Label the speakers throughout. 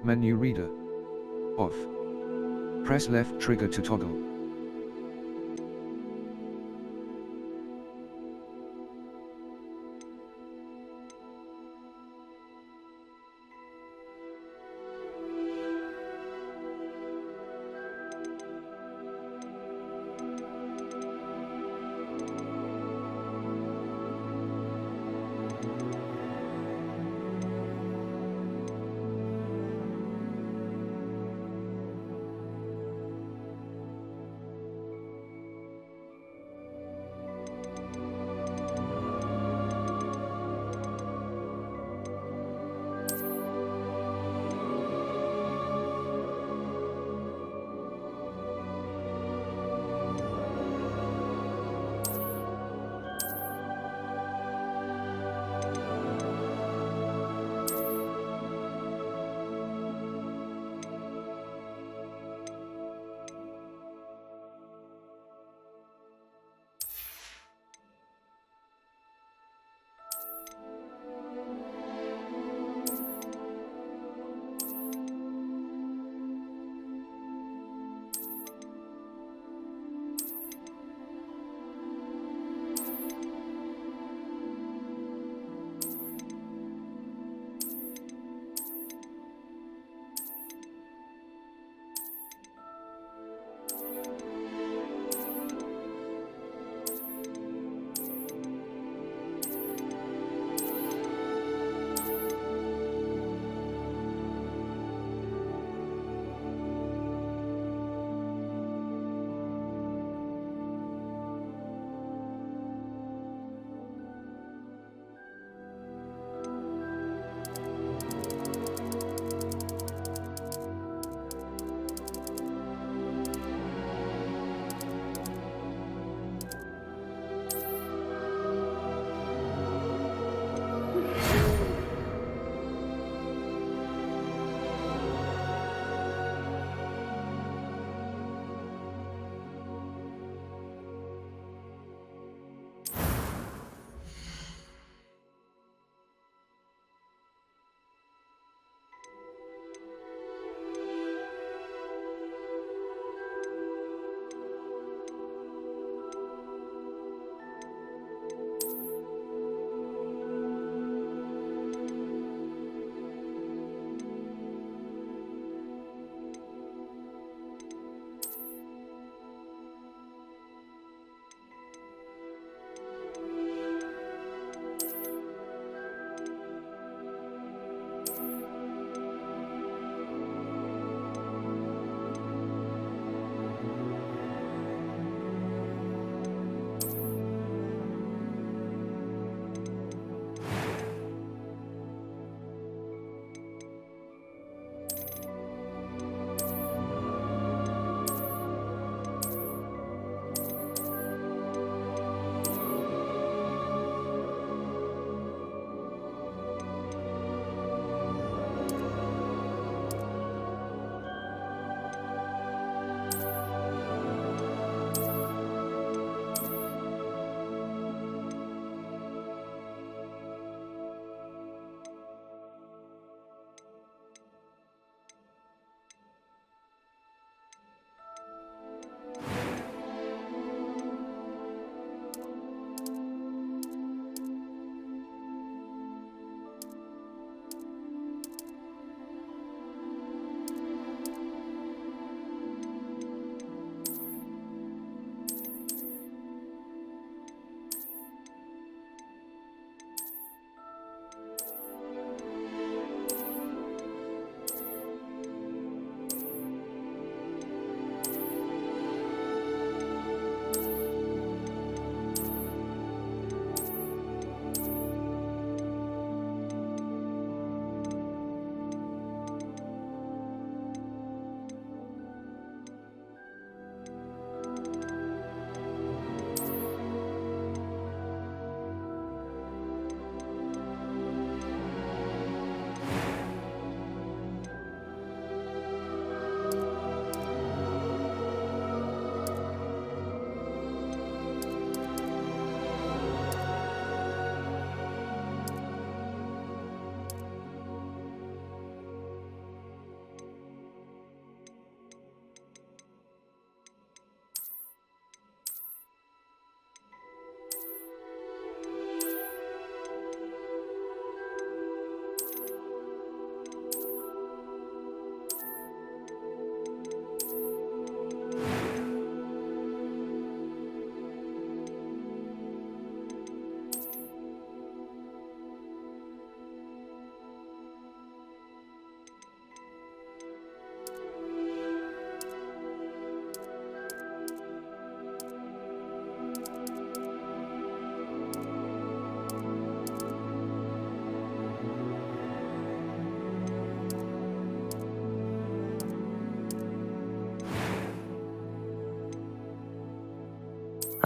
Speaker 1: Menu reader. Off. Press left trigger to toggle.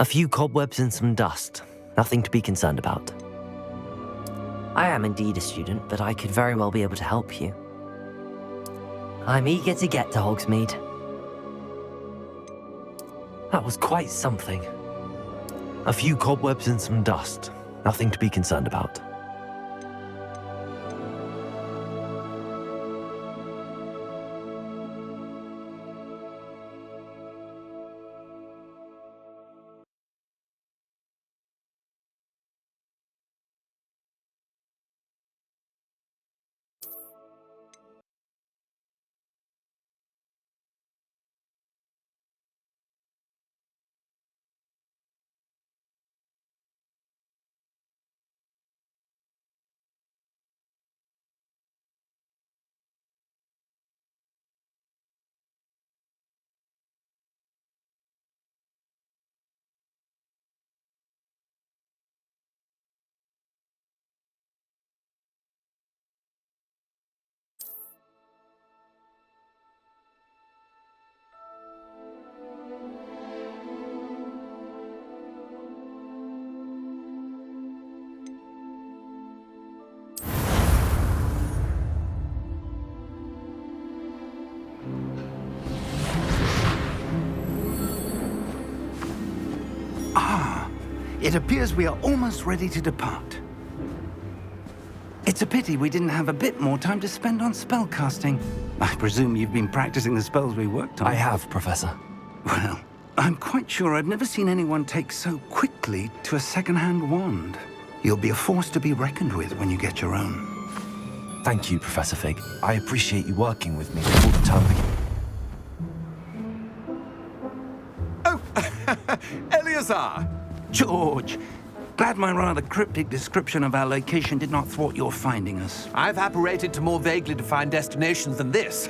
Speaker 2: A few cobwebs and some dust. Nothing to be concerned about. I am indeed a student, but I could very well be able to help you. I'm eager to get to Hogsmeade. That was quite something. A few cobwebs and some dust. Nothing to be concerned about.
Speaker 3: It appears we are almost ready to depart. It's a pity we didn't have a bit more time to spend on spellcasting. I presume you've been practicing the spells we worked on.
Speaker 2: I have, Professor.
Speaker 3: Well, I'm quite sure I've never seen anyone take so quickly to a second-hand wand. You'll be a force to be reckoned with when you get your own.
Speaker 4: Thank you, Professor Fig. I appreciate you working with me all the time.
Speaker 5: Oh, Eleazar!
Speaker 3: George, glad my rather cryptic description of our location did not thwart your finding us.
Speaker 5: I've apparated to more vaguely defined destinations than this.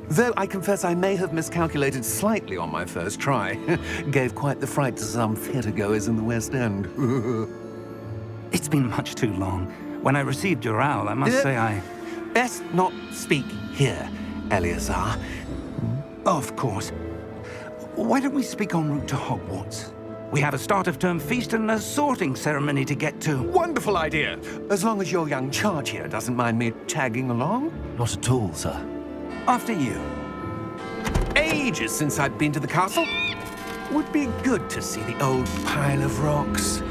Speaker 5: Though I confess I may have miscalculated slightly on my first try. Gave quite the fright to some theatre-goers in the West End.
Speaker 3: It's been much too long. When I received your owl, I must say I...
Speaker 5: Best not speak here, Eleazar.
Speaker 3: Of course. Why don't we speak en route to Hogwarts? We have a start-of-term feast and a sorting ceremony to get to.
Speaker 5: Wonderful idea! As long as your young charge here doesn't mind me tagging along.
Speaker 4: Not at all, sir.
Speaker 3: After you.
Speaker 5: Ages since I've been to the castle. Would be good to see the old pile of rocks.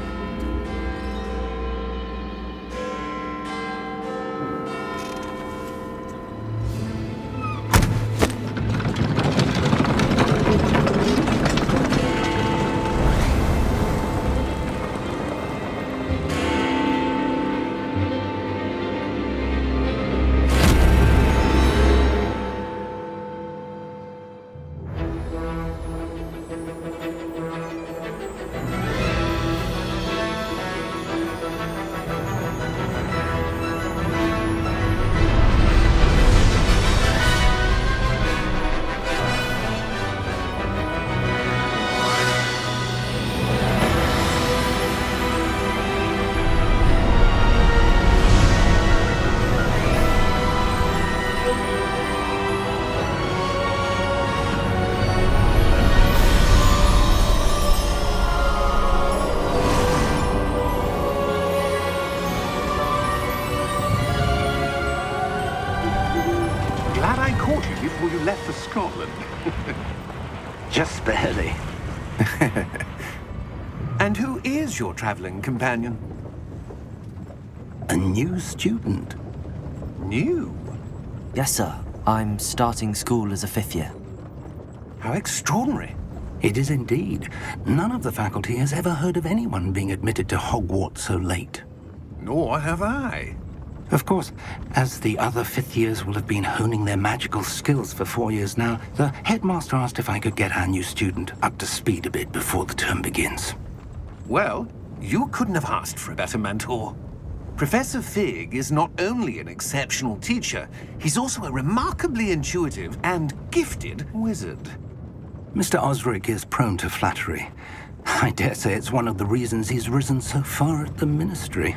Speaker 5: Before you left for Scotland.
Speaker 3: Just barely.
Speaker 5: And who is your traveling companion?
Speaker 3: A new student.
Speaker 5: New?
Speaker 2: Yes, sir. I'm starting school as a 5th year.
Speaker 5: How extraordinary.
Speaker 3: It is indeed. None of the faculty has ever heard of anyone being admitted to Hogwarts so late.
Speaker 5: Nor have I.
Speaker 3: Of course, as the other 5th years will have been honing their magical skills for 4 years now, the headmaster asked if I could get our new student up to speed a bit before the term begins.
Speaker 5: Well, you couldn't have asked for a better mentor. Professor Fig is not only an exceptional teacher, he's also a remarkably intuitive and gifted wizard.
Speaker 3: Mr. Osric is prone to flattery. I dare say it's one of the reasons he's risen so far at the ministry.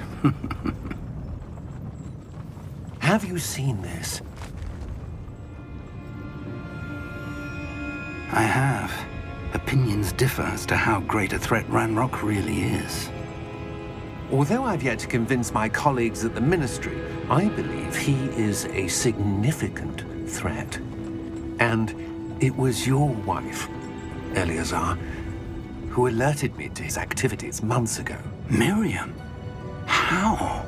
Speaker 5: Have you seen this?
Speaker 3: I have. opinions differ as to how great a threat Ranrock really is.
Speaker 5: Although I've yet to convince my colleagues at the Ministry, I believe he is a significant threat. And it was your wife, Eleazar, who alerted me to his activities months ago.
Speaker 3: Miriam? How?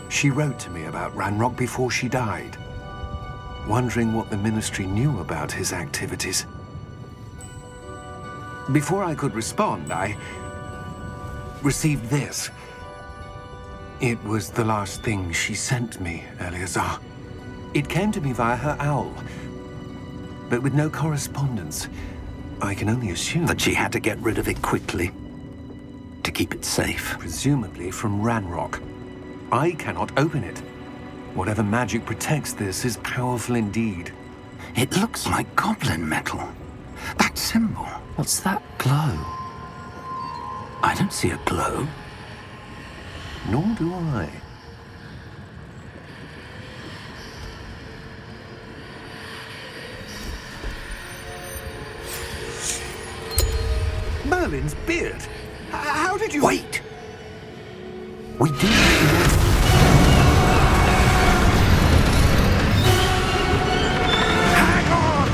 Speaker 5: She wrote to me about Ranrock before she died, wondering what the Ministry knew about his activities. Before I could respond, I received this. It was the last thing she sent me, Eleazar. It came to me via her owl, but with no correspondence. I can only assume
Speaker 3: That she had to get rid of it quickly to keep it safe.
Speaker 5: presumably from Ranrock. I cannot open it. Whatever magic protects this is powerful indeed.
Speaker 3: It looks like goblin metal. That symbol.
Speaker 2: What's that glow?
Speaker 3: I don't see a glow.
Speaker 5: Nor do I. Merlin's beard! How did you...
Speaker 3: Wait! We do.
Speaker 5: Hang on!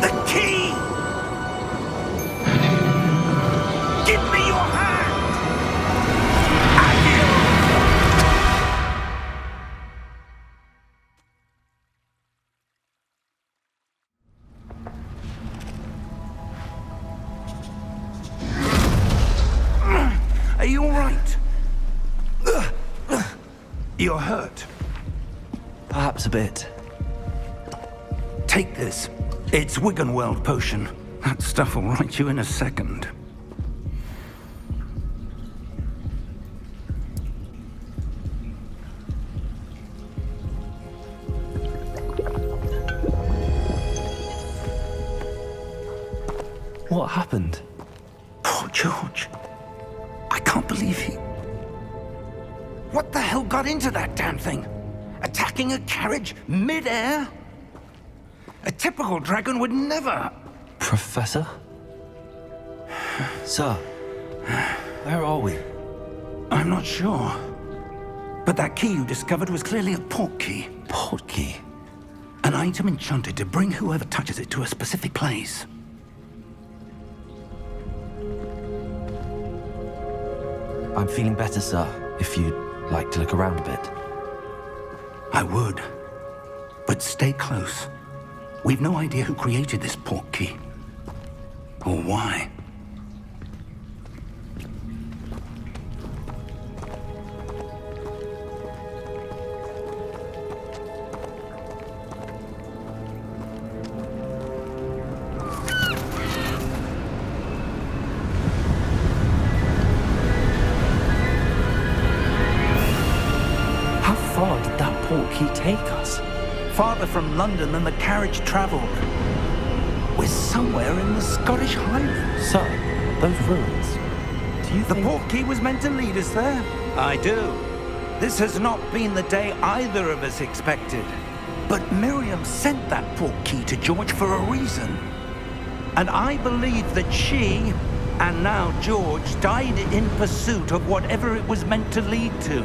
Speaker 5: The key! Give me your hand!
Speaker 3: Are you all right? You're hurt.
Speaker 4: Perhaps a bit.
Speaker 3: Take this. It's Wiggenweld potion. That stuff will right you in a second.
Speaker 4: What happened?
Speaker 3: Poor George. I can't believe he... What the hell got into that damn thing? Attacking a carriage mid-air? A typical dragon would never...
Speaker 4: Professor? Sir, where are we?
Speaker 3: I'm not sure. But that key you discovered was clearly a port key.
Speaker 4: Port key?
Speaker 3: An item enchanted to bring whoever touches it to a specific place.
Speaker 4: I'm feeling better, sir, if you'd like to look around a bit.
Speaker 3: I would. But stay close. We've no idea who created this port key. Or why.
Speaker 4: How far did that port key take us?
Speaker 3: Farther from London than the carriage travelled. We're somewhere in the Scottish Highlands.
Speaker 4: Sir, those ruins. Do you
Speaker 3: The
Speaker 4: think...
Speaker 3: port key was meant to lead us there? I do. This has not been the day either of us expected. But Miriam sent that port key to George for a reason. And I believe that she, and now George, died in pursuit of whatever it was meant to lead to.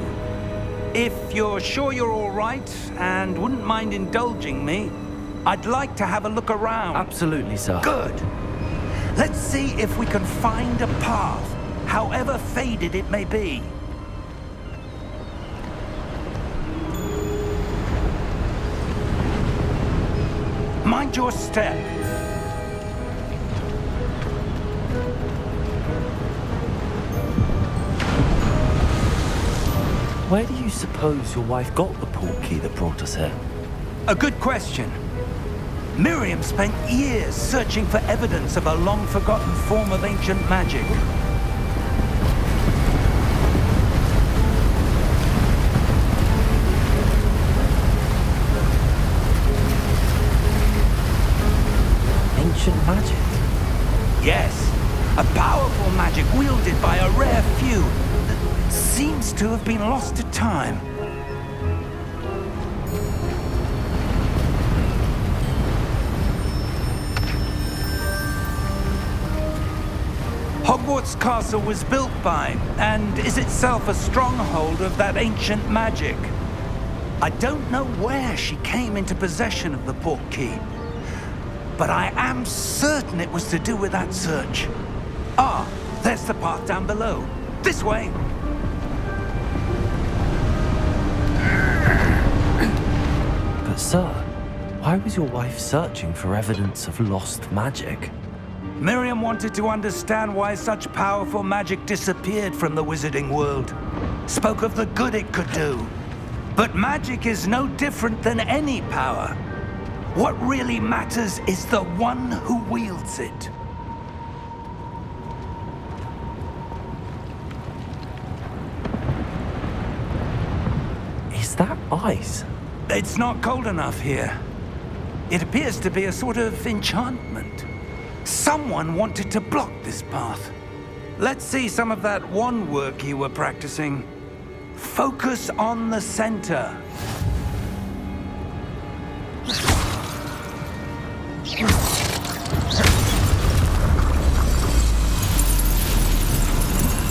Speaker 3: If you're sure you're all right and wouldn't mind indulging me, I'd like to have a look around.
Speaker 4: Absolutely, sir.
Speaker 3: Good. Let's see if we can find a path, however faded it may be. Mind your step.
Speaker 4: Where do you suppose your wife got the port key that brought us here?
Speaker 3: A good question. Miriam spent years searching for evidence of a long-forgotten form of ancient magic.
Speaker 2: Ancient magic?
Speaker 3: Yes, a powerful magic wielded by a rare few that seems to have been lost to time. Hogwarts Castle was built by, and is itself a stronghold of that ancient magic. I don't know where she came into possession of the portkey, but I am certain it was to do with that search. Ah, there's the path down below. This way!
Speaker 2: But sir, why was your wife searching for evidence of lost magic?
Speaker 3: Miriam wanted to understand why such powerful magic disappeared from the wizarding world. Spoke of the good it could do. But magic is no different than any power. What really matters is the one who wields it.
Speaker 2: Is that ice?
Speaker 3: It's not cold enough here. It appears to be a sort of enchantment. Someone wanted to block this path. Let's see some of that wand work you were practicing. Focus on the center.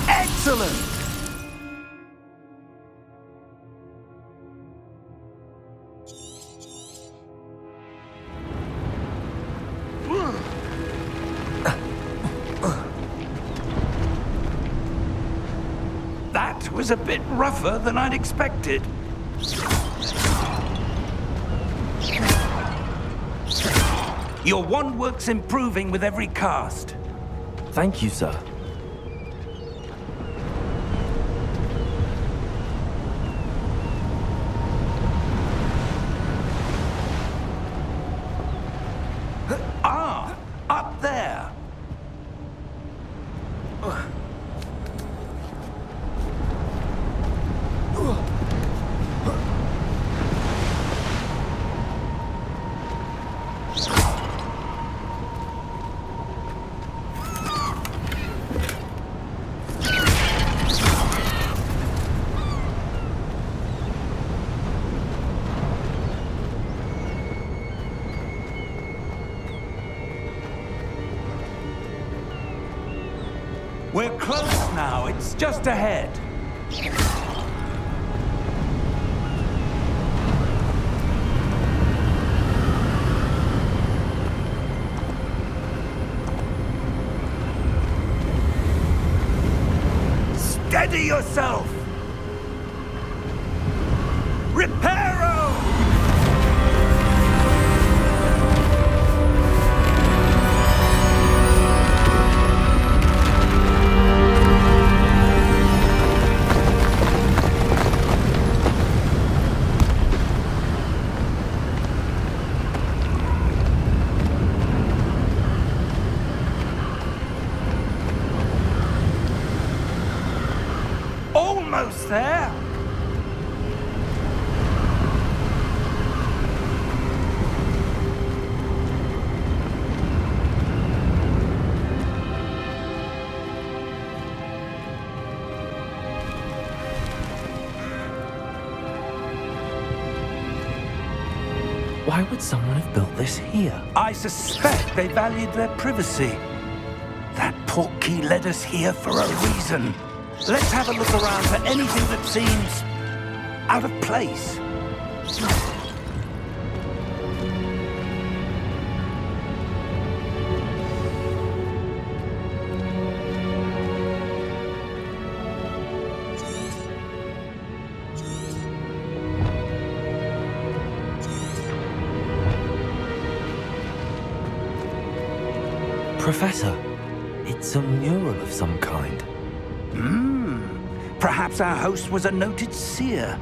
Speaker 3: Excellent! That was a bit rougher than I'd expected. Your wand work's improving with every cast.
Speaker 2: Thank you, sir.
Speaker 3: Ah, up there. We're close now. It's just ahead. Steady yourself! Reparo! Almost there.
Speaker 2: Why would someone have built this here?
Speaker 3: I suspect they valued their privacy. That portkey led us here for a reason. Let's have a look around for anything that seems out of place.
Speaker 2: Professor, it's a mural of some kind.
Speaker 3: Perhaps our host was a noted seer.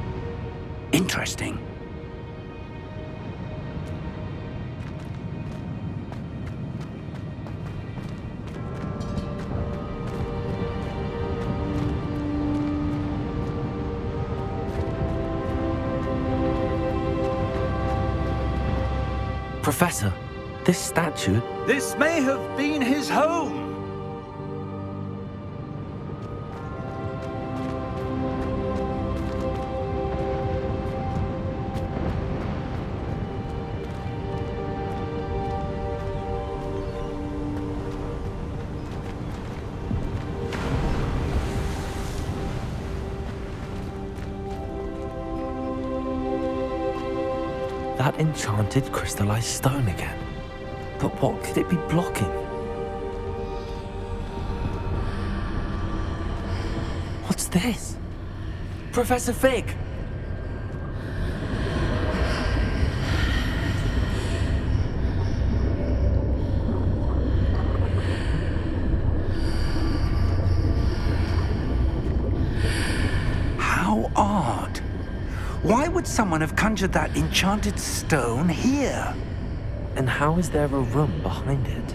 Speaker 3: Interesting.
Speaker 4: Professor, this statue...
Speaker 3: This may have been his home.
Speaker 4: That enchanted crystallized stone again. But what could it be blocking? What's this? Professor Fig!
Speaker 3: How odd. Why would someone have conjured that enchanted stone here?
Speaker 4: And how is there a room behind it?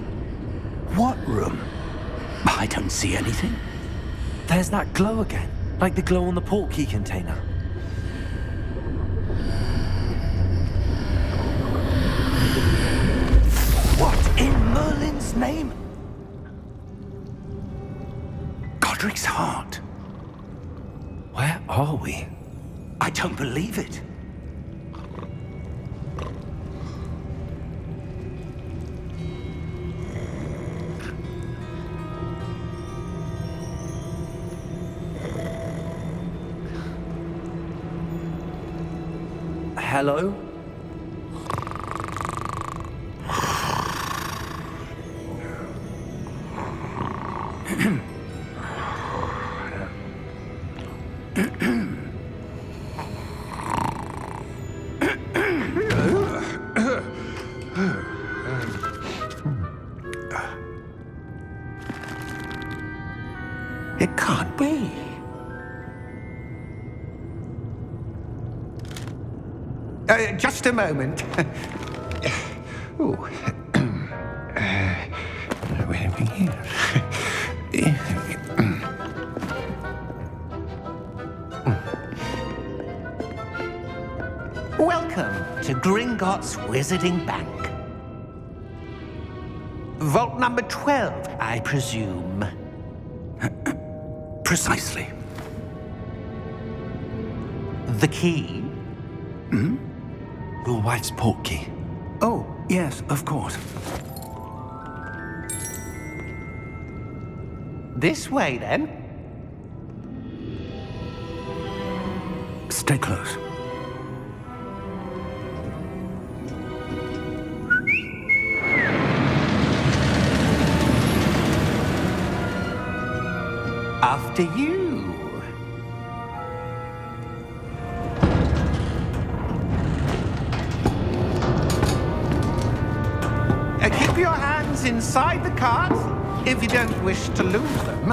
Speaker 3: What room? I don't see anything.
Speaker 4: There's that glow again, like the glow on the portkey container.
Speaker 3: What in Merlin's name? Godric's heart.
Speaker 4: Where are we?
Speaker 3: I don't believe it.
Speaker 4: Hello?
Speaker 3: It can't be. Just a moment. Ooh. Where are we here? Welcome to Gringotts Wizarding Bank. Vault number 12, I presume. Precisely. The key?
Speaker 4: Your wife's portkey.
Speaker 3: Oh, yes, of course. This way, then. Stay close. After you. Keep your hands inside the cards if you don't wish to lose them.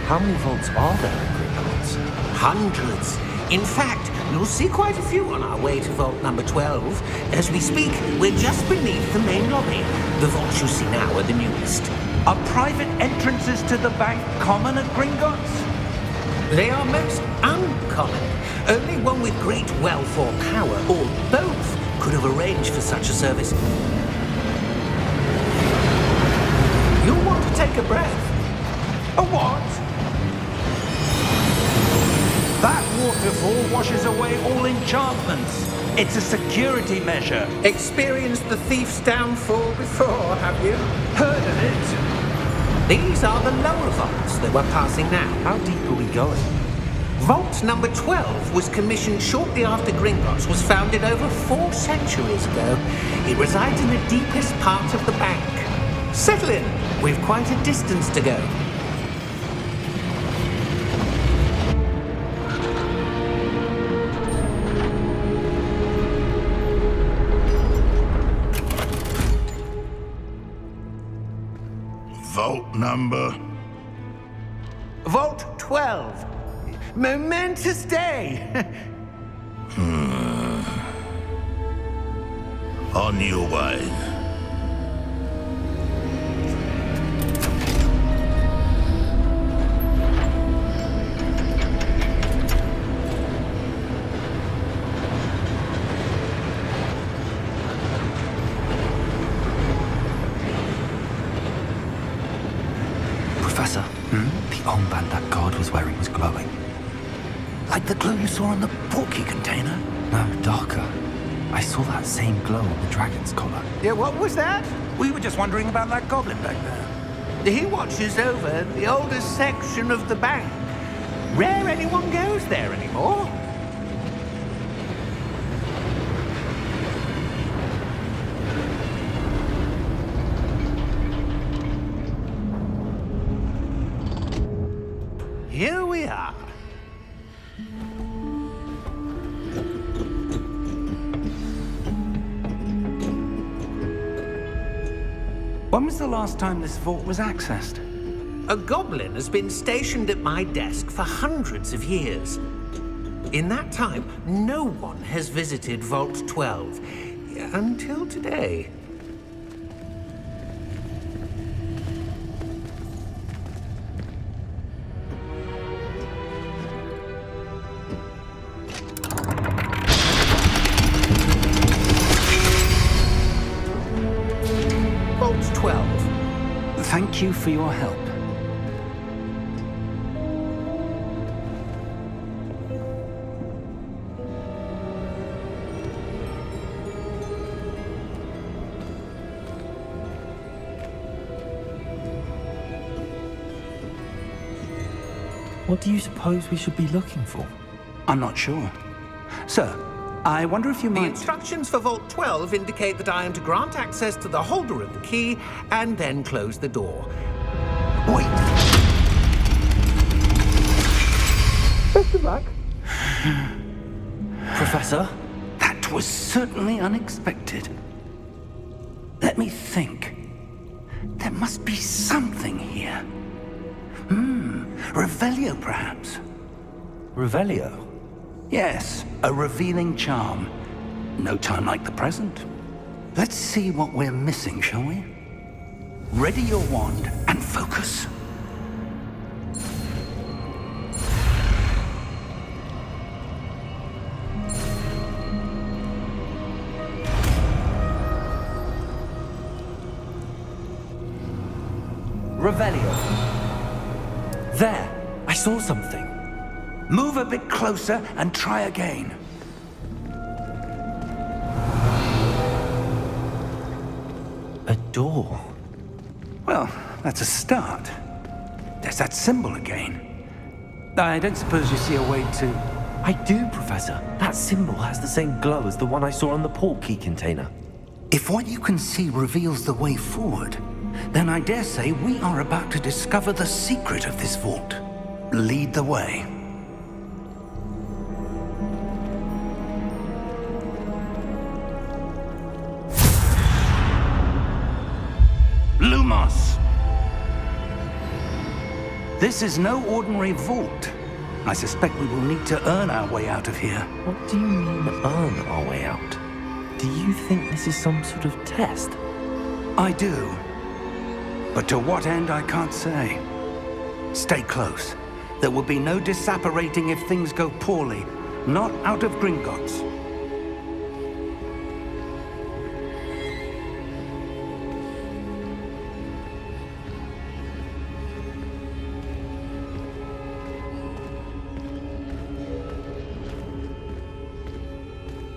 Speaker 4: How many vaults are there in Gringotts?
Speaker 6: Hundreds. In fact, you'll see quite a few on our way to vault number 12. As we speak, we're just beneath the main lobby. The vaults you see now are the newest.
Speaker 3: Are private entrances to the bank common at Gringotts?
Speaker 6: They are most uncommon. Only one with great wealth or power, or both, could have arranged for such a service.
Speaker 3: You'll want to take a breath. A what? That waterfall washes away all enchantments. It's a security measure.
Speaker 6: Experienced the thief's downfall before, have you?
Speaker 3: Heard of it?
Speaker 6: These are the lower vaults that we're passing now.
Speaker 4: How deep are we going?
Speaker 6: Vault number 12 was commissioned shortly after Gringotts was founded over 4 centuries ago. It resides in the deepest part of the bank. Settle in. We've quite a distance to go.
Speaker 7: Vault number?
Speaker 3: Vault 12. Momentous day.
Speaker 7: On your way.
Speaker 4: armband that guard was wearing was glowing.
Speaker 3: Like the glow you saw on the portkey container?
Speaker 4: No, darker. I saw that same glow on the dragon's collar.
Speaker 6: Yeah, what was that?
Speaker 3: We were just wondering about that goblin back there.
Speaker 6: He watches over the oldest section of the bank. Rare anyone goes there anymore. Here we are.
Speaker 3: When was the last time this vault was accessed?
Speaker 6: A goblin has been stationed at my desk for hundreds of years. In that time, no one has visited Vault 12 until today. Vault 12.
Speaker 3: Thank you for your help.
Speaker 4: What do you suppose we should be looking for?
Speaker 3: I'm not sure. Sir, I wonder if you
Speaker 6: The
Speaker 3: might...
Speaker 6: instructions for Vault 12 indicate that I am to grant access to the holder of the key and then close the door.
Speaker 3: Wait!
Speaker 6: Best of luck.
Speaker 4: Professor?
Speaker 3: That was certainly unexpected. Let me think. There must be something here. Revelio, perhaps?
Speaker 4: Revelio?
Speaker 3: Yes, a revealing charm. No time like the present. Let's see what we're missing, shall we? Ready your wand and focus.
Speaker 4: Revelio. There! I saw something.
Speaker 3: Move a bit closer and try again.
Speaker 4: A door.
Speaker 3: Well, that's a start. There's that symbol again. I don't suppose you see a way to...
Speaker 4: I do, Professor. That symbol has the same glow as the one I saw on the portkey container.
Speaker 3: If what you can see reveals the way forward, then I dare say we are about to discover the secret of this vault. Lead the way. Lumos! This is no ordinary vault. I suspect we will need to earn our way out of here.
Speaker 4: What do you mean, earn our way out? Do you think this is some sort of test?
Speaker 3: I do. But to what end, I can't say. Stay close. There will be no disapparating if things go poorly. Not out of Gringotts.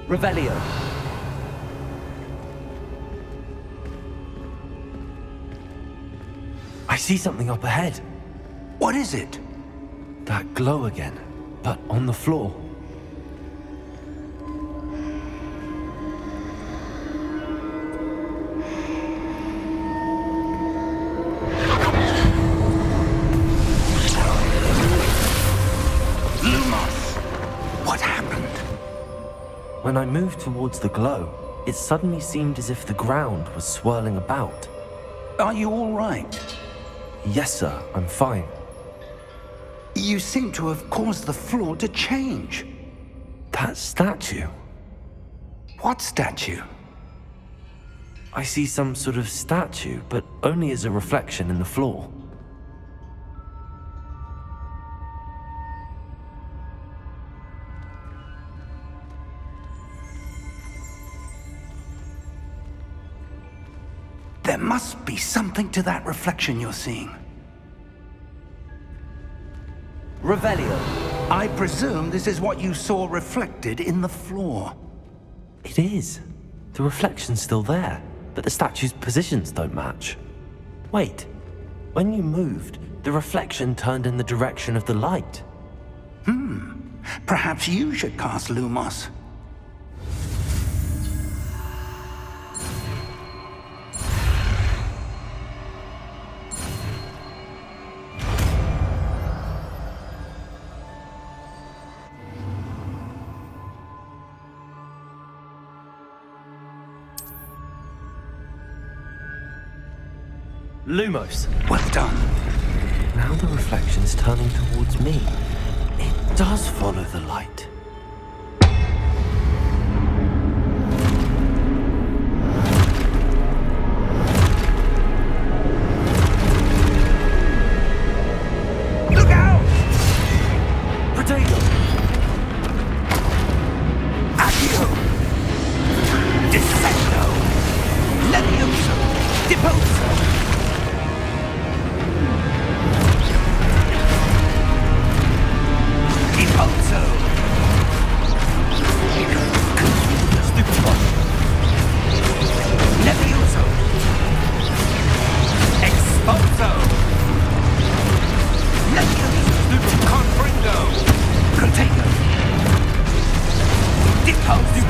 Speaker 4: Revelio. I see something up ahead.
Speaker 3: What is it?
Speaker 4: That glow again, but on the floor.
Speaker 3: Lumos! What happened?
Speaker 4: When I moved towards the glow, it suddenly seemed as if the ground was swirling about.
Speaker 3: Are you all right?
Speaker 4: Yes, sir, I'm fine.
Speaker 3: You seem to have caused the floor to change.
Speaker 4: That statue.
Speaker 3: What statue?
Speaker 4: I see some sort of statue, but only as a reflection in the floor.
Speaker 3: There must be something to that reflection you're seeing. Revelio. I presume this is what you saw reflected in the floor.
Speaker 4: It is. The reflection's still there, but the statue's positions don't match. Wait, when you moved, the reflection turned in the direction of the light.
Speaker 3: Perhaps you should cast Lumos.
Speaker 4: Lumos.
Speaker 3: Well done.
Speaker 4: Now the reflection's turning towards me. It does follow the light.
Speaker 3: Look out!
Speaker 4: Potato!
Speaker 3: Accio! Dissecto! Levioso! Deposo! Deposo! Stupid one! Levioso! Exposo! Levioso! Stupid confringo! Contago! Deposo!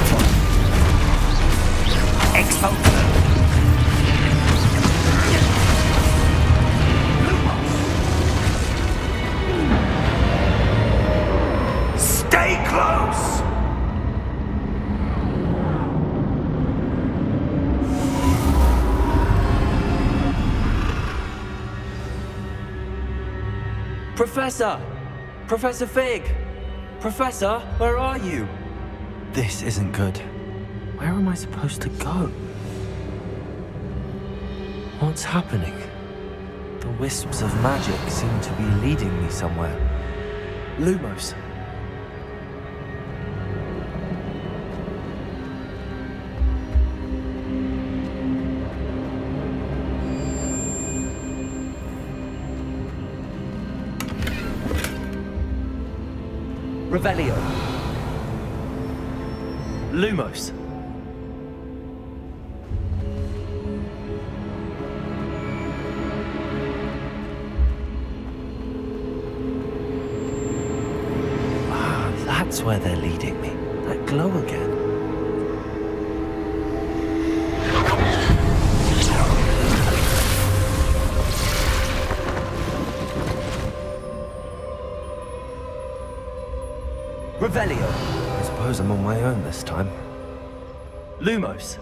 Speaker 3: Exposo! Stay close!
Speaker 4: Professor! Professor Fig! Professor, where are you? This isn't good. Where am I supposed to go? What's happening? The wisps of magic seem to be leading me somewhere. Lumos. Revelio. Lumos. Ah, that's where they're leading me. That glow again. Revelio. I suppose I'm on my own this time. Lumos.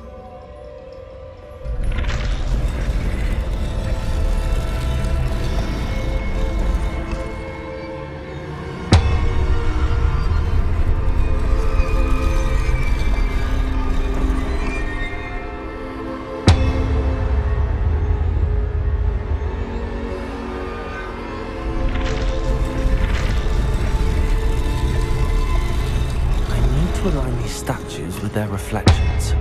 Speaker 4: Align these statues with their reflections.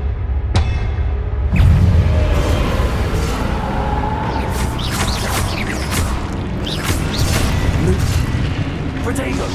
Speaker 4: Potato!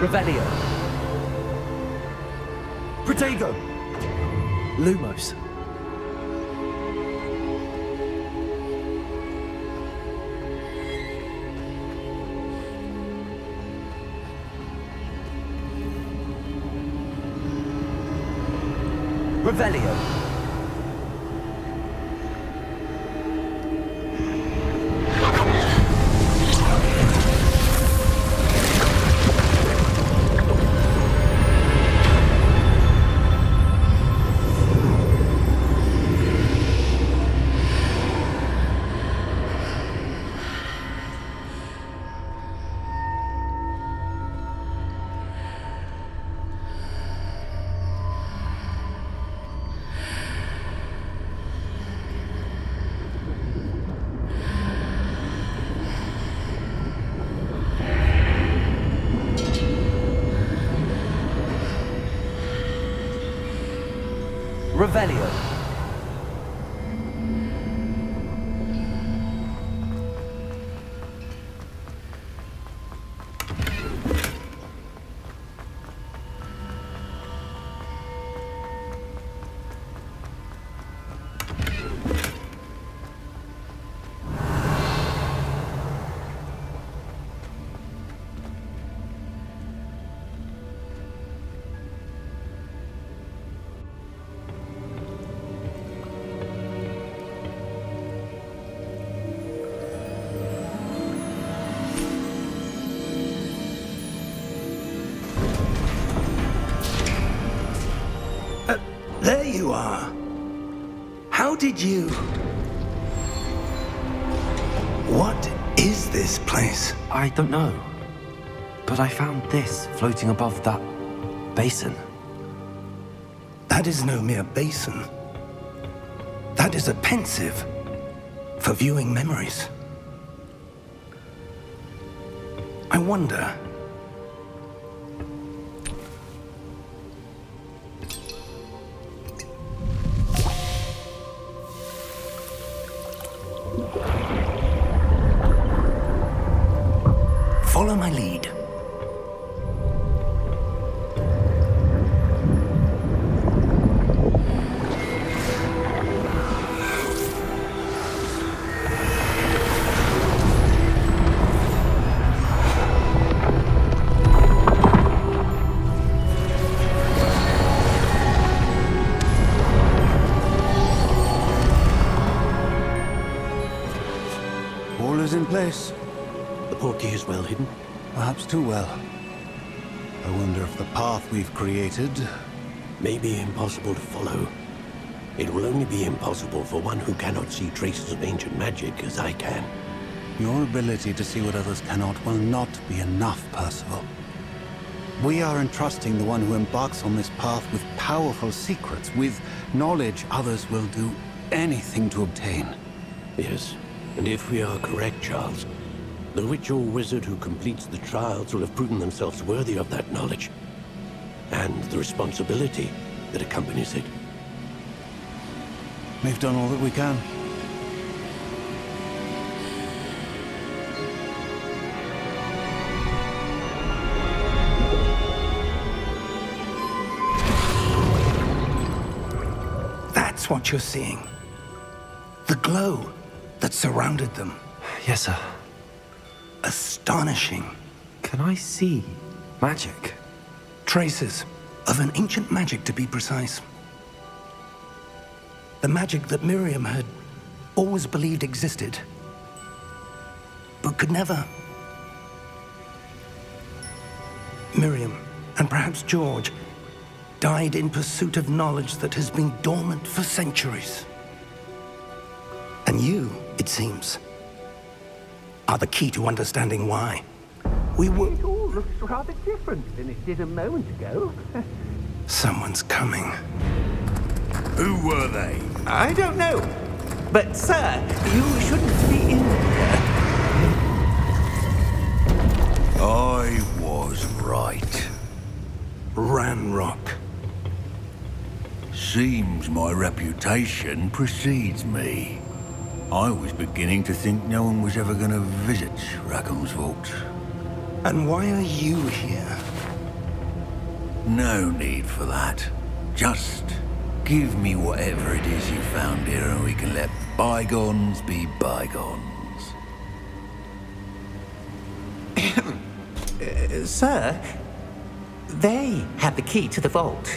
Speaker 2: Revelio. Protego. Lumos. Revelio. Revelio.
Speaker 3: There you are. How did you... What is this place?
Speaker 4: I don't know. But I found this floating above that basin.
Speaker 3: That is no mere basin. That is a pensive for viewing memories. I wonder... Follow my lead.
Speaker 7: All is in place.
Speaker 8: The portkey is well hidden.
Speaker 7: Perhaps too well. I wonder if the path we've created...
Speaker 8: May be impossible to follow. It will only be impossible for one who cannot see traces of ancient magic as I can.
Speaker 7: Your ability to see what others cannot will not be enough, Percival. We are entrusting the one who embarks on this path with powerful secrets, with knowledge others will do anything to obtain.
Speaker 8: Yes, and if we are correct, Charles, the witch or wizard who completes the trials will have proven themselves worthy of that knowledge, and the responsibility that accompanies it.
Speaker 7: We've done all that we can.
Speaker 3: That's what you're seeing. The glow that surrounded them.
Speaker 4: Yes, sir.
Speaker 3: Astonishing.
Speaker 4: Can I see magic?
Speaker 3: Traces of an ancient magic, to be precise. The magic that Miriam had always believed existed, but could never. Miriam, and perhaps George, died in pursuit of knowledge that has been dormant for centuries. And you, it seems, are the key to understanding why. We were...
Speaker 6: It all looks rather different than it did a moment ago.
Speaker 3: Someone's coming.
Speaker 9: Who were they?
Speaker 6: I don't know. But, sir, you shouldn't be in here.
Speaker 9: I was right.
Speaker 3: Ranrock.
Speaker 9: Seems my reputation precedes me. I was beginning to think no one was ever going to visit Rackham's vault.
Speaker 3: And why are you here?
Speaker 9: No need for that. Just give me whatever it is you found here and we can let bygones be bygones.
Speaker 6: Sir, they have the key to the vault.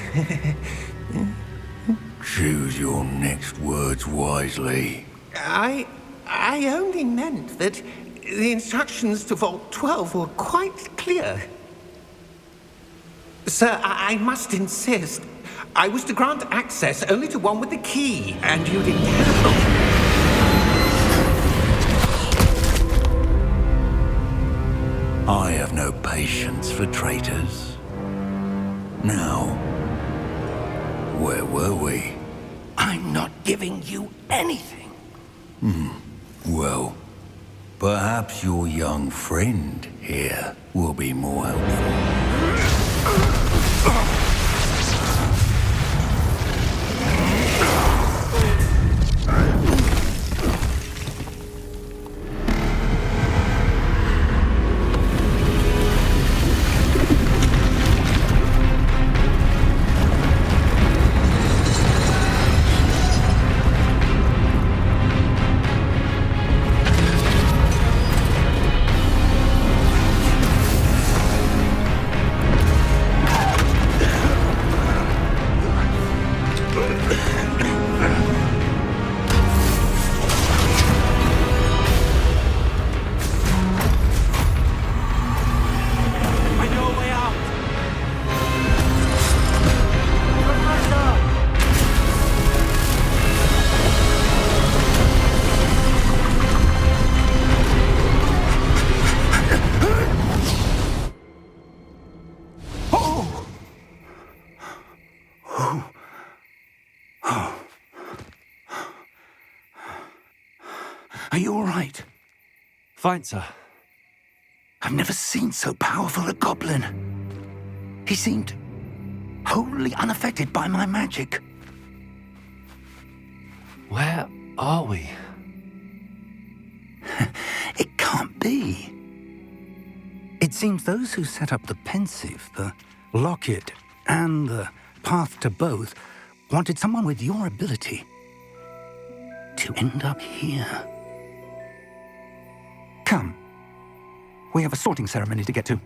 Speaker 9: Choose your next words wisely.
Speaker 6: I only meant that the instructions to Vault 12 were quite clear. Sir, I must insist. I was to grant access only to one with the key, and you didn't have.
Speaker 9: I have no patience for traitors. Now, where were we?
Speaker 3: I'm not giving you anything.
Speaker 9: Well, perhaps your young friend here will be more helpful.
Speaker 3: Are you all right?
Speaker 4: Fine, sir.
Speaker 3: I've never seen so powerful a goblin. He seemed wholly unaffected by my magic.
Speaker 4: Where are we?
Speaker 3: It can't be. It seems those who set up the pensive, the locket, and the path to both wanted someone with your ability to end up here. Come. We have a sorting ceremony to get to.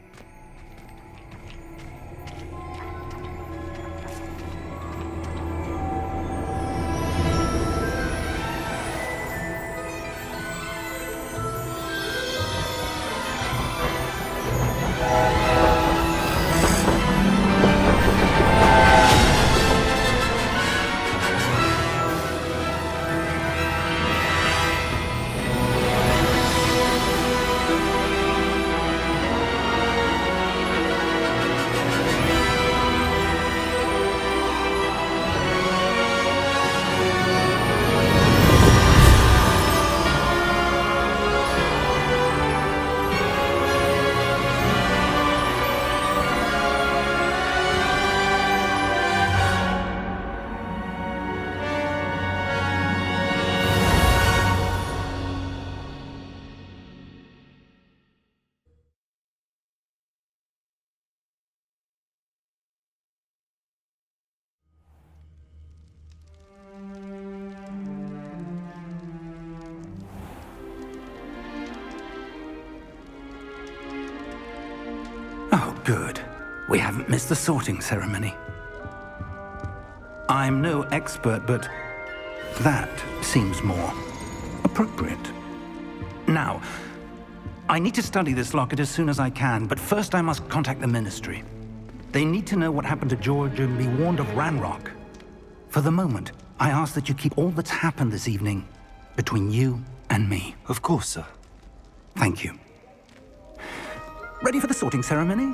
Speaker 3: Oh, good. We haven't missed the sorting ceremony. I'm no expert, but that seems more appropriate. Now, I need to study this locket as soon as I can, but first I must contact the Ministry. They need to know what happened to George and be warned of Ranrock. For the moment, I ask that you keep all that's happened this evening between you and me.
Speaker 4: Of course, sir.
Speaker 3: Thank you. Ready for the sorting ceremony?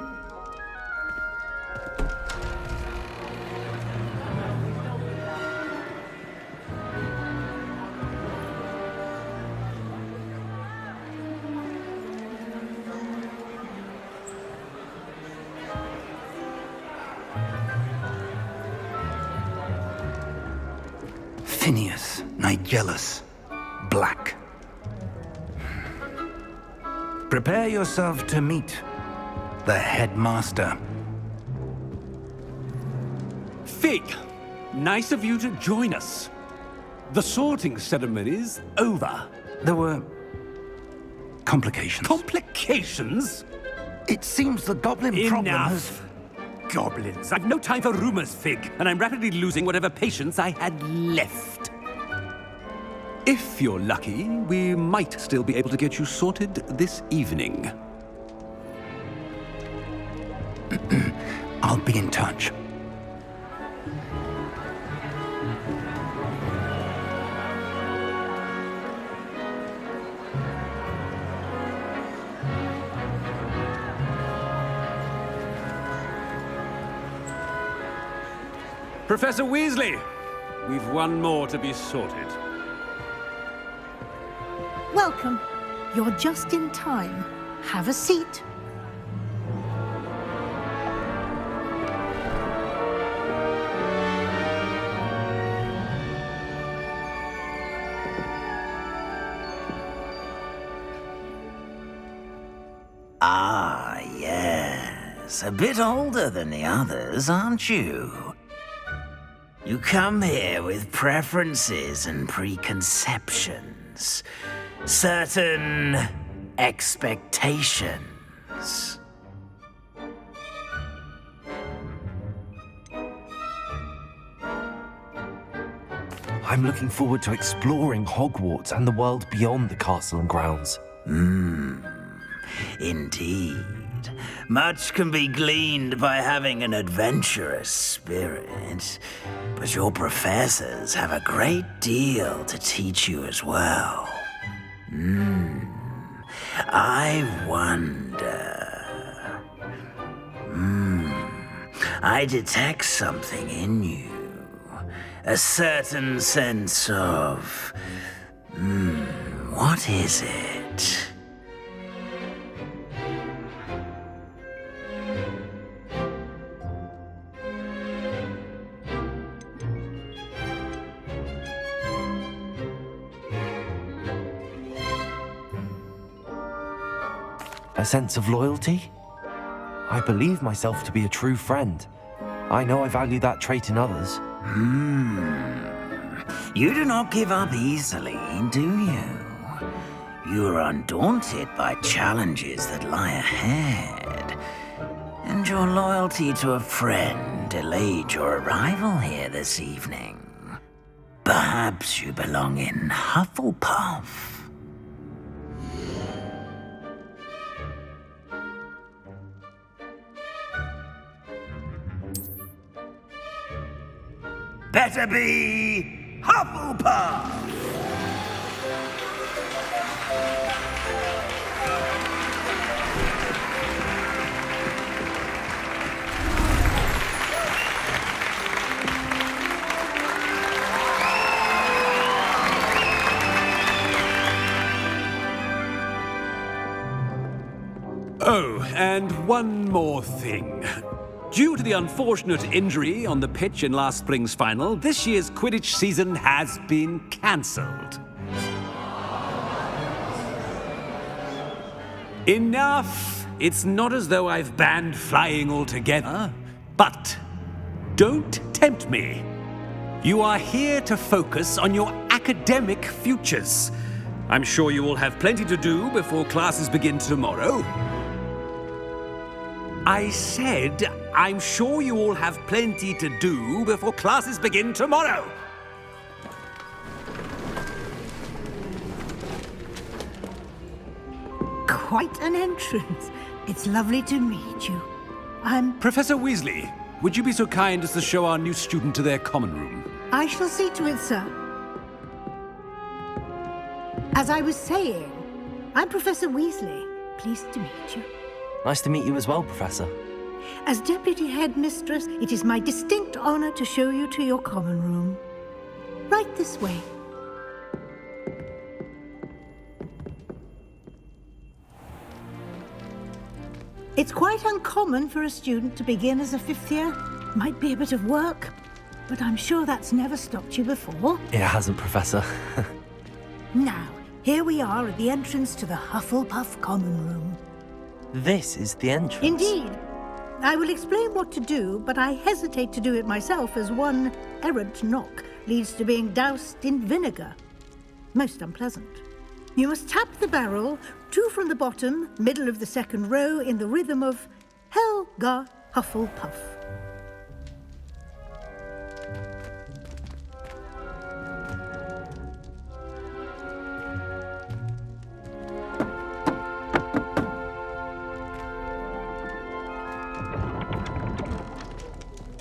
Speaker 3: Phineas Nigellus Black. Prepare yourself to meet the headmaster.
Speaker 10: Fig, nice of you to join us. The sorting ceremony's over.
Speaker 3: There were complications.
Speaker 10: Complications?
Speaker 3: It seems the goblin problem has...
Speaker 10: Enough! Goblins. I've no time for rumors, Fig, and I'm rapidly losing whatever patience I had left. If you're lucky, we might still be able to get you sorted this evening.
Speaker 3: I'll be in touch.
Speaker 10: Professor Weasley, we've one more to be sorted.
Speaker 11: Welcome. You're just in time. Have a seat.
Speaker 12: Ah, yes. A bit older than the others, aren't you? You come here with preferences and preconceptions. Certain expectations.
Speaker 4: I'm looking forward to exploring Hogwarts and the world beyond the castle and grounds.
Speaker 12: Indeed. Much can be gleaned by having an adventurous spirit, but your professors have a great deal to teach you as well. I wonder... I detect something in you. A certain sense of... what is it?
Speaker 4: A sense of loyalty? I believe myself to be a true friend. I know I value that trait in others.
Speaker 12: You do not give up easily, do you? You are undaunted by challenges that lie ahead. And your loyalty to a friend delayed your arrival here this evening. Perhaps you belong in Hufflepuff. Better be Hufflepuff!
Speaker 10: Oh, and one more thing. Due to the unfortunate injury on the pitch in last spring's final, this year's Quidditch season has been cancelled. Enough! It's not as though I've banned flying altogether, but don't tempt me. You are here to focus on your academic futures. I'm sure you will have plenty to do before classes begin tomorrow. I said, I'm sure you all have plenty to do before classes begin tomorrow.
Speaker 11: Quite an entrance. It's lovely to meet you.
Speaker 10: Professor Weasley, would you be so kind as to show our new student to their common room?
Speaker 11: I shall see to it, sir. As I was saying, I'm Professor Weasley. Pleased to meet you.
Speaker 4: Nice to meet you as well, Professor.
Speaker 11: As Deputy Headmistress, it is my distinct honor to show you to your common room. Right this way. It's quite uncommon for a student to begin as a fifth year. Might be a bit of work, but I'm sure that's never stopped you before.
Speaker 4: It hasn't, Professor.
Speaker 11: Now, here we are at the entrance to the Hufflepuff Common Room.
Speaker 4: This is the entrance?
Speaker 11: Indeed. I will explain what to do, but I hesitate to do it myself as one errant knock leads to being doused in vinegar. Most unpleasant. You must tap the barrel, 2 from the bottom, middle of the second row, in the rhythm of Helga Hufflepuff.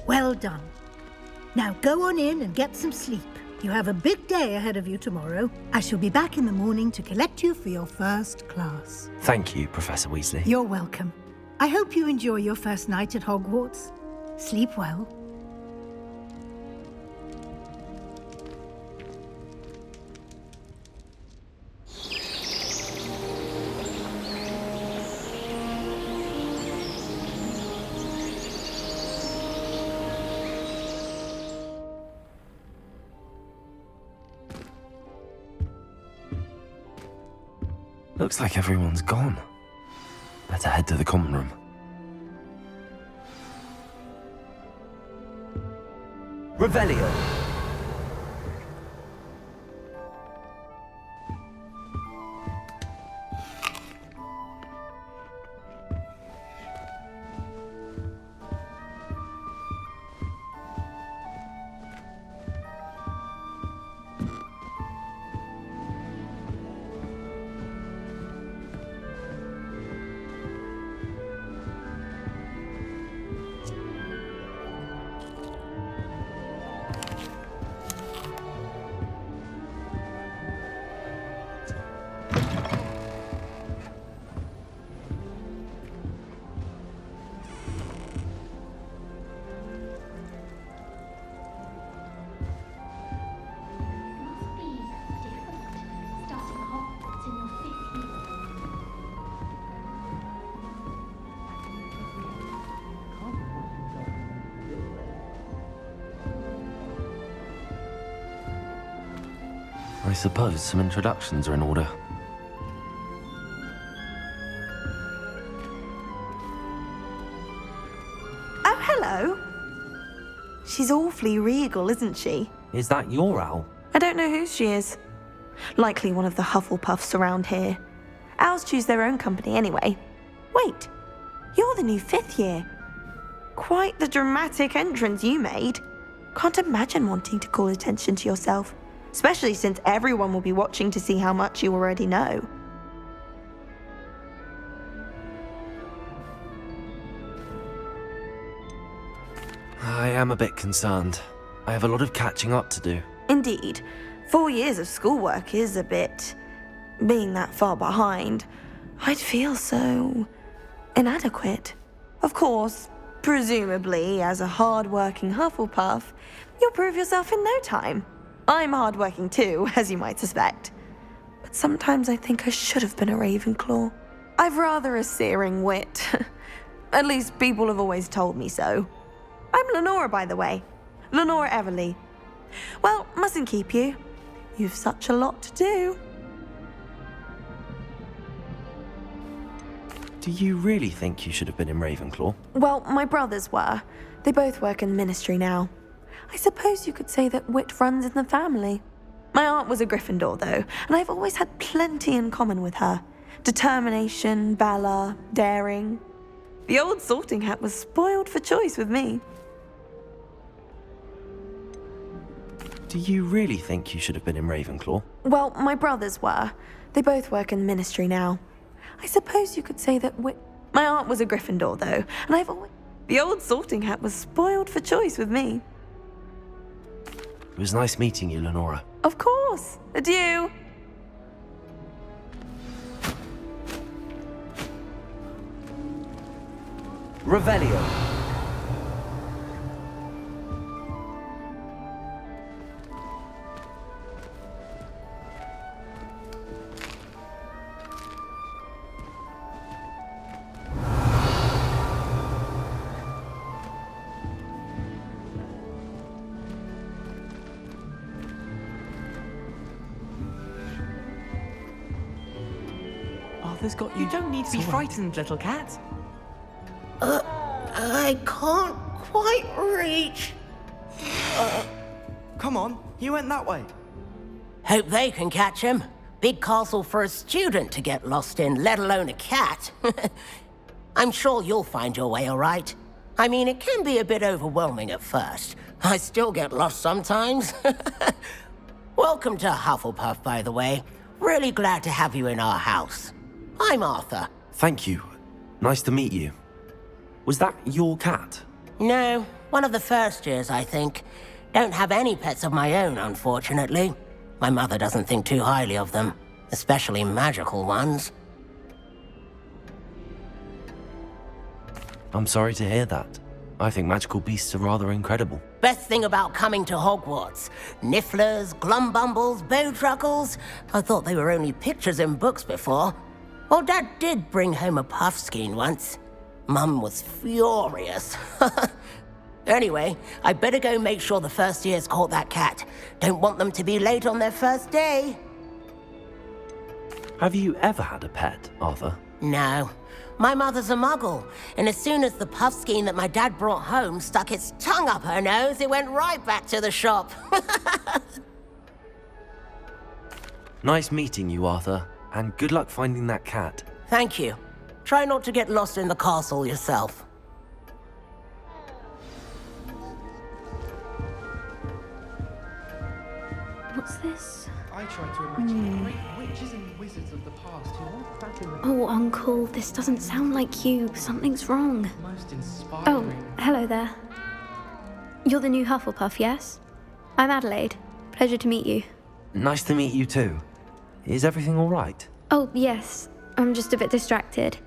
Speaker 11: Well done. Now go on in and get some sleep. You have a big day ahead of you tomorrow. I shall be back in the morning to collect you for your first class.
Speaker 4: Thank you, Professor Weasley.
Speaker 11: You're welcome. I hope you enjoy your first night at Hogwarts. Sleep well.
Speaker 4: Looks like everyone's gone. Better head to the common room.
Speaker 2: Revelio.
Speaker 4: I suppose some introductions are in order.
Speaker 13: Oh, hello. She's awfully regal, isn't she?
Speaker 4: Is that your owl?
Speaker 13: I don't know who she is. Likely one of the Hufflepuffs around here. Owls choose their own company anyway. Wait, you're the new 5th year. Quite the dramatic entrance you made. Can't imagine wanting to call attention to yourself, especially since everyone will be watching to see how much you already know.
Speaker 4: I am a bit concerned. I have a lot of catching up to do.
Speaker 13: Indeed. 4 years of schoolwork is a bit... being that far behind, I'd feel so... inadequate. Of course, presumably, as a hard-working Hufflepuff, you'll prove yourself in no time. I'm hard-working too, as you might suspect. But sometimes I think I should have been a Ravenclaw. I've rather a searing wit. At least people have always told me so. I'm Lenora, by the way. Lenora Everly. Well, mustn't keep you. You've such a lot to do.
Speaker 4: Do you really think you should have been in Ravenclaw?
Speaker 13: Well, my brothers were. They both work in ministry now. I suppose you could say that wit runs in the family. My aunt was a Gryffindor, though, and I've always had plenty in common with her. Determination, valor, daring. The old sorting hat was spoiled for choice with me.
Speaker 4: Do you really think you should have been in Ravenclaw?
Speaker 13: Well, my brothers were. They both work in ministry now. I suppose you could say that my aunt was a Gryffindor, though, and I've always... The old sorting hat was spoiled for choice with me.
Speaker 4: It was nice meeting you, Lenora.
Speaker 13: Of course. Adieu.
Speaker 2: Revelio.
Speaker 14: Got you. Don't need to be frightened, little cat.
Speaker 6: I can't quite reach.
Speaker 14: Come on, you went that way.
Speaker 15: Hope they can catch him. Big castle for a student to get lost in, let alone a cat. I'm sure you'll find your way all right. I mean, it can be a bit overwhelming at first. I still get lost sometimes. Welcome to Hufflepuff, by the way. Really glad to have you in our house. I'm Arthur.
Speaker 4: Thank you. Nice to meet you. Was that your cat?
Speaker 15: No, one of the first years, I think. Don't have any pets of my own, unfortunately. My mother doesn't think too highly of them, especially magical ones.
Speaker 4: I'm sorry to hear that. I think magical beasts are rather incredible.
Speaker 15: Best thing about coming to Hogwarts. Nifflers, glumbumbles, bowtruckles. I thought they were only pictures in books before. Well, Dad did bring home a puffskein once. Mum was furious. Anyway, I better go make sure the first years caught that cat. Don't want them to be late on their first day.
Speaker 4: Have you ever had a pet, Arthur?
Speaker 15: No. My mother's a muggle, and as soon as the puffskein that my dad brought home stuck its tongue up her nose, it went right back to the shop.
Speaker 4: Nice meeting you, Arthur, and good luck finding that cat.
Speaker 15: Thank you. Try not to get lost in the castle yourself.
Speaker 16: What's this?
Speaker 14: I tried to imagine great witches and wizards of the past who walked back in the
Speaker 16: Oh, Uncle, this doesn't sound like you. Something's wrong.
Speaker 14: most
Speaker 16: Oh,
Speaker 14: inspiring.
Speaker 16: hello there. You're the new Hufflepuff, yes? I'm Adelaide. Pleasure to meet you.
Speaker 4: Nice to meet you too. Is everything all right?
Speaker 16: Oh, yes. I'm just a bit distracted.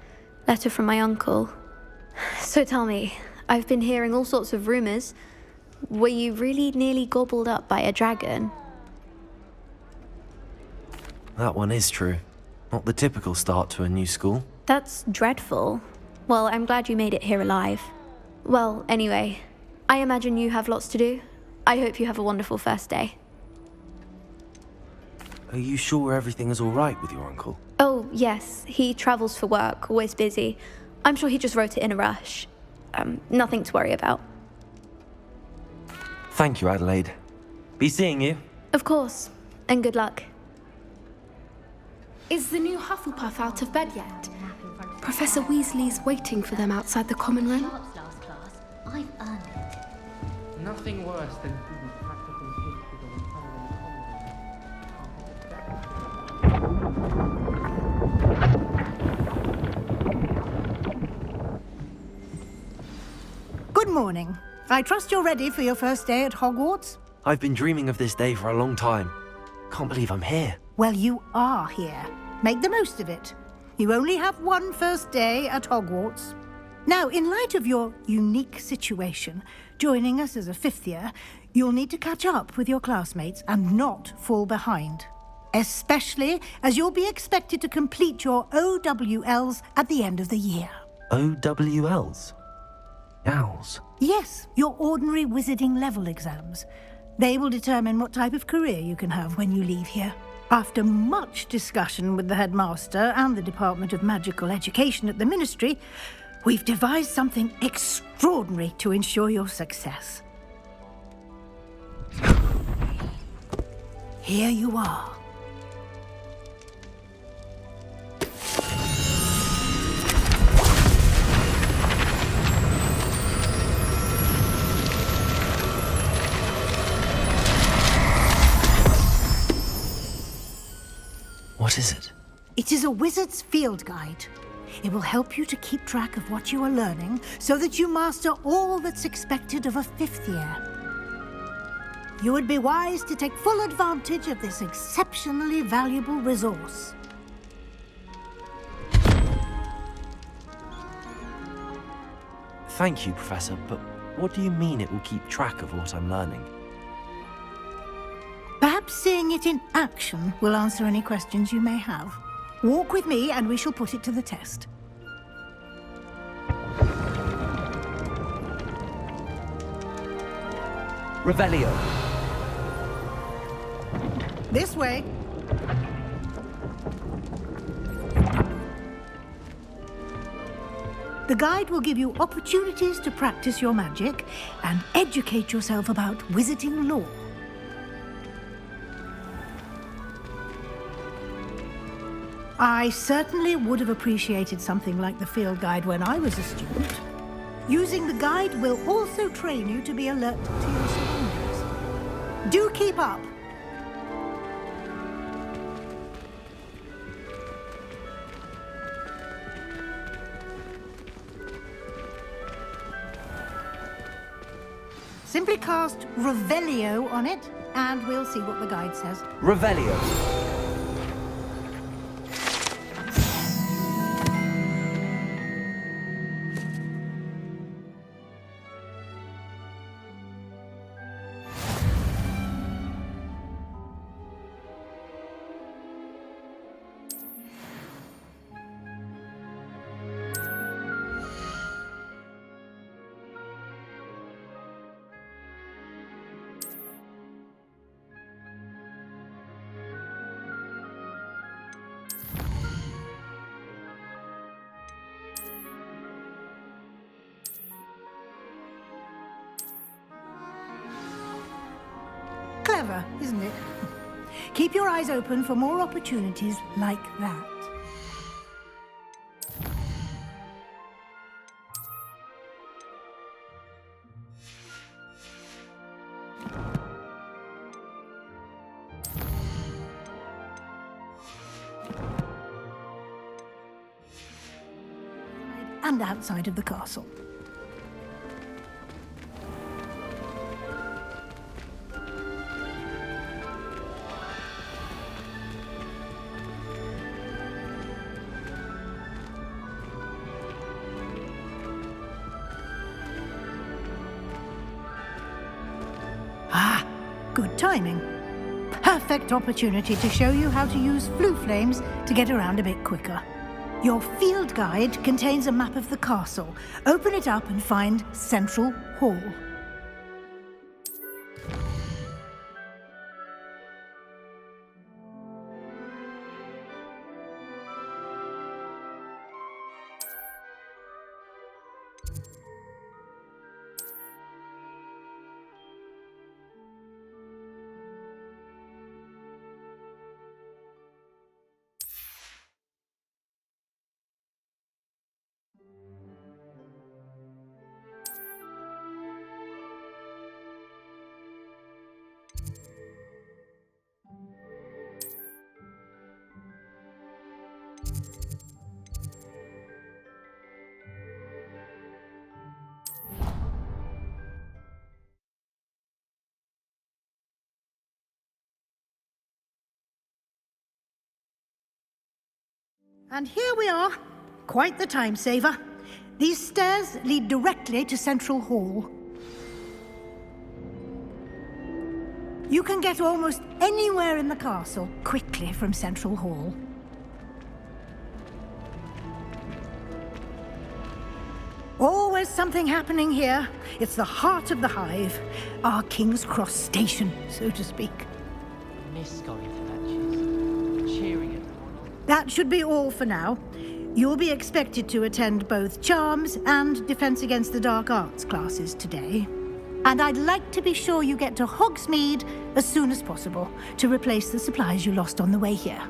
Speaker 16: Letter from my uncle. So tell me, I've been hearing all sorts of rumors. Were you really nearly gobbled up by a dragon?
Speaker 4: That one is true. Not the typical start to a new school.
Speaker 16: That's dreadful. Well, I'm glad you made it here alive. Well, anyway, I imagine you have lots to do. I hope you have a wonderful first day.
Speaker 4: Are you sure everything is all right with your uncle?
Speaker 16: Oh, yes. He travels for work, always busy. I'm sure he just wrote it in a rush. Nothing to worry about.
Speaker 4: Thank you, Adelaide. Be seeing you.
Speaker 16: Of course. And good luck.
Speaker 17: Is the new Hufflepuff out of bed yet? Professor Weasley's waiting for them outside the common room.
Speaker 18: I've earned it.
Speaker 14: Nothing worse than being practical history on a
Speaker 11: Good morning. I trust you're ready for your first day at Hogwarts?
Speaker 4: I've been dreaming of this day for a long time. Can't believe I'm here.
Speaker 11: Well, you are here. Make the most of it. You only have one first day at Hogwarts. Now, in light of your unique situation, joining us as a fifth year, you'll need to catch up with your classmates and not fall behind. Especially as you'll be expected to complete your OWLs at the end of the year.
Speaker 4: OWLs? Owls?
Speaker 11: Yes, your ordinary wizarding level exams. They will determine what type of career you can have when you leave here. After much discussion with the headmaster and the Department of Magical Education at the Ministry, we've devised something extraordinary to ensure your success. Here you are.
Speaker 4: What is it?
Speaker 11: It is a wizard's field guide. It will help you to keep track of what you are learning so that you master all that's expected of a fifth year. You would be wise to take full advantage of this exceptionally valuable resource.
Speaker 4: Thank you, Professor, but what do you mean it will keep track of what I'm learning?
Speaker 11: Perhaps seeing it in action will answer any questions you may have. Walk with me and we shall put it to the test.
Speaker 14: Revelio.
Speaker 11: This way. The guide will give you opportunities to practice your magic and educate yourself about wizarding lore. I certainly would have appreciated something like the field guide when I was a student. Using the guide will also train you to be alert to your surroundings. Do keep up! Simply cast Revelio on it, and we'll see what the guide says.
Speaker 19: Revelio.
Speaker 11: Clever, isn't it? Keep your eyes open for more opportunities like that. And outside of the castle. Good timing. Perfect opportunity to show you how to use flue flames to get around a bit quicker. Your field guide contains a map of the castle. Open it up and find Central Hall. And here we are. Quite the time saver. These stairs lead directly to Central Hall. You can get almost anywhere in the castle quickly from Central Hall. Always something happening here. It's the heart of the hive. Our King's Cross station, so to speak.
Speaker 14: Miss going to lectures, cheering everyone on.
Speaker 11: That should be all for now. You'll be expected to attend both Charms and Defense Against the Dark Arts classes today. And I'd like to be sure you get to Hogsmeade as soon as possible to replace the supplies you lost on the way here.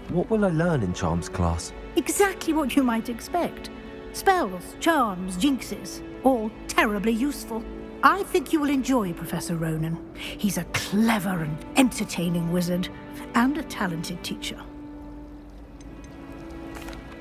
Speaker 4: What will I learn in Charms class?
Speaker 11: Exactly what you might expect. Spells, charms, jinxes, all terribly useful. I think you will enjoy Professor Ronan. He's a clever and entertaining wizard, and a talented teacher.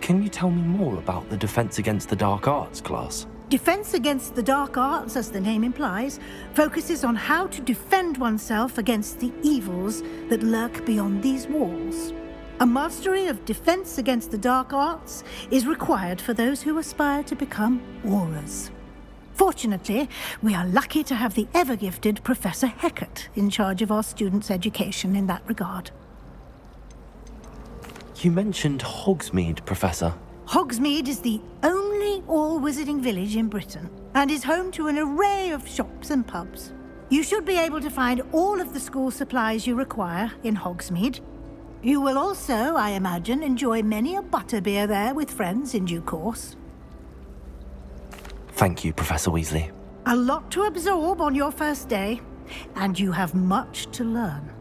Speaker 4: Can you tell me more about the Defense Against the Dark Arts class?
Speaker 11: Defense Against the Dark Arts, as the name implies, focuses on how to defend oneself against the evils that lurk beyond these walls. A mastery of Defense Against the Dark Arts is required for those who aspire to become Aurors. Fortunately, we are lucky to have the ever-gifted Professor Hecat in charge of our students' education in that regard.
Speaker 4: You mentioned Hogsmeade, Professor.
Speaker 11: Hogsmeade is the only all-wizarding village in Britain and is home to an array of shops and pubs. You should be able to find all of the school supplies you require in Hogsmeade. You will also, I imagine, enjoy many a butterbeer there with friends in due course.
Speaker 4: Thank you, Professor Weasley.
Speaker 11: A lot to absorb on your first day, and you have much to learn.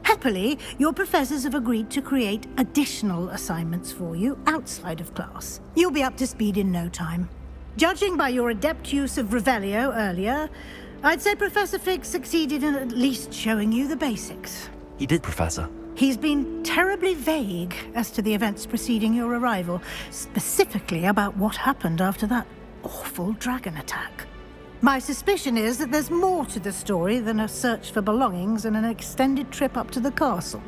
Speaker 11: Happily, your professors have agreed to create additional assignments for you outside of class. You'll be up to speed in no time. Judging by your adept use of Revelio earlier, I'd say Professor Fig succeeded in at least showing you the basics.
Speaker 4: He did, Professor.
Speaker 11: He's been terribly vague as to the events preceding your arrival, specifically about what happened after that awful dragon attack. My suspicion is that there's more to the story than a search for belongings and an extended trip up to the castle.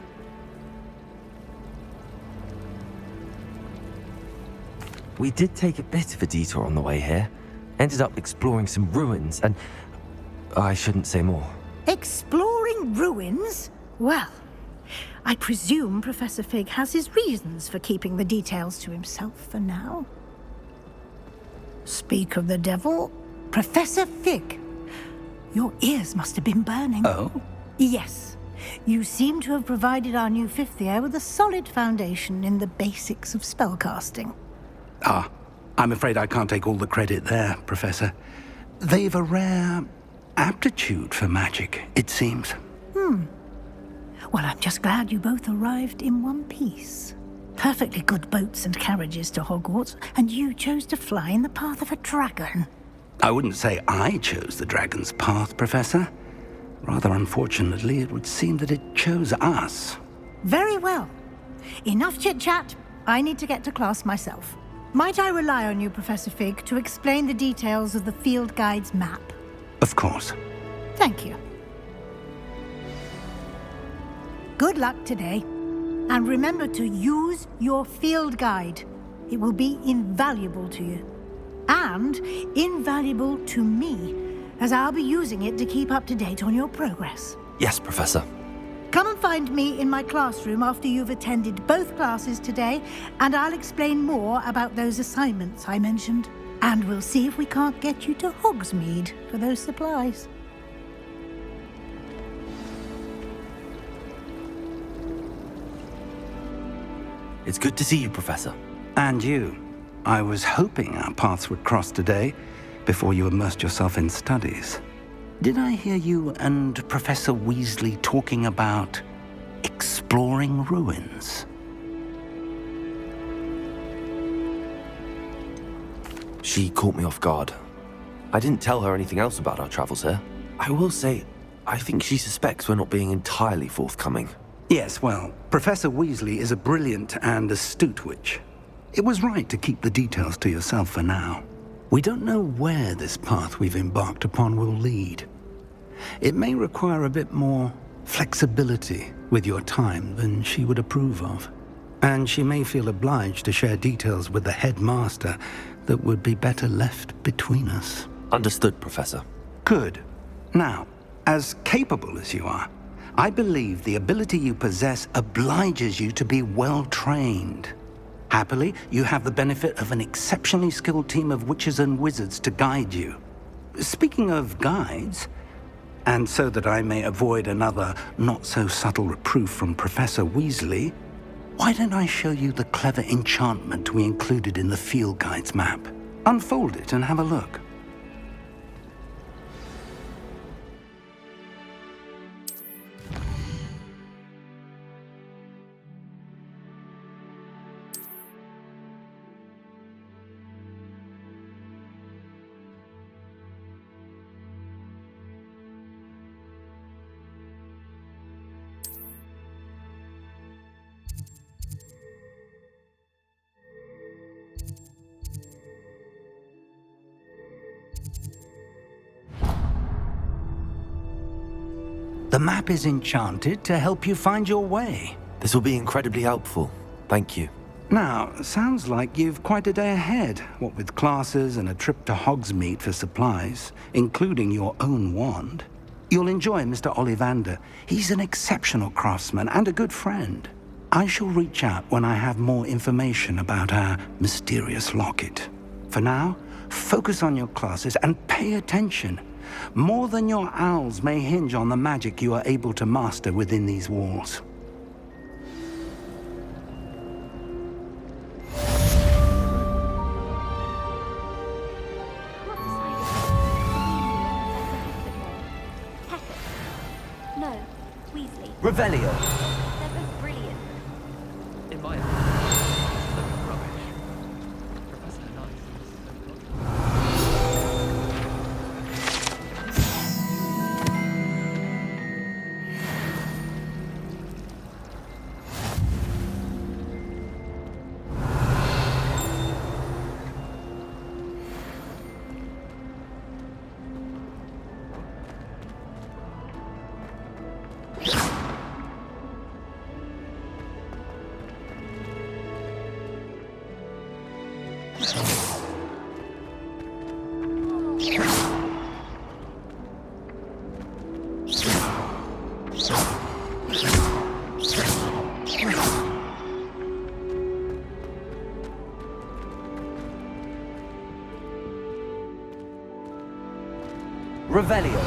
Speaker 4: We did take a bit of a detour on the way here. Ended up exploring some ruins and... I shouldn't say more.
Speaker 11: Exploring ruins? Well, I presume Professor Fig has his reasons for keeping the details to himself for now. Speak of the devil, Professor Fig, your ears must have been burning.
Speaker 3: Oh?
Speaker 11: Yes. You seem to have provided our new fifth year with a solid foundation in the basics of spellcasting.
Speaker 3: Ah, I'm afraid I can't take all the credit there, Professor. They've a rare aptitude for magic, it seems.
Speaker 11: Well, I'm just glad you both arrived in one piece. Perfectly good boats and carriages to Hogwarts, and you chose to fly in the path of a dragon.
Speaker 3: I wouldn't say I chose the dragon's path, Professor. Rather unfortunately, it would seem that it chose us.
Speaker 11: Very well. Enough chit-chat. I need to get to class myself. Might I rely on you, Professor Fig, to explain the details of the field guide's map?
Speaker 3: Of course.
Speaker 11: Thank you. Good luck today. And remember to use your field guide. It will be invaluable to you. And invaluable to me, as I'll be using it to keep up to date on your progress.
Speaker 4: Yes, Professor.
Speaker 11: Come and find me in my classroom after you've attended both classes today, and I'll explain more about those assignments I mentioned. And we'll see if we can't get you to Hogsmeade for those supplies.
Speaker 4: It's good to see you, Professor.
Speaker 3: And you. I was hoping our paths would cross today, before you immersed yourself in studies. Did I hear you and Professor Weasley talking about exploring ruins?
Speaker 4: She caught me off guard. I didn't tell her anything else about our travels here. I will say, I think she suspects we're not being entirely forthcoming.
Speaker 3: Yes, well, Professor Weasley is a brilliant and astute witch. It was right to keep the details to yourself for now. We don't know where this path we've embarked upon will lead. It may require a bit more flexibility with your time than she would approve of. And she may feel obliged to share details with the headmaster that would be better left between us.
Speaker 4: Understood, Professor.
Speaker 3: Good. Now, as capable as you are, I believe the ability you possess obliges you to be well-trained. Happily, you have the benefit of an exceptionally skilled team of witches and wizards to guide you. Speaking of guides, and so that I may avoid another not-so-subtle reproof from Professor Weasley, why don't I show you the clever enchantment we included in the field guide's map? Unfold it and have a look. The map is enchanted to help you find your way.
Speaker 4: This will be incredibly helpful. Thank you.
Speaker 3: Now, sounds like you've quite a day ahead, what with classes and a trip to Hogsmeade for supplies, including your own wand. You'll enjoy Mr. Ollivander. He's an exceptional craftsman and a good friend. I shall reach out when I have more information about our mysterious locket. For now, focus on your classes and pay attention. More than your owls may hinge on the magic you are able to master within these walls.
Speaker 2: Revelio.
Speaker 16: They're both brilliant.
Speaker 14: In my opinion, look rubbish. Professor Nice
Speaker 2: Revelio.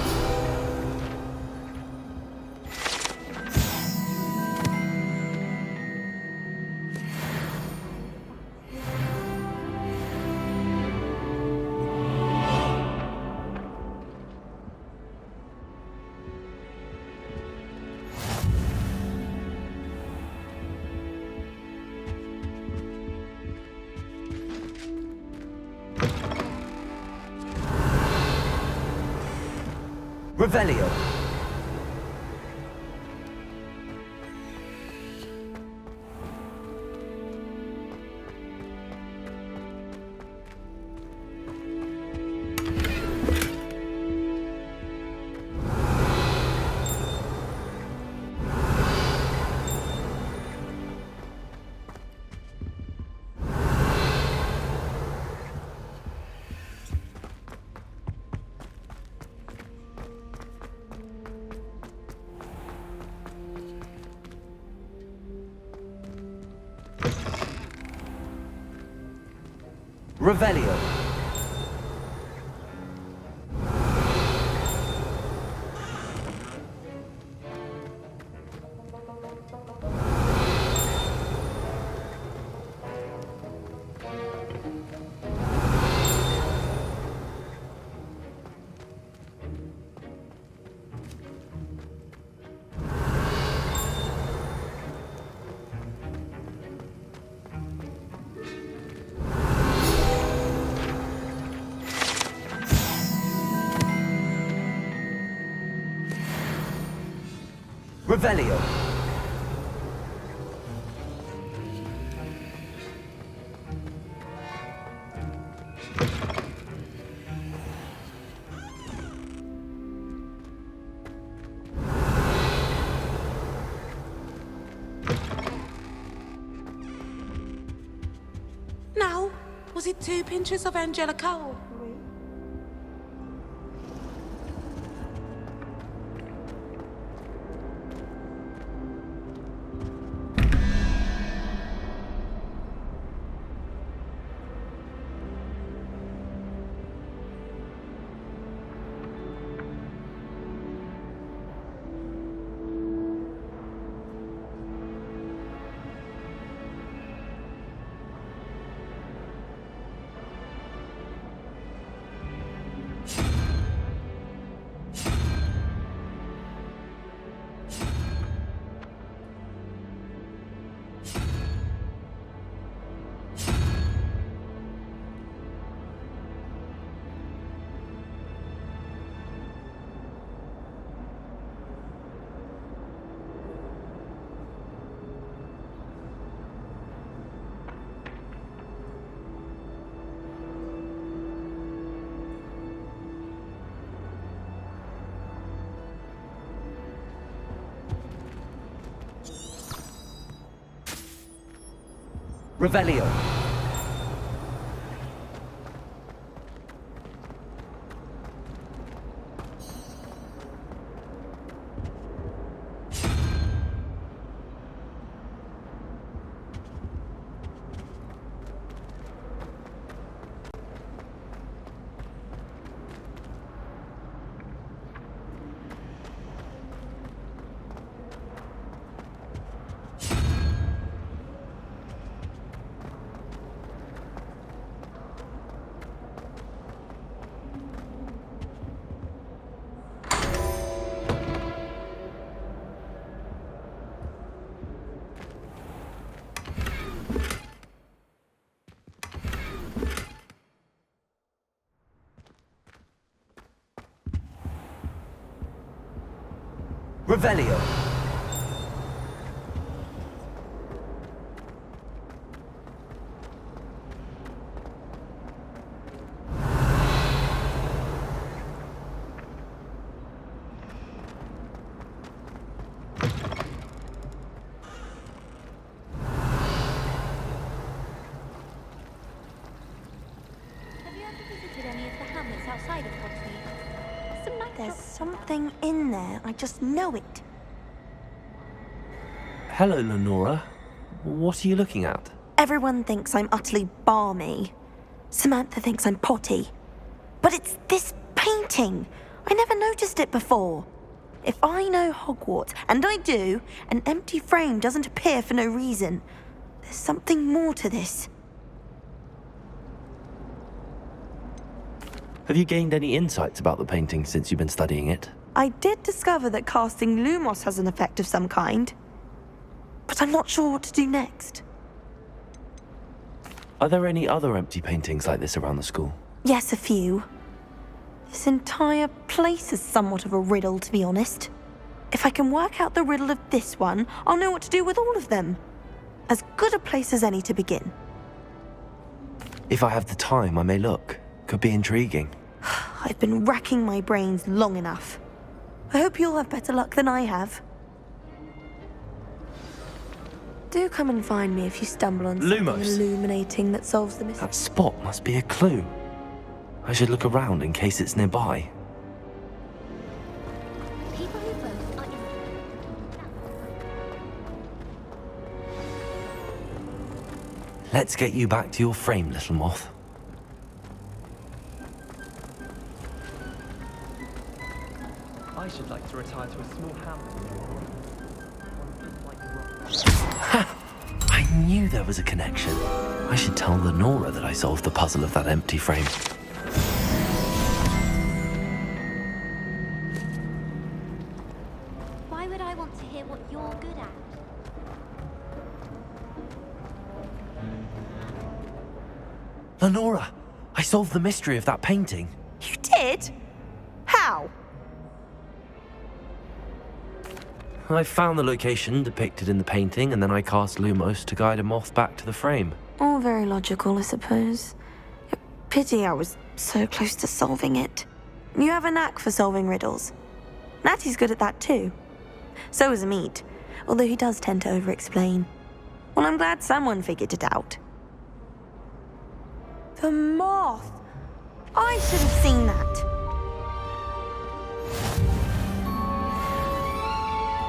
Speaker 2: Revelio. Revelio. Revelio.
Speaker 19: Now, was it 2 pinches of Angelica? Revelio.
Speaker 2: Revelio.
Speaker 13: There's something in there. I just know it.
Speaker 4: Hello, Lenora. What are you looking at?
Speaker 13: Everyone thinks I'm utterly balmy. Samantha thinks I'm potty. But it's this painting. I never noticed it before. If I know Hogwarts, and I do, an empty frame doesn't appear for no reason. There's something more to this.
Speaker 4: Have you gained any insights about the painting since you've been studying it?
Speaker 13: I did discover that casting Lumos has an effect of some kind. But I'm not sure what to do next.
Speaker 4: Are there any other empty paintings like this around the school?
Speaker 13: Yes, a few. This entire place is somewhat of a riddle, to be honest. If I can work out the riddle of this one, I'll know what to do with all of them. As good a place as any to begin.
Speaker 4: If I have the time, I may look. Could be intriguing.
Speaker 13: I've been racking my brains long enough. I hope you'll have better luck than I have. Do come and find me if you stumble on something
Speaker 4: Lumos.
Speaker 13: illuminating that solves the mystery.
Speaker 4: That spot must be a clue. I should look around in case it's nearby.
Speaker 18: People who vote are
Speaker 4: Let's get you back to your frame, little moth.
Speaker 14: I should like to retire to a small hamlet.
Speaker 4: Ha! I knew there was a connection. I should tell Lenora that I solved the puzzle of that empty frame.
Speaker 18: Why would I want to hear what you're good at?
Speaker 4: Lenora, I solved the mystery of that painting.
Speaker 13: You did? How?
Speaker 4: I found the location depicted in the painting, and then I cast Lumos to guide a moth back to the frame.
Speaker 13: All very logical, I suppose. Pity I was so close to solving it. You have a knack for solving riddles. Natty's good at that too. So is Amit, although he does tend to over-explain. Well, I'm glad someone figured it out. The moth! I should have seen that.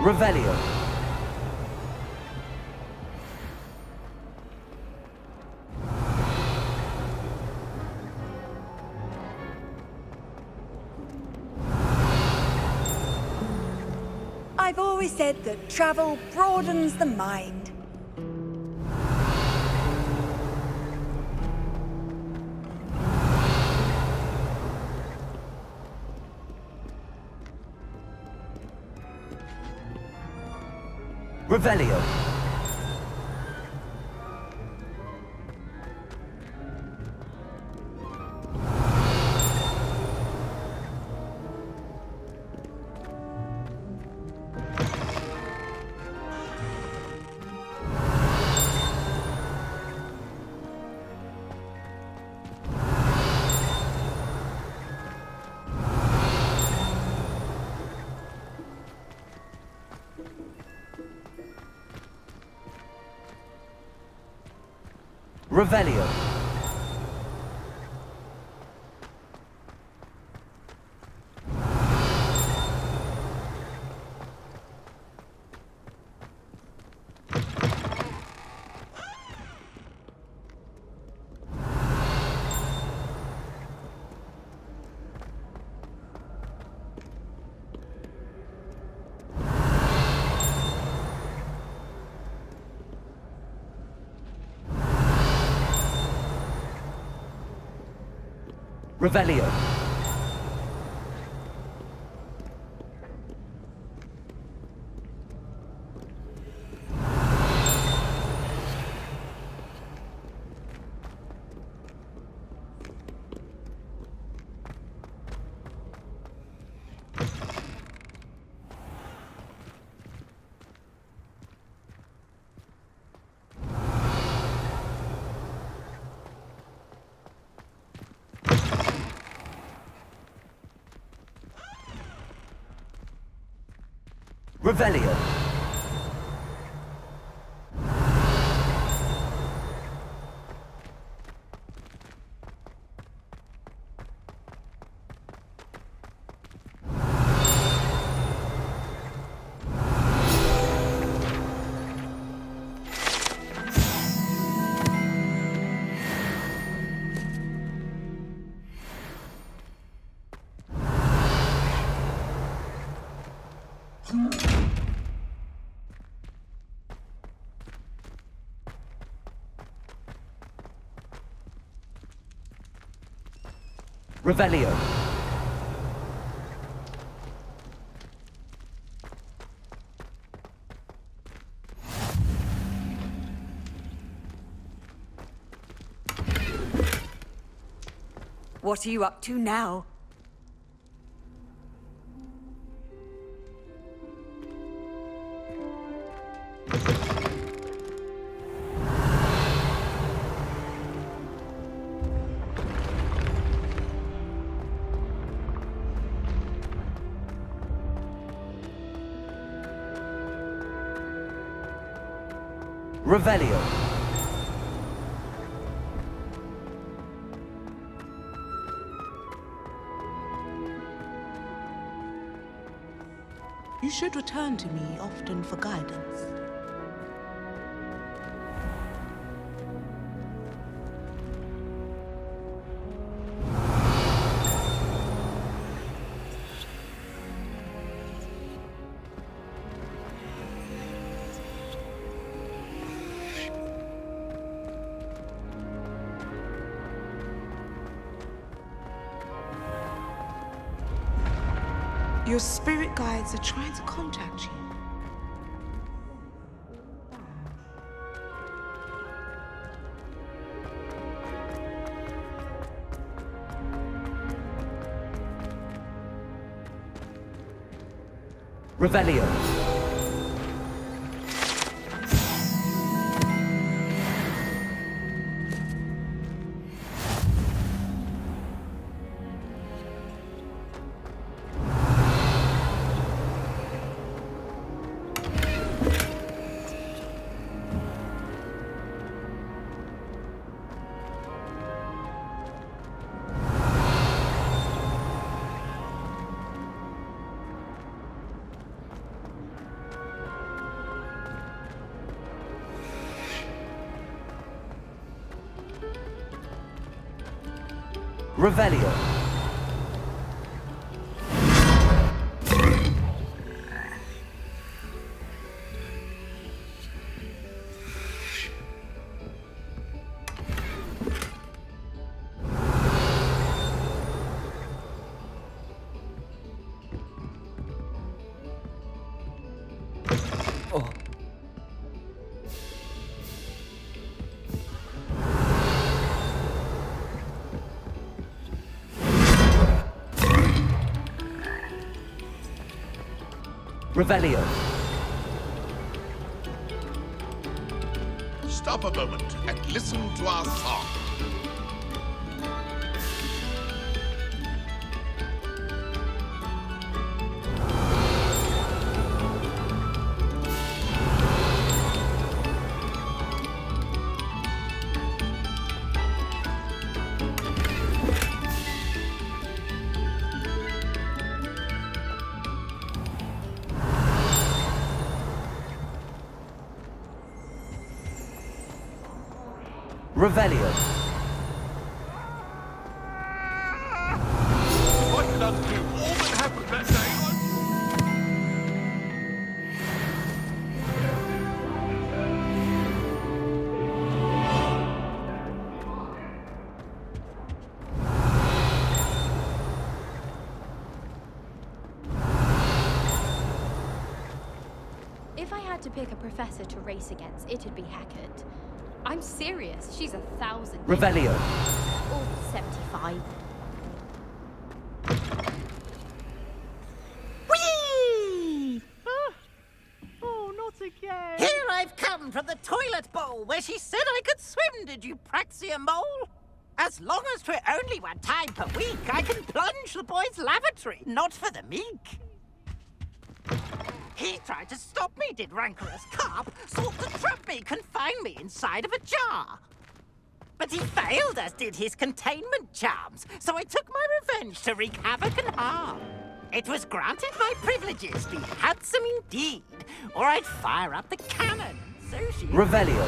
Speaker 2: Revelio.
Speaker 20: I've always said that travel broadens the mind.
Speaker 2: Revelio. Revelio. Revelio. Revelio. Revelio.
Speaker 20: What are you up to now?
Speaker 2: Revelio.
Speaker 19: You should return to me often for guidance. Your spirit guides are trying to contact you.
Speaker 2: Revelio. Revelio. Revelio.
Speaker 21: Stop a moment and listen to our song.
Speaker 2: Revelio.
Speaker 21: What did undo all that happened that day?
Speaker 18: If I had to pick a professor to race against, it'd be Hackett. I'm serious. She's 1,000.
Speaker 2: Revelio.
Speaker 18: Or 75.
Speaker 15: Whee!
Speaker 19: Oh, not again.
Speaker 15: Here I've come from the toilet bowl where she said I could swim, did you praxia mole? As long as 'twere only one time per week, I can plunge the boys' lavatory, not for the meek.
Speaker 1: He tried to stop me, did rancorous carp, sought to trap me, confine me inside of a jar. But he failed, as did his containment charms, so I took my revenge to wreak havoc and harm. It was granted my privileges, be handsome indeed, or I'd fire up the cannon, so she...
Speaker 2: Revelio.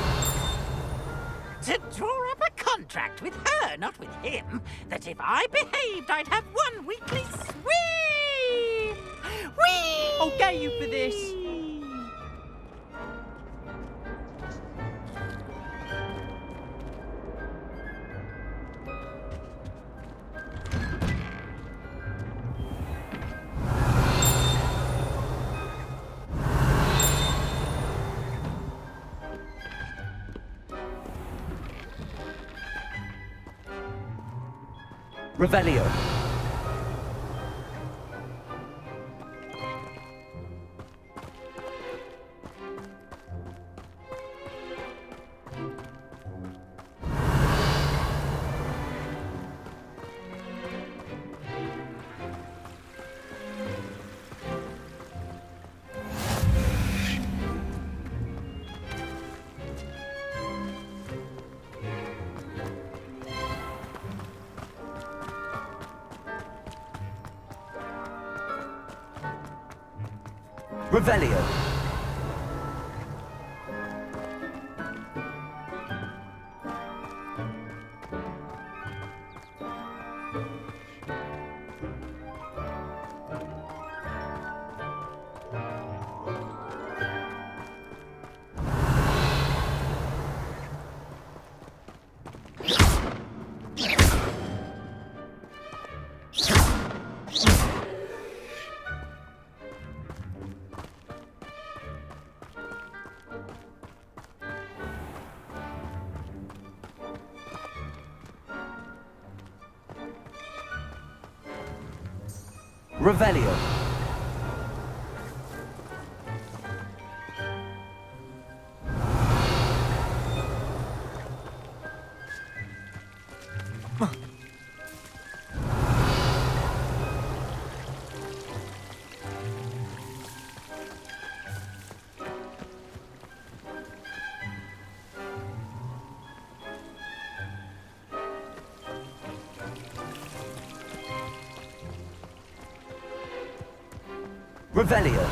Speaker 1: To draw up a contract with her, not with him, that if I behaved, I'd have one weekly swim! Whee!
Speaker 14: I'll get you for this.
Speaker 2: Revelio. Revelio. Revelio. Revelio.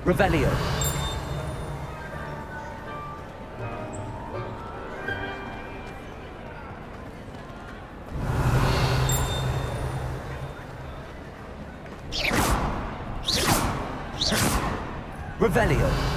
Speaker 2: Revelio. Revelio.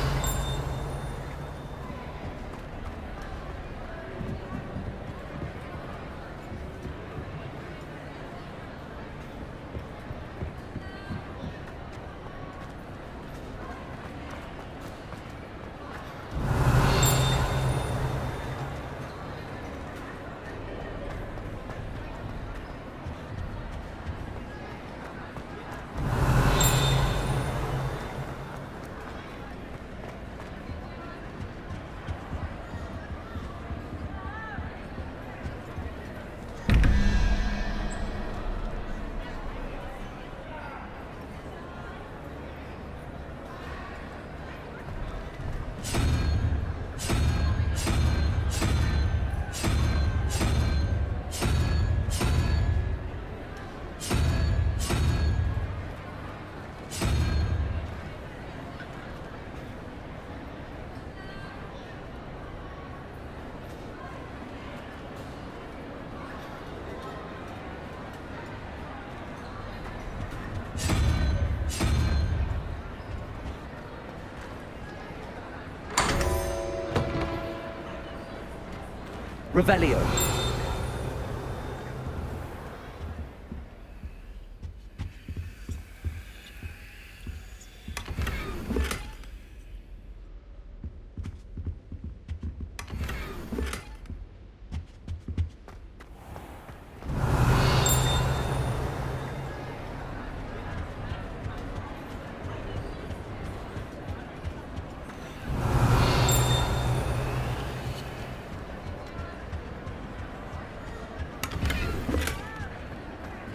Speaker 2: Revelio.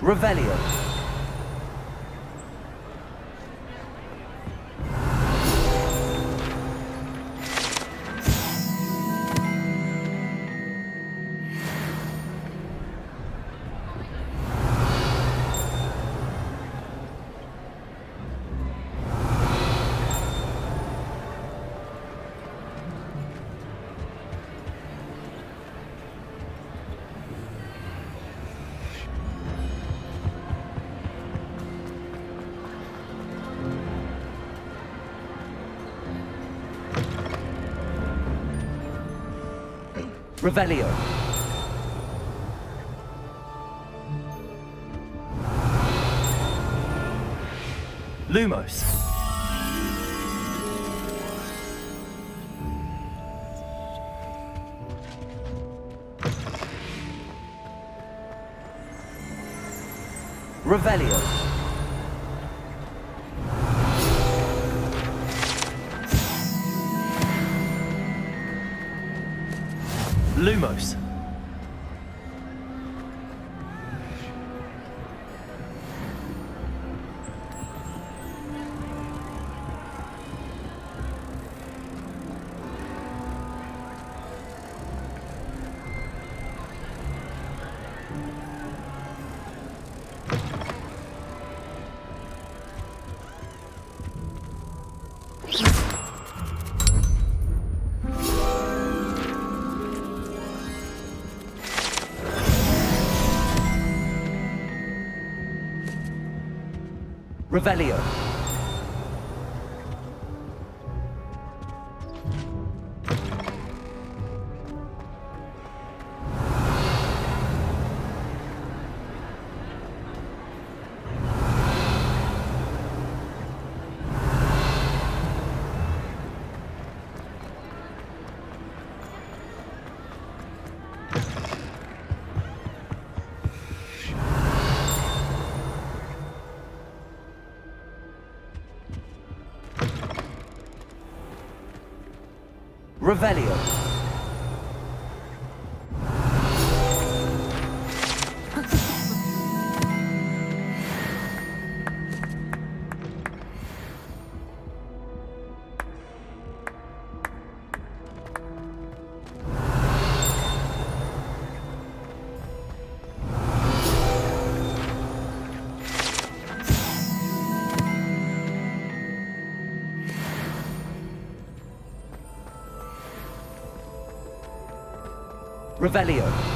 Speaker 2: Revelio. Revelio. Lumos. Revelio. Lumos. Revelio. Revelio. Revelio.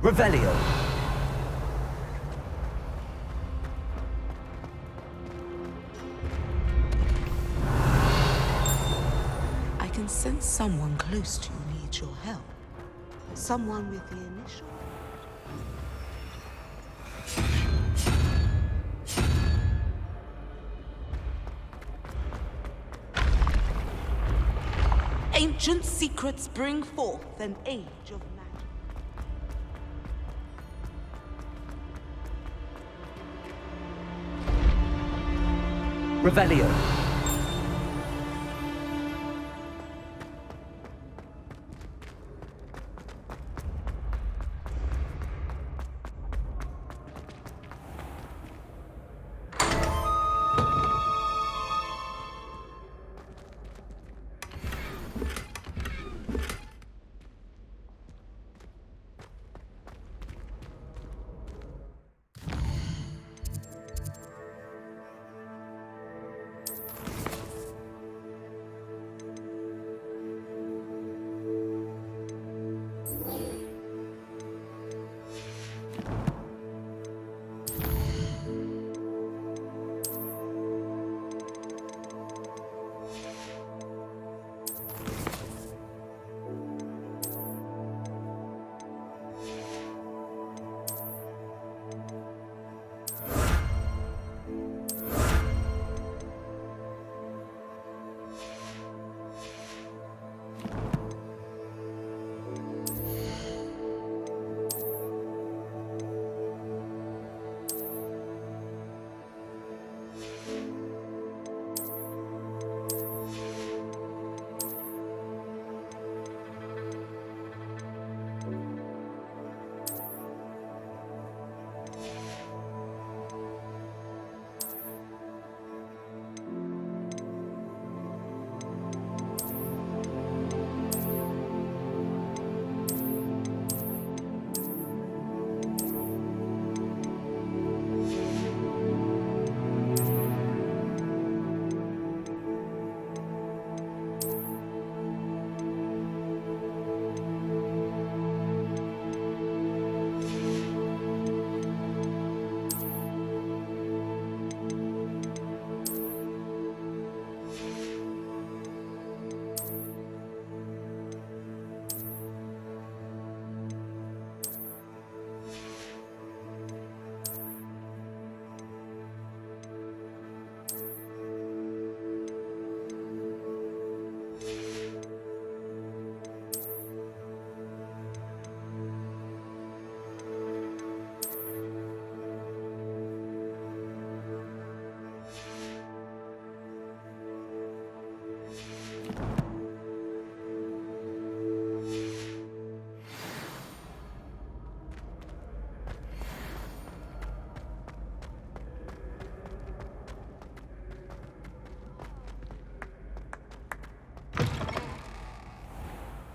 Speaker 2: Revelio.
Speaker 19: I can sense someone close to you needs your help. Someone with the initial. Ancient secrets bring forth an age of magic.
Speaker 2: Revelio.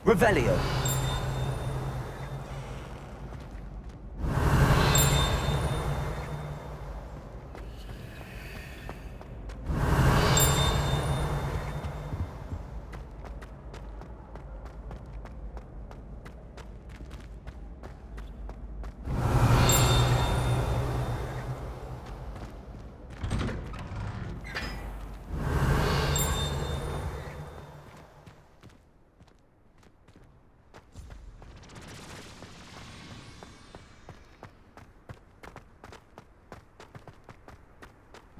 Speaker 2: Revelio.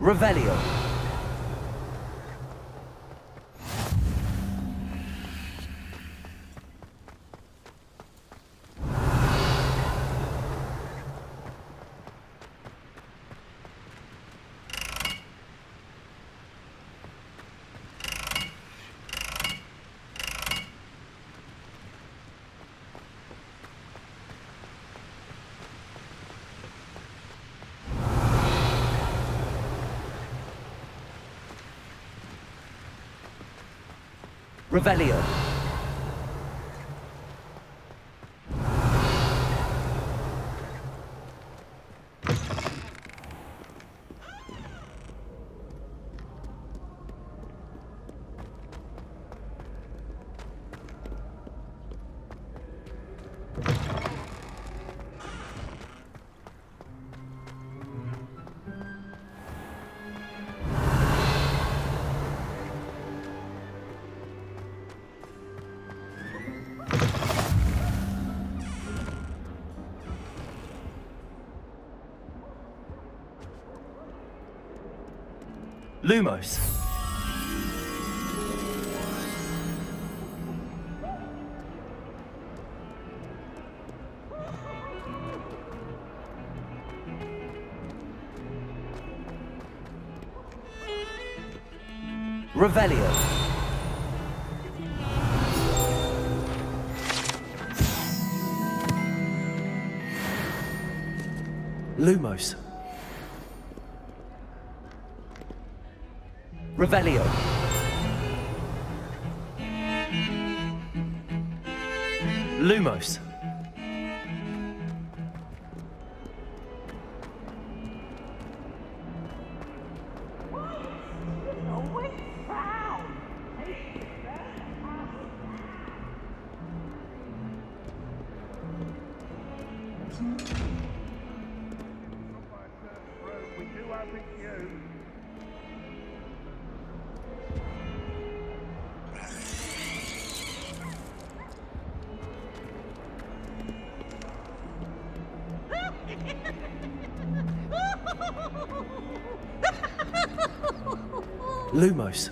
Speaker 2: Revelio. Revelio. Lumos. Revelio. Lumos. Revelio. Lumos. Lumos.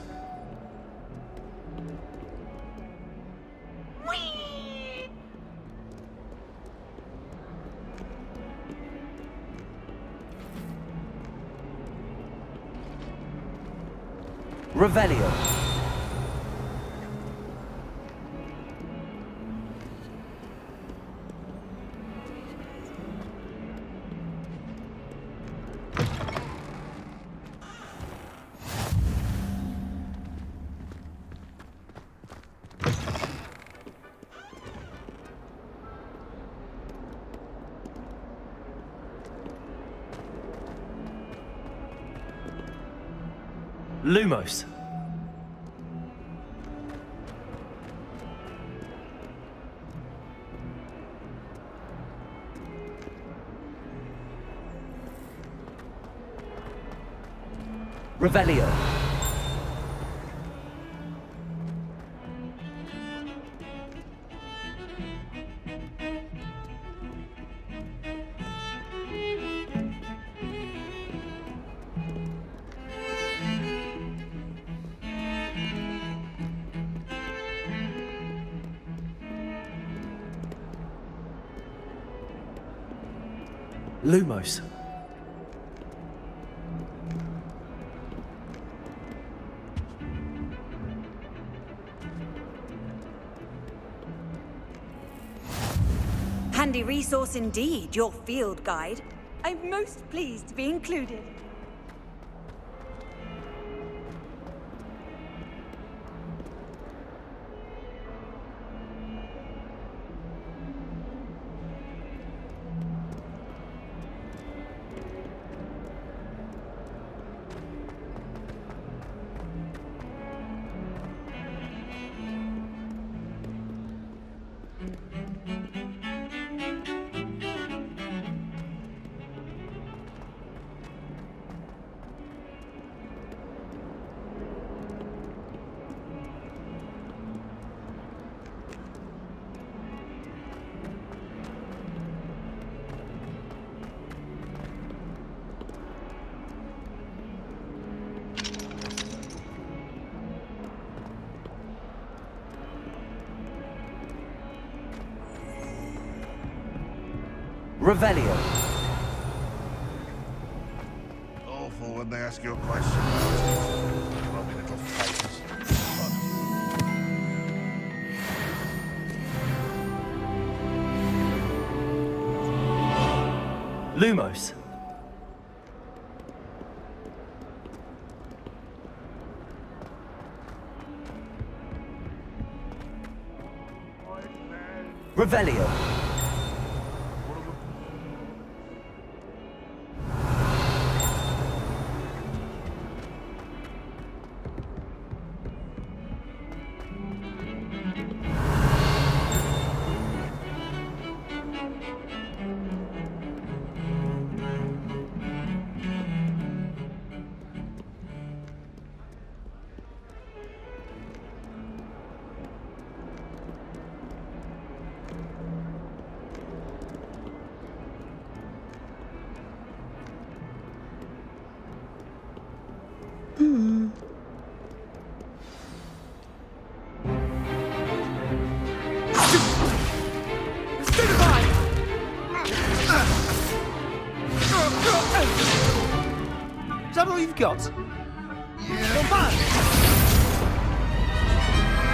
Speaker 2: Revelio. Lumos. Revelio. Lumos.
Speaker 20: Handy resource indeed, your field guide. I'm most pleased to be included.
Speaker 2: Revelio.
Speaker 21: Awful when they ask you a question. Grubby little faces.
Speaker 2: Lumos. Revelio.
Speaker 10: Is that all you've got?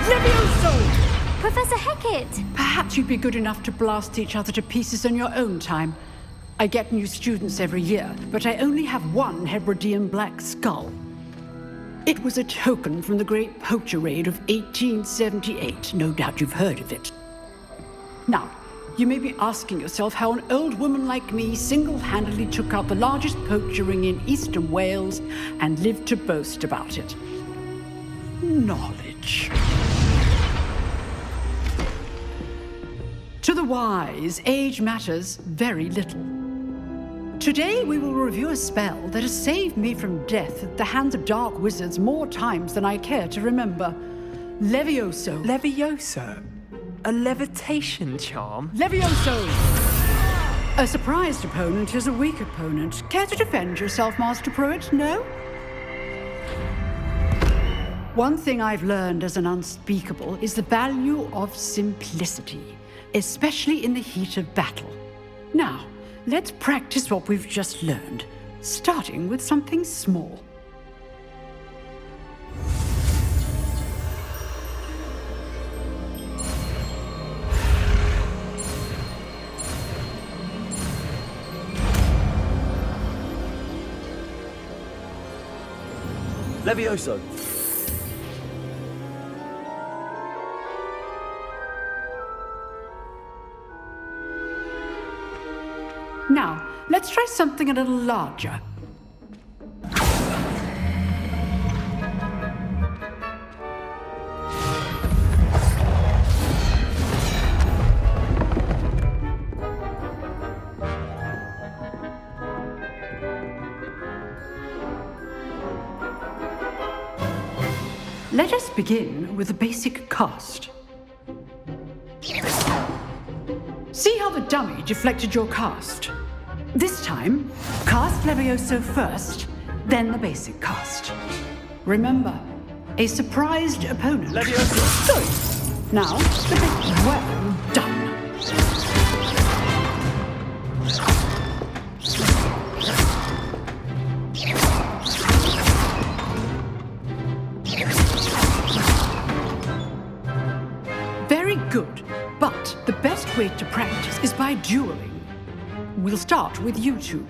Speaker 5: Levioso!
Speaker 16: Professor Hackett!
Speaker 5: Perhaps you'd be good enough to blast each other to pieces on your own time. I get new students every year, but I only have one Hebridean black skull. It was a token from the Great Poacher Raid of 1878. No doubt you've heard of it. Now, you may be asking yourself how an old woman like me single-handedly took out the largest poacher ring in eastern Wales and lived to boast about it. Knowledge. To the wise, age matters very little. Today we will review a spell that has saved me from death at the hands of dark wizards more times than I care to remember. Levioso.
Speaker 22: Levioso? A levitation charm?
Speaker 5: Levioso! A surprised opponent is a weak opponent. Care to defend yourself, Master Pruitt? No? One thing I've learned as an unspeakable is the value of simplicity, especially in the heat of battle. Now, let's practice what we've just learned, starting with something small.
Speaker 2: Levioso.
Speaker 5: Now, let's try something a little larger. Let us begin with a basic cast. See how the dummy deflected your cast? This time, cast Levioso first, then the basic cast. Remember, a surprised opponent.
Speaker 2: Levioso!
Speaker 5: Good. Now, the bit well done. Very good, but the best way to practice is by dueling. We'll start with you two.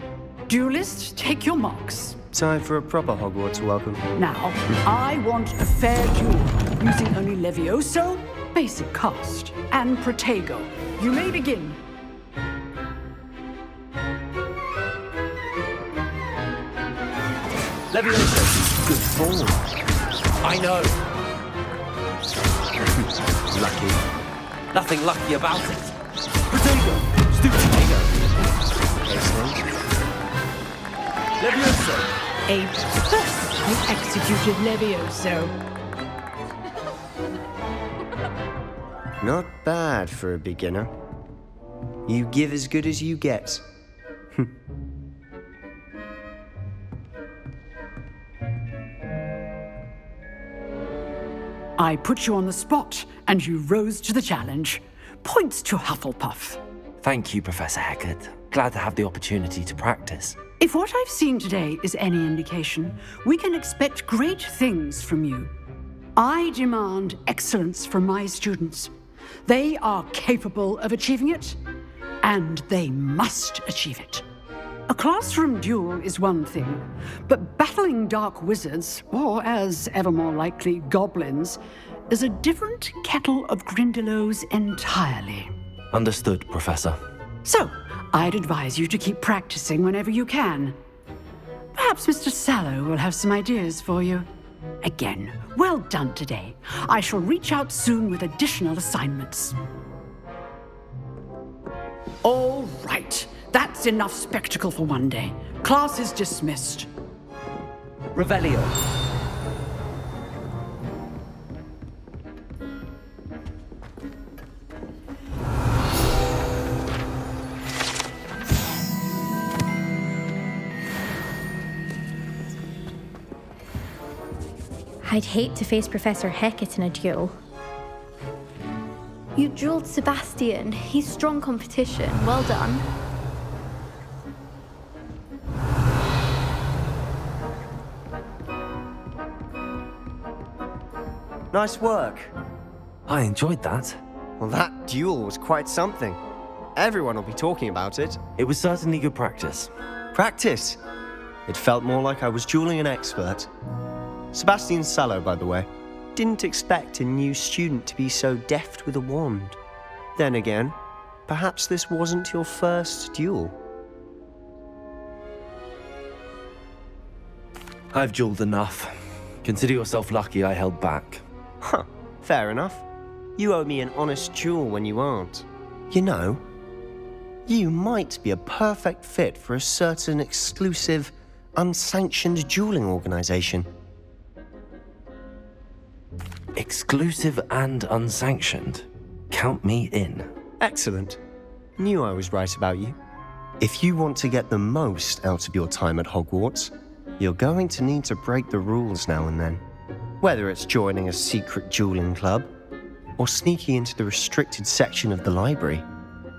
Speaker 5: Duelists, take your marks.
Speaker 22: Time for a proper Hogwarts welcome.
Speaker 5: Now, I want a fair duel, using only Levioso, basic cast, and Protego. You may begin.
Speaker 2: Levioso. Good form. I know. Lucky. Nothing lucky about it. Protego. Stupid Protego. Excellent. Levioso.
Speaker 5: A perfectly executed Levioso.
Speaker 22: Not bad for a beginner. You give as good as you get.
Speaker 5: I put you on the spot, and you rose to the challenge. Points to Hufflepuff.
Speaker 2: Thank you, Professor Hackett.
Speaker 4: glad to have the opportunity to practice.
Speaker 5: If what I've seen today is any indication, we can expect great things from you. I demand excellence from my students. They are capable of achieving it, and they must achieve it. A classroom duel is one thing, but battling dark wizards, or as ever more likely, goblins, is a different kettle of grindylows entirely.
Speaker 4: Understood, Professor.
Speaker 5: So, I'd advise you to keep practicing whenever you can. Perhaps Mr. Sallow will have some ideas for you. Again, well done today. I shall reach out soon with additional assignments. All right. That's enough spectacle for one day. Class is dismissed.
Speaker 2: Revelio.
Speaker 7: I'd hate to face Professor Hecat in a duel.
Speaker 16: You drilled Sebastian. He's strong competition. Well done.
Speaker 22: Nice work.
Speaker 4: I enjoyed that.
Speaker 22: Well, that duel was quite something. Everyone will be talking about it.
Speaker 4: It was certainly good practice.
Speaker 22: Practice? It felt more like I was dueling an expert. Sebastian Sallow, by the way. Didn't expect a new student to be so deft with a wand. Then again, perhaps this wasn't your first duel.
Speaker 4: I've dueled enough. Consider yourself lucky I held back.
Speaker 22: Huh, fair enough. You owe me an honest duel when you aren't. You know, you might be a perfect fit for a certain exclusive, unsanctioned dueling organization.
Speaker 4: Exclusive and unsanctioned? Count me in.
Speaker 22: Excellent. Knew I was right about you. If you want to get the most out of your time at Hogwarts, you're going to need to break the rules now and then. Whether it's joining a secret dueling club, or sneaking into the restricted section of the library,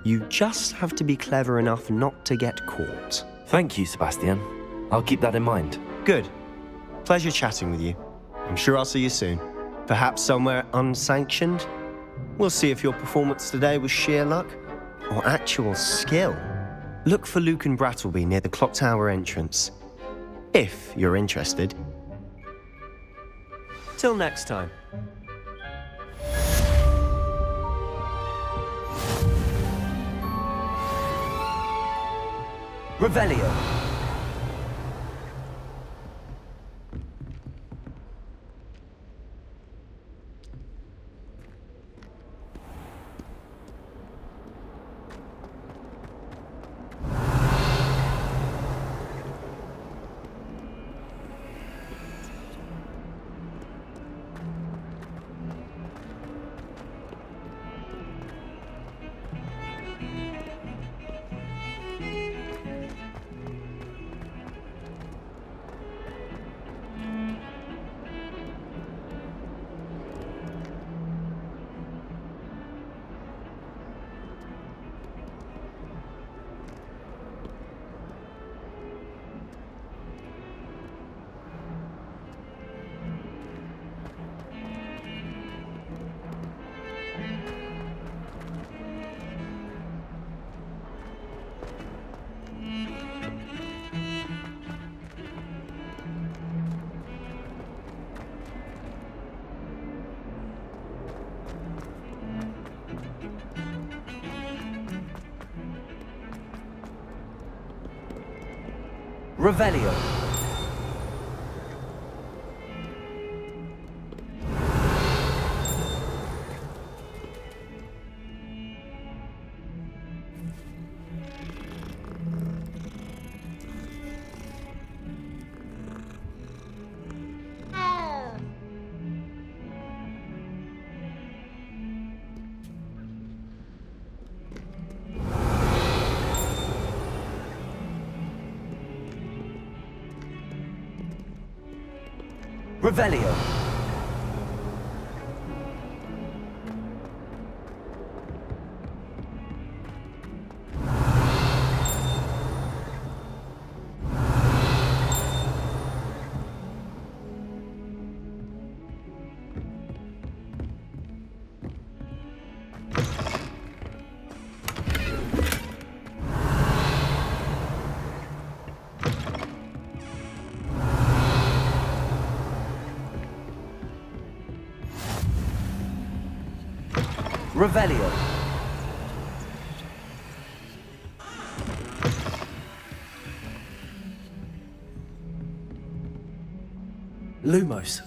Speaker 22: you just have to be clever enough not to get caught.
Speaker 4: Thank you, Sebastian. I'll keep that in mind.
Speaker 22: Good. Pleasure chatting with you. I'm sure I'll see you soon. Perhaps somewhere unsanctioned? We'll see if your performance today was sheer luck or actual skill. Look for Luke and Brattleby near the clock tower entrance, if you're interested. Till next time.
Speaker 2: Revelio. Revelio. Revelio. Revelio.
Speaker 4: Lumos.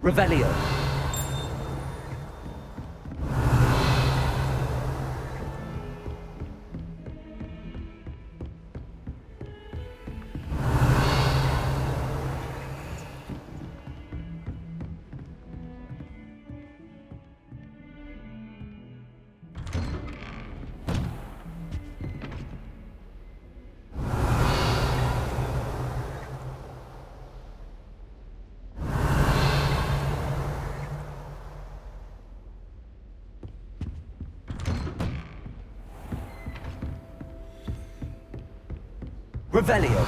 Speaker 2: Revelio. Revelio.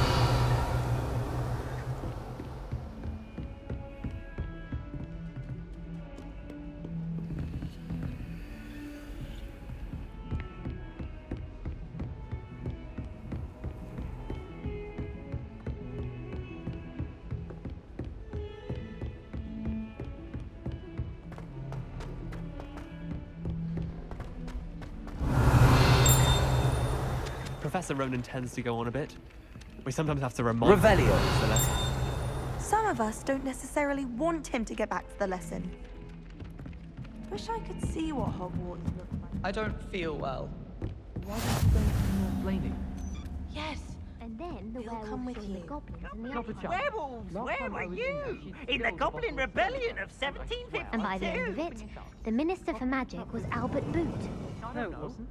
Speaker 8: Professor Ronan tends to go on a bit. We sometimes have to remind
Speaker 2: Revelio.
Speaker 8: him the lesson.
Speaker 13: Some of us don't necessarily want him to get back to the lesson. Wish I could see what Hogwarts looks like.
Speaker 14: I don't feel well. Why don't you go to North Blaney?
Speaker 18: Yes. And then the werewolves
Speaker 13: come with
Speaker 18: and the
Speaker 13: you.
Speaker 18: goblins and the
Speaker 14: Not a
Speaker 18: other
Speaker 14: chance.
Speaker 1: Werewolves, where were you? In the Goblin Rebellion of 1752.
Speaker 18: And by the end of it, the Minister for Magic was Albert Boot.
Speaker 14: No, it wasn't.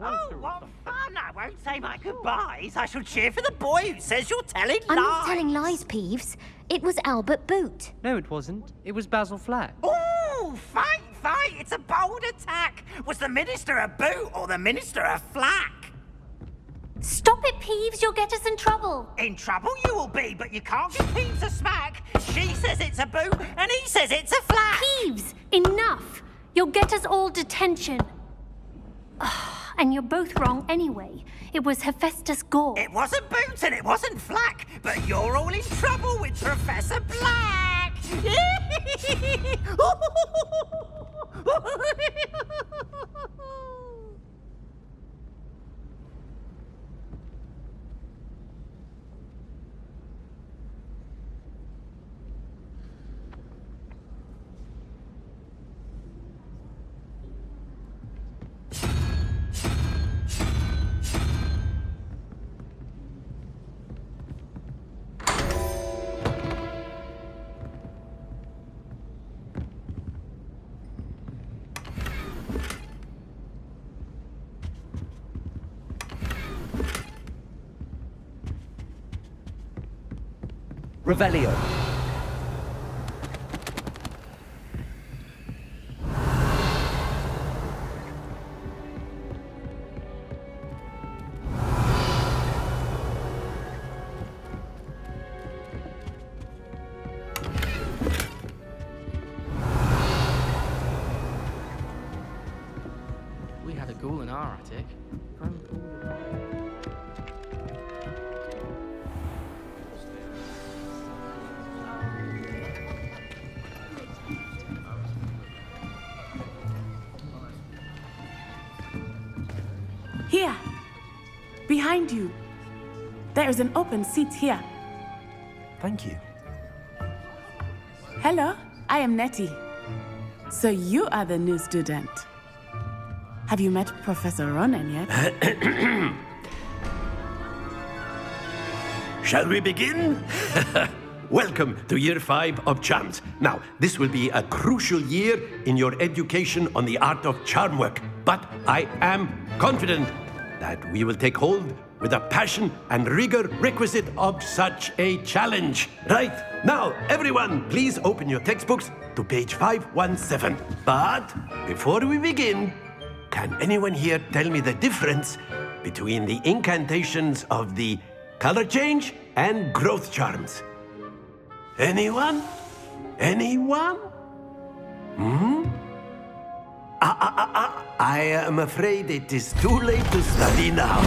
Speaker 1: Oh, what fun! I won't say my goodbyes. I shall cheer for the boy who says you're telling lies.
Speaker 18: I'm not telling lies, Peeves. It was Albert Boot.
Speaker 14: No, it wasn't. It was Basil Flack.
Speaker 1: Ooh, fight! It's a bold attack. Was the Minister a boot or the Minister a flack?
Speaker 18: Stop it, Peeves. You'll get us in trouble.
Speaker 1: In trouble you will be, but you can't give Peeves a smack. She says it's a boot and he says it's a flack.
Speaker 18: Peeves, enough. You'll get us all detention. And you're both wrong anyway. It was Hephaestus Gore.
Speaker 1: It wasn't Boots and it wasn't Flack, but you're all in trouble with Professor Black.
Speaker 2: Revelio.
Speaker 14: We had a ghoul in our attic.
Speaker 9: Here, behind you. There is an open seat here.
Speaker 4: Thank you.
Speaker 9: Hello, I am Nettie. So you are the new student. Have you met Professor Ronan yet?
Speaker 10: Shall we begin?
Speaker 6: welcome to Year 5 of Charms. Now, this will be a crucial year in your education on the art of charm work, but I am confident that we will take hold with the passion and rigor requisite of such a challenge. Right, now, everyone, please open your textbooks to page 517. But before we begin, can anyone here tell me the difference between the incantations of the color change and growth charms? Anyone? Anyone? I am afraid it is too late to study now.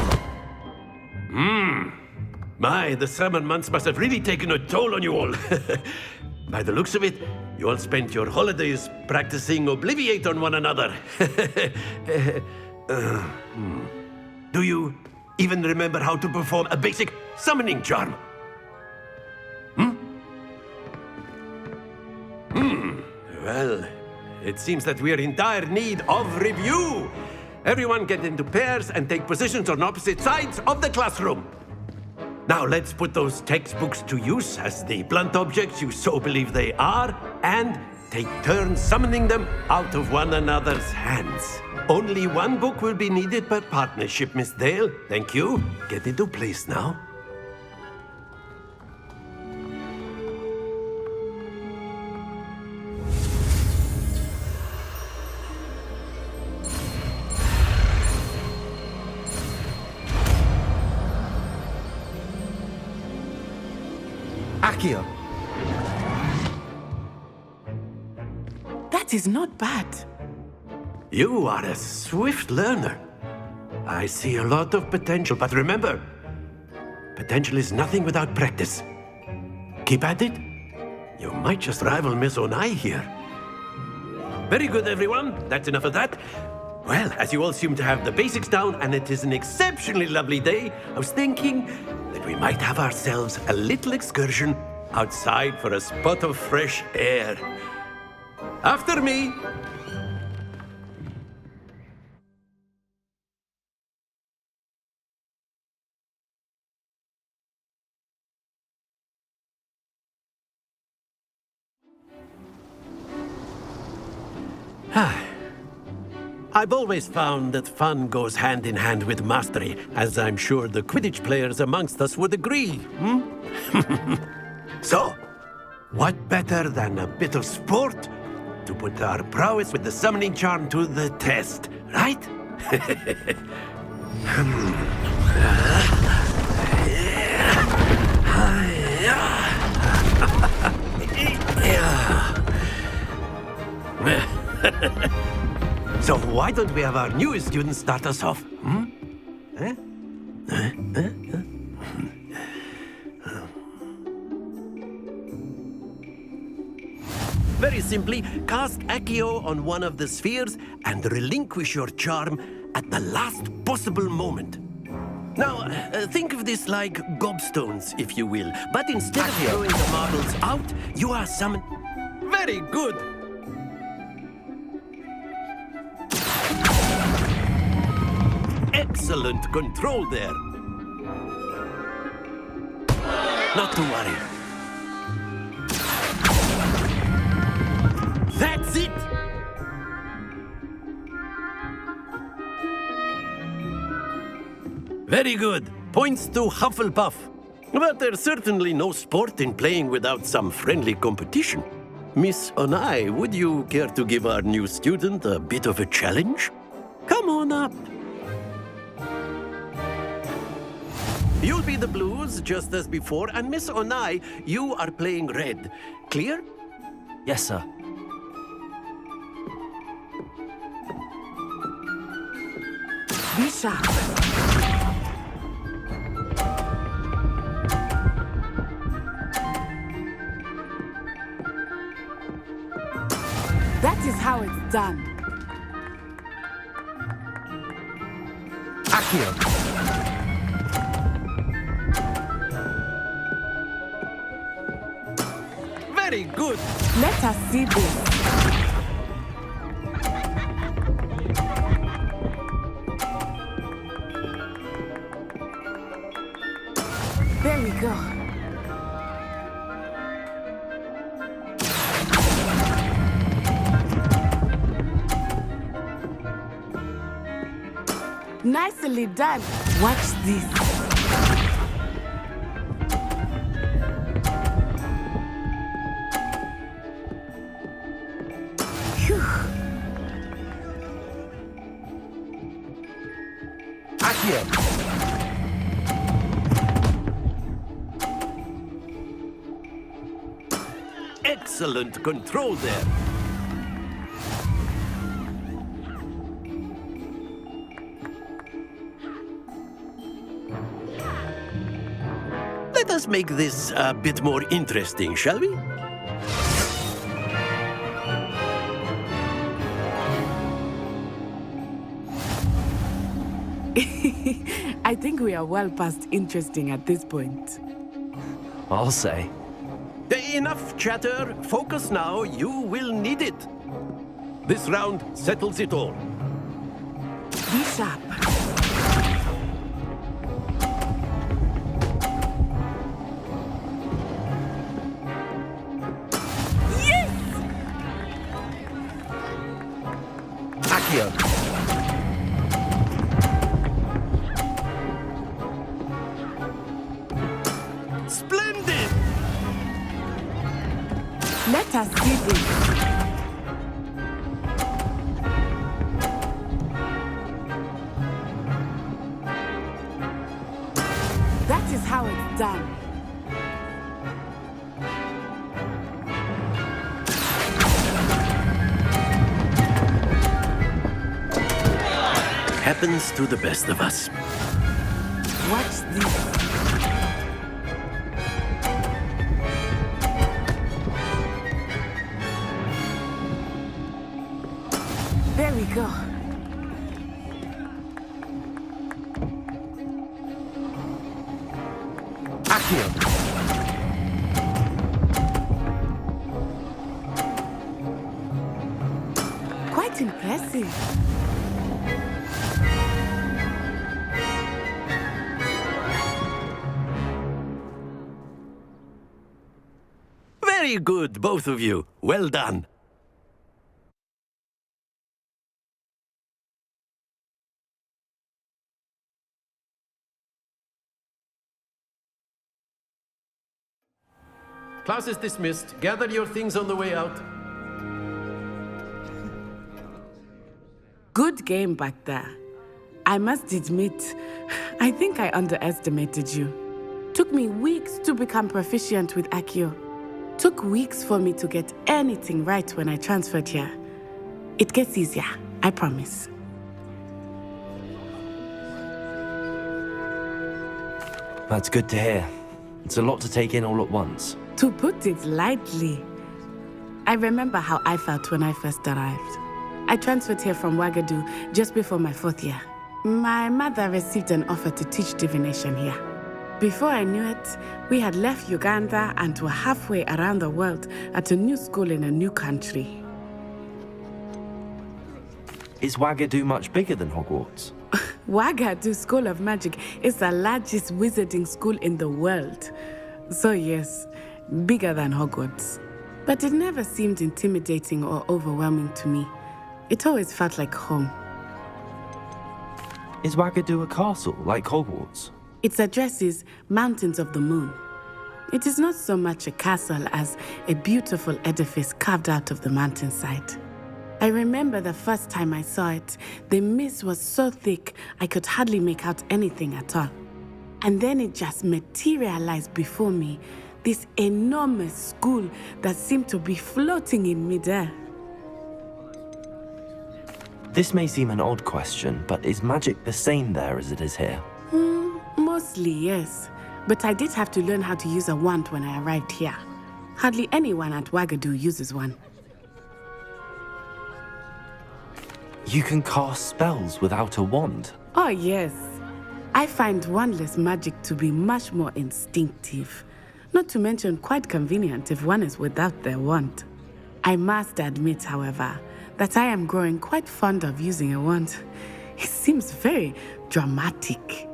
Speaker 6: My, the summer months must have really taken a toll on you all. By the looks of it, you all spent your holidays practicing Obliviate on one another. Do you even remember how to perform a basic summoning charm? Well, it seems that we are in dire need of review. Everyone get into pairs and take positions on opposite sides of the classroom. Now let's put those textbooks to use as the blunt objects you so believe they are, and take turns summoning them out of one another's hands. Only one book will be needed per partnership, Miss Dale. Thank you. Get into place now.
Speaker 22: Akio.
Speaker 9: That is not bad.
Speaker 6: You are a swift learner. I see a lot of potential, but remember, potential is nothing without practice. Keep at it. You might just rival Miss Onai here. Very good, everyone. That's enough of that. Well, as you all seem to have the basics down, and it is an exceptionally lovely day, I was thinking that we might have ourselves a little excursion outside for a spot of fresh air. After me. I've always found that fun goes hand in hand with mastery, as I'm sure the Quidditch players amongst us would agree. So, what better than a bit of sport to put our prowess with the summoning charm to the test, right? So why don't we have our newest student start us off? Very simply, cast Accio on one of the spheres and relinquish your charm at the last possible moment. Now, think of this like gobstones, if you will. But instead of throwing the marbles out, you are summoned... Very good! Excellent control there. Not to worry. That's it! Very good. Points to Hufflepuff. But there's certainly no sport in playing without some friendly competition. Miss Onai, would you care to give our new student a bit of a challenge? Come on up. You'll be the blues, just as before, and Miss Onai, you are playing red. Clear?
Speaker 2: Yes, sir.
Speaker 9: Be sharp. That is how it's done.
Speaker 22: Accio.
Speaker 6: Very good.
Speaker 9: Let us see this. There we go. Nicely done. Watch this. Phew.
Speaker 6: Accio. Excellent control there. Let us make this a bit more interesting, shall we?
Speaker 9: I think we are well past interesting at this point.
Speaker 4: I'll say.
Speaker 6: Enough chatter. Focus now. You will need it. This round settles it all.
Speaker 9: Be sharp. Yes!
Speaker 6: Accio. Splendid!
Speaker 9: Let us see this. That is how it's done.
Speaker 6: Happens to the best of us.
Speaker 9: Watch this. There we go.
Speaker 6: Accio.
Speaker 9: Quite impressive.
Speaker 6: Very good, both of you. Well done. Class is dismissed. Gather your things on the way out.
Speaker 9: Good game back there. I must admit, I think I underestimated you. Took me weeks to become proficient with Accio. Took weeks for me to get anything right when I transferred here. It gets easier, I promise.
Speaker 4: That's good to hear. It's a lot to take in all at once.
Speaker 9: To put it lightly, I remember how I felt when I first arrived. I transferred here from Ouagadougou just before my 4th year. My mother received an offer to teach divination here. Before I knew it, we had left Uganda and were halfway around the world at a new school in a new country.
Speaker 4: Is Ouagadougou much bigger than Hogwarts?
Speaker 9: Ouagadougou School of Magic is the largest wizarding school in the world. So yes, bigger than Hogwarts. But it never seemed intimidating or overwhelming to me. It always felt like home.
Speaker 4: Is Ouagadougou a castle, like Hogwarts?
Speaker 9: Its address is Mountains of the Moon. It is not so much a castle as a beautiful edifice carved out of the mountainside. I remember the first time I saw it, the mist was so thick I could hardly make out anything at all. And then it just materialized before me, this enormous school that seemed to be floating in midair.
Speaker 4: This may seem an odd question, but is magic the same there as it is here?
Speaker 9: Mostly, yes. But I did have to learn how to use a wand when I arrived here. Hardly anyone at Ouagadougou uses one.
Speaker 4: You can cast spells without a wand?
Speaker 9: Oh, yes. I find wandless magic to be much more instinctive. Not to mention quite convenient if one is without their wand. I must admit, however, that I am growing quite fond of using a wand. It seems very dramatic.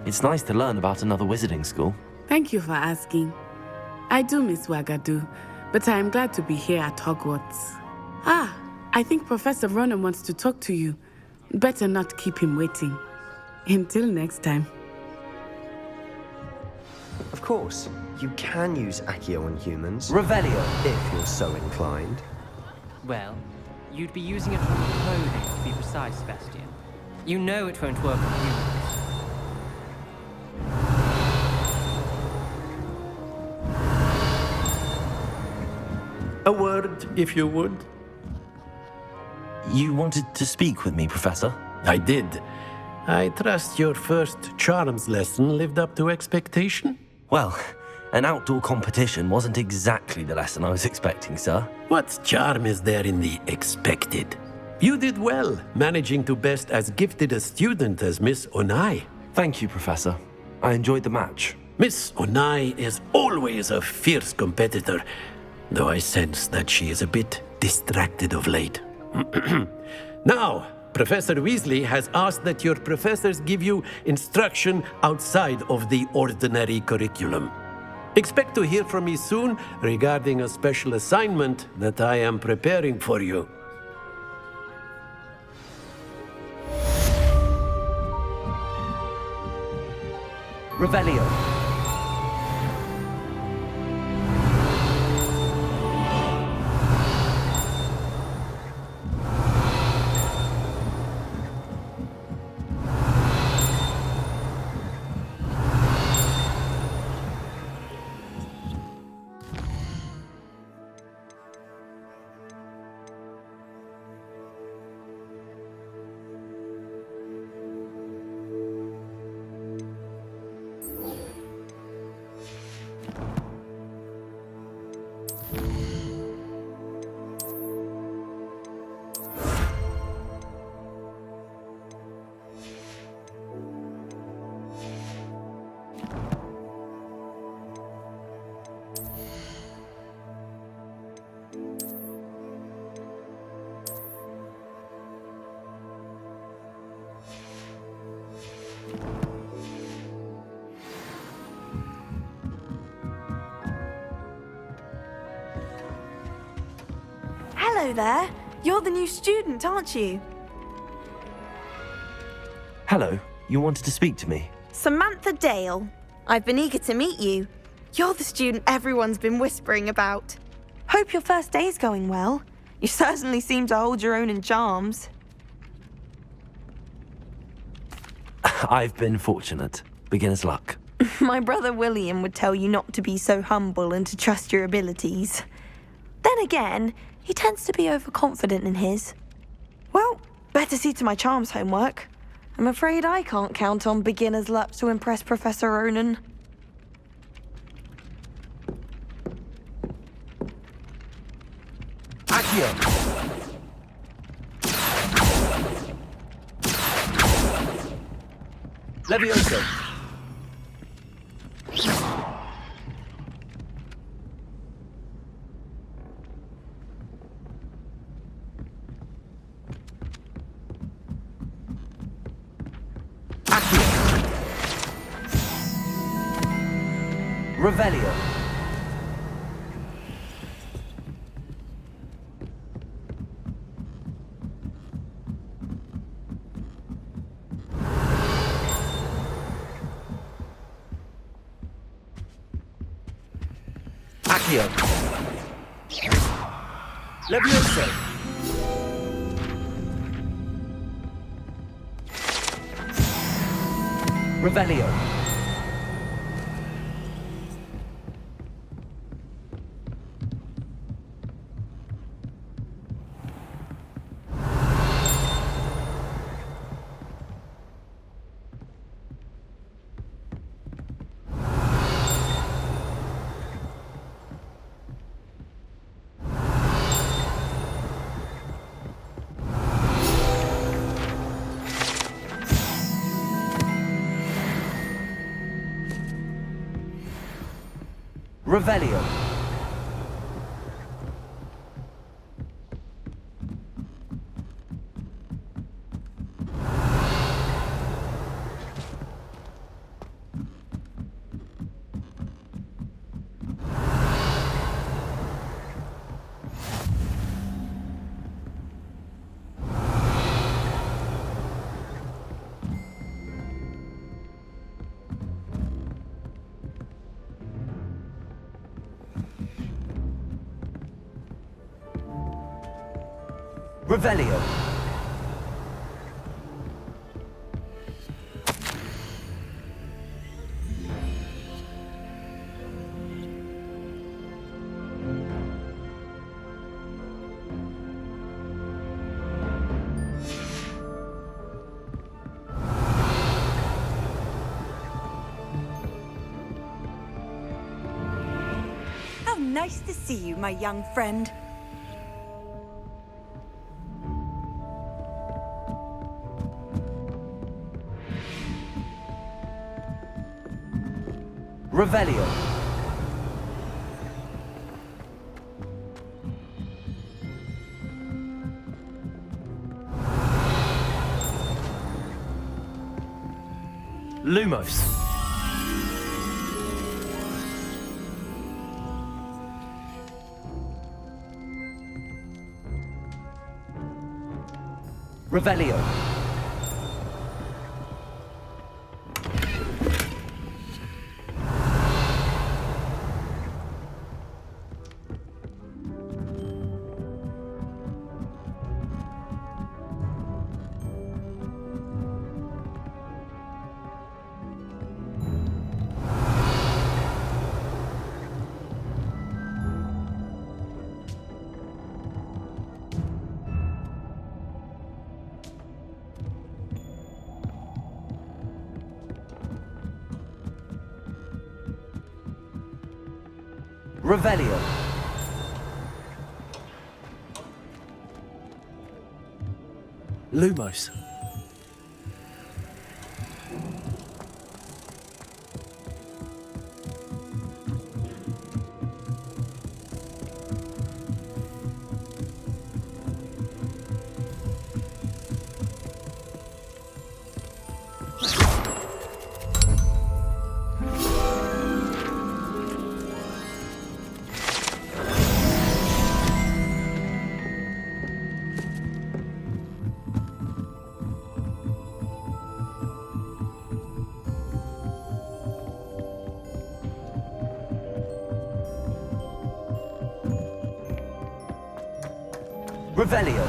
Speaker 4: It's nice to learn about another wizarding school.
Speaker 9: Thank you for asking. I do miss Ouagadougou, but I am glad to be here at Hogwarts. I think Professor Ronan wants to talk to you. Better not keep him waiting. Until next time.
Speaker 22: Of course, you can use Accio on humans.
Speaker 2: Revelio.
Speaker 22: If you're so inclined.
Speaker 12: Well, you'd be using it on clothing, to be precise, Sebastian. You know it won't work on humans.
Speaker 6: A word, if you would.
Speaker 4: You wanted to speak with me, Professor?
Speaker 6: I did. I trust your first charms lesson lived up to expectation?
Speaker 4: Well, an outdoor competition wasn't exactly the lesson I was expecting, sir.
Speaker 6: What charm is there in the expected? You did well, managing to best as gifted a student as Miss Onai.
Speaker 4: Thank you, Professor. I enjoyed the match.
Speaker 6: Miss Onai is always a fierce competitor, though I sense that she is a bit distracted of late. Now, Professor Weasley has asked that your professors give you instruction outside of the ordinary curriculum. Expect to hear from me soon regarding a special assignment that I am preparing for you.
Speaker 2: Revelio.
Speaker 13: Hello there. You're the new student, aren't you?
Speaker 4: Hello, you wanted to speak to me?
Speaker 13: Samantha Dale. I've been eager to meet you. You're the student everyone's been whispering about. Hope your first day's going well. You certainly seem to hold your own in charms.
Speaker 4: I've been fortunate. Beginner's luck.
Speaker 13: My brother William would tell you not to be so humble and to trust your abilities. Then again, he tends to be overconfident in his. Well, better see to my charms homework. I'm afraid I can't count on beginner's luck to impress Professor Ronan.
Speaker 2: Accio. Levioso. Revelio. Accio. Levioso. Revelio. Revelio. Revelio.
Speaker 20: How nice to see you, my young friend.
Speaker 2: Revelio. Lumos. Revelio. Revelio.
Speaker 4: Lumos.
Speaker 2: Revelio.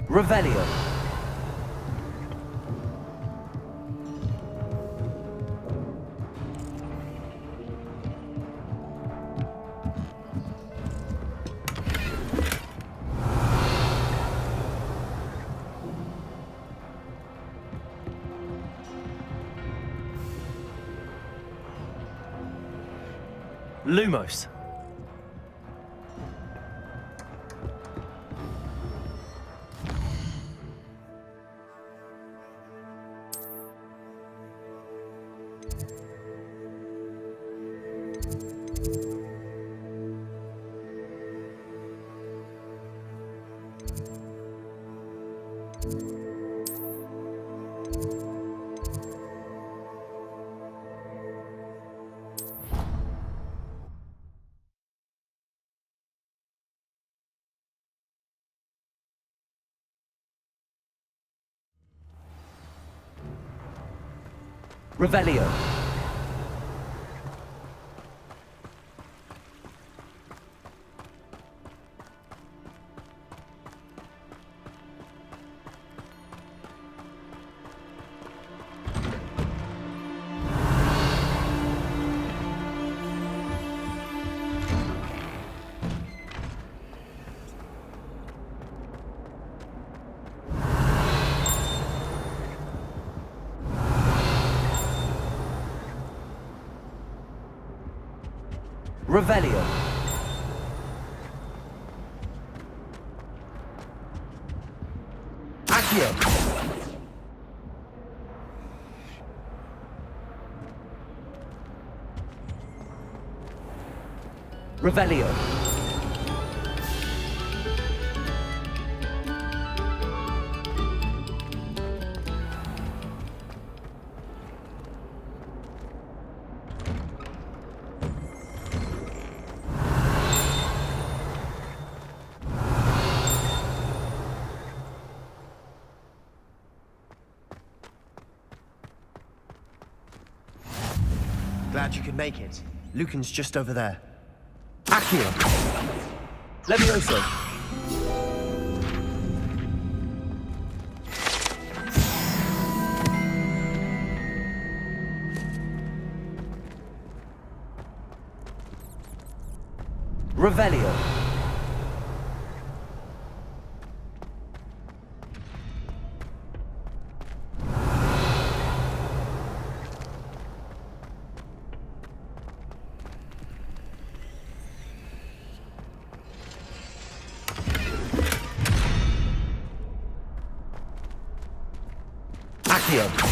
Speaker 2: Revelio. Lumos. Revelio. Revelio. Accio. Revelio.
Speaker 22: Glad you could make it. Lucan's just over there.
Speaker 2: Accio. Levioso. Revelio. Accio.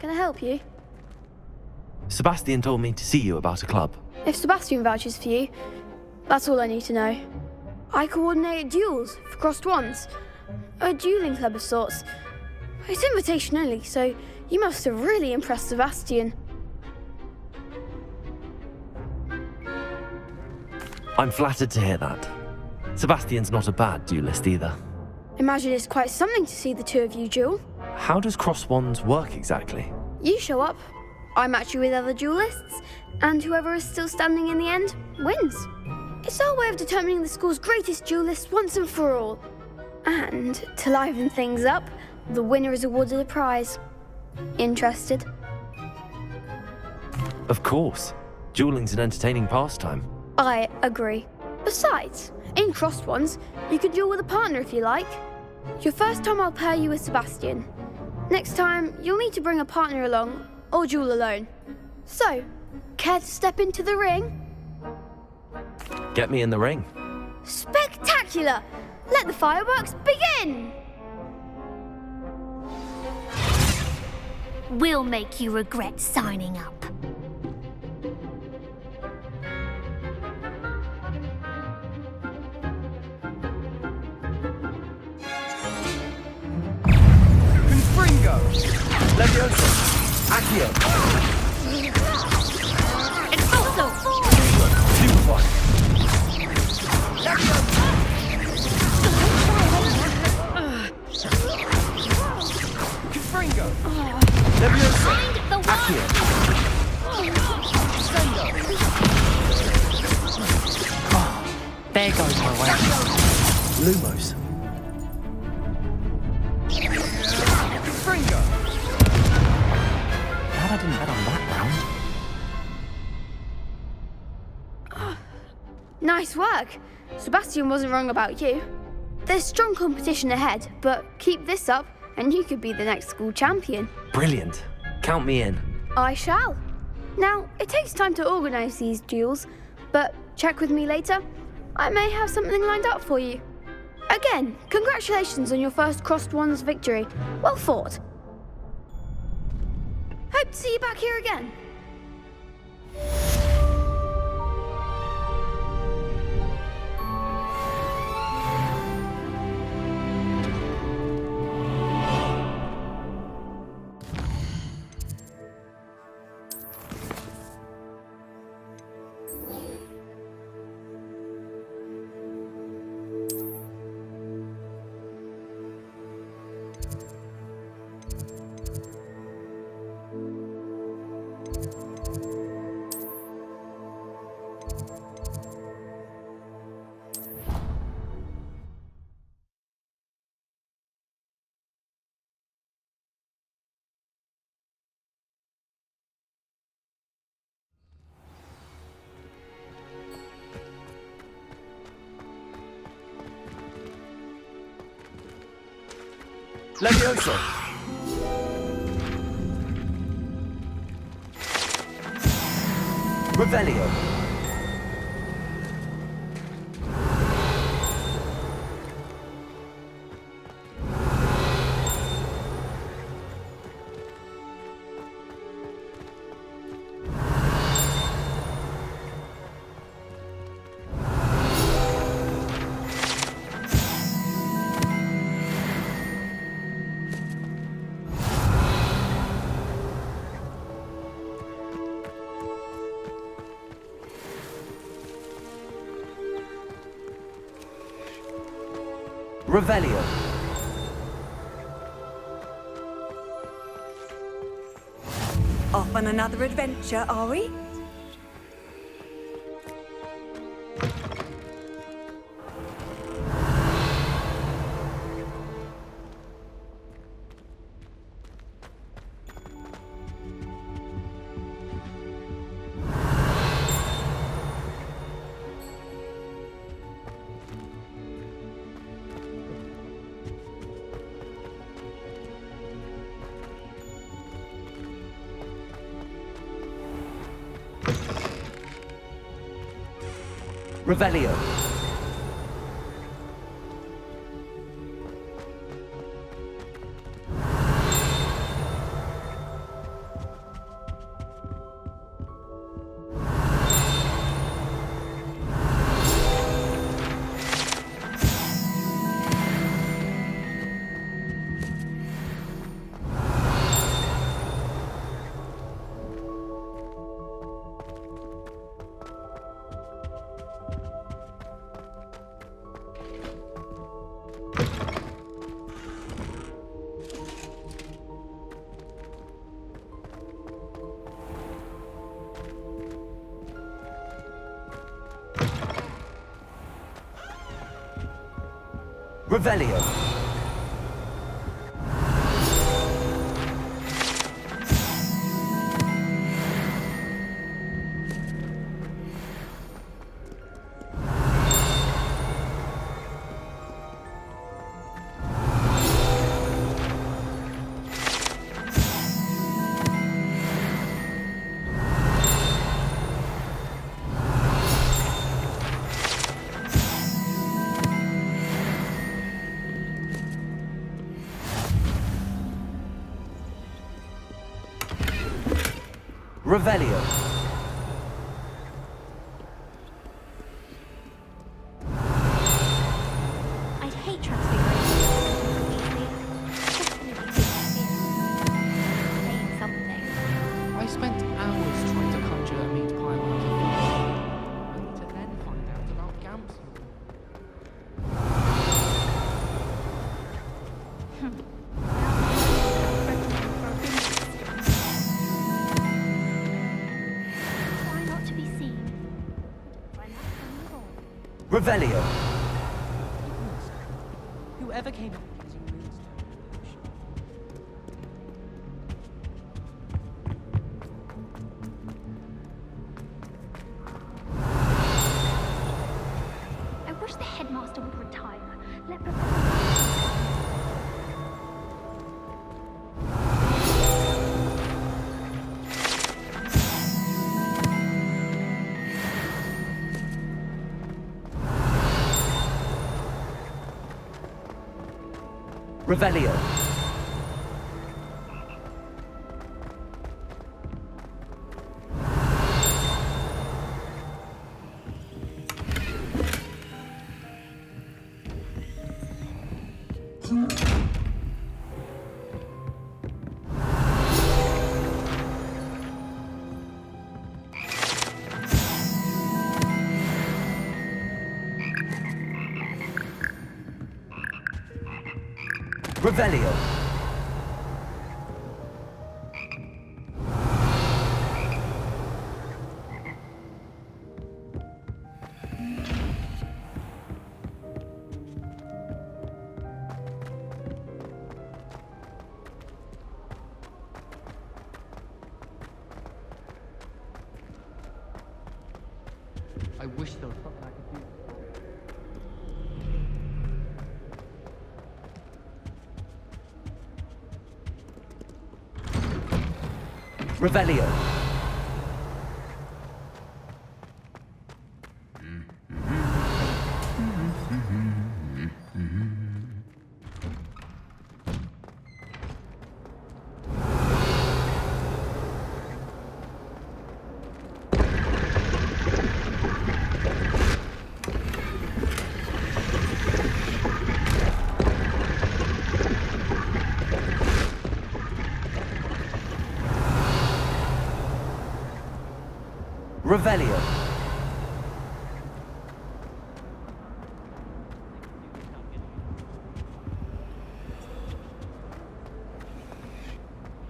Speaker 11: Can I help you?
Speaker 4: Sebastian told me to see you about a club.
Speaker 11: If Sebastian vouches for you, that's all I need to know. I coordinate duels for crossed wands. A dueling club of sorts. It's invitation only, so you must have really impressed Sebastian.
Speaker 4: I'm flattered to hear that. Sebastian's not a bad duelist either.
Speaker 11: Imagine it's quite something to see the two of you duel.
Speaker 4: How does cross wands work exactly?
Speaker 11: You show up, I match you with other duelists, and whoever is still standing in the end wins. It's our way of determining the school's greatest duelist once and for all. And to liven things up, the winner is awarded a prize. Interested?
Speaker 4: Of course. Dueling's an entertaining pastime.
Speaker 11: I agree. Besides, in crossed ones, you could duel with a partner if you like. Your first time I'll pair you with Sebastian. Next time, you'll need to bring a partner along, or duel alone. So, care to step into the ring?
Speaker 4: Get me in the ring.
Speaker 11: Spectacular! Let the fireworks begin!
Speaker 18: We'll make you regret signing up.
Speaker 2: Confringo! Levioso! Accio!
Speaker 18: Expulso!
Speaker 2: Superfly! Confringo! Levioso! Accio!
Speaker 12: There goes my way.
Speaker 2: Lumos! Confringo!
Speaker 12: Glad I didn't bet on that round.
Speaker 11: Nice work. Sebastian wasn't wrong about you. There's strong competition ahead, but keep this up and you could be the next school champion.
Speaker 4: Brilliant. Count me in.
Speaker 11: I shall. Now, it takes time to organise these duels, but check with me later. I may have something lined up for you. Again, congratulations on your first crossed wands victory. Well fought. Hope to see you back here again.
Speaker 4: Levioso! Revelio! Revelio.
Speaker 20: Off on another adventure, are we?
Speaker 4: Revelio. Revelio. Revelio.
Speaker 18: I'd hate transfiguration. Saying something.
Speaker 14: I spent hours trying to conjure a meat pie like you, to then find out about Gamps.
Speaker 18: Try not to be seen.
Speaker 4: Revelio.
Speaker 14: Whoever came up with using moons
Speaker 18: I wish the headmaster would retire. Let
Speaker 4: Revelio. Revelio.
Speaker 14: I wish there was something I could do.
Speaker 2: Revelio. Revelio.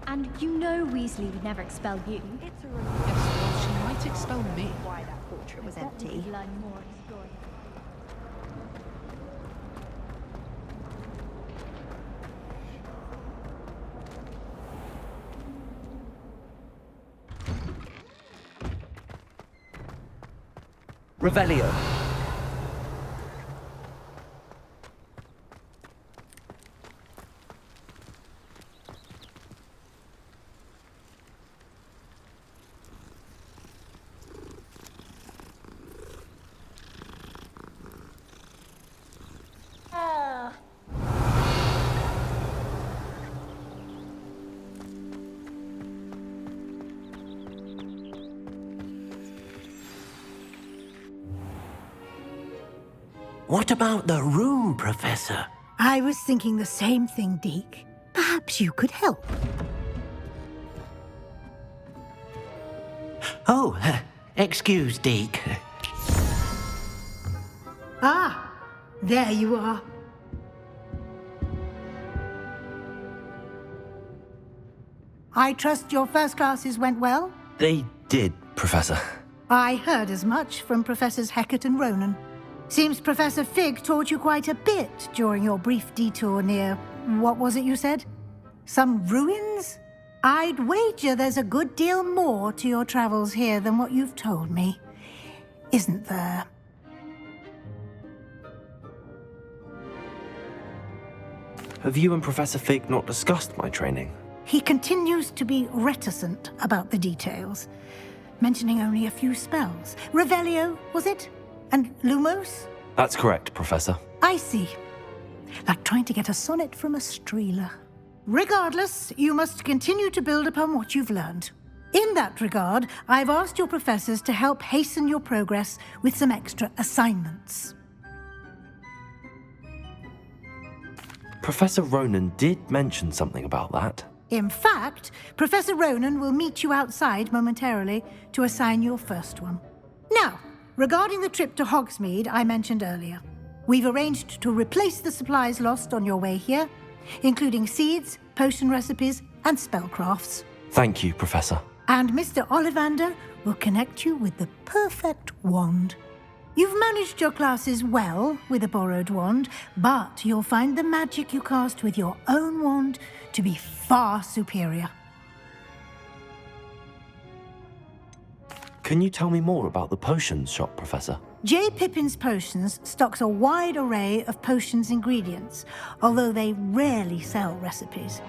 Speaker 18: And you know Weasley would never expel you.
Speaker 14: Yes, well, she might expel me.
Speaker 20: Why that portrait was empty.
Speaker 2: Revelio.
Speaker 6: What about the room, Professor?
Speaker 3: I was thinking the same thing, Deke. Perhaps you could help.
Speaker 6: Oh, excuse, Deke.
Speaker 3: Ah, there you are. I trust your first classes went well?
Speaker 4: They did, Professor.
Speaker 3: I heard as much from Professors Hecat and Ronan. Seems Professor Fig taught you quite a bit during your brief detour near... what was it you said? Some ruins? I'd wager there's a good deal more to your travels here than what you've told me. Isn't there?
Speaker 4: Have you and Professor Fig not discussed my training?
Speaker 3: He continues to be reticent about the details, mentioning only a few spells. Revelio, was it? And Lumos?
Speaker 4: That's correct, Professor.
Speaker 3: I see. Like trying to get a sonnet from a streeler. Regardless, you must continue to build upon what you've learned. In that regard, I've asked your professors to help hasten your progress with some extra assignments.
Speaker 4: Professor Ronan did mention something about that.
Speaker 3: In fact, Professor Ronan will meet you outside momentarily to assign your first one. Now, regarding the trip to Hogsmeade I mentioned earlier, we've arranged to replace the supplies lost on your way here, including seeds, potion recipes, and spellcrafts.
Speaker 4: Thank you, Professor.
Speaker 3: And Mr. Ollivander will connect you with the perfect wand. You've managed your classes well with a borrowed wand, but you'll find the magic you cast with your own wand to be far superior.
Speaker 4: Can you tell me more about the potions shop, Professor?
Speaker 3: J. Pippin's Potions stocks a wide array of potions ingredients, although they rarely sell recipes.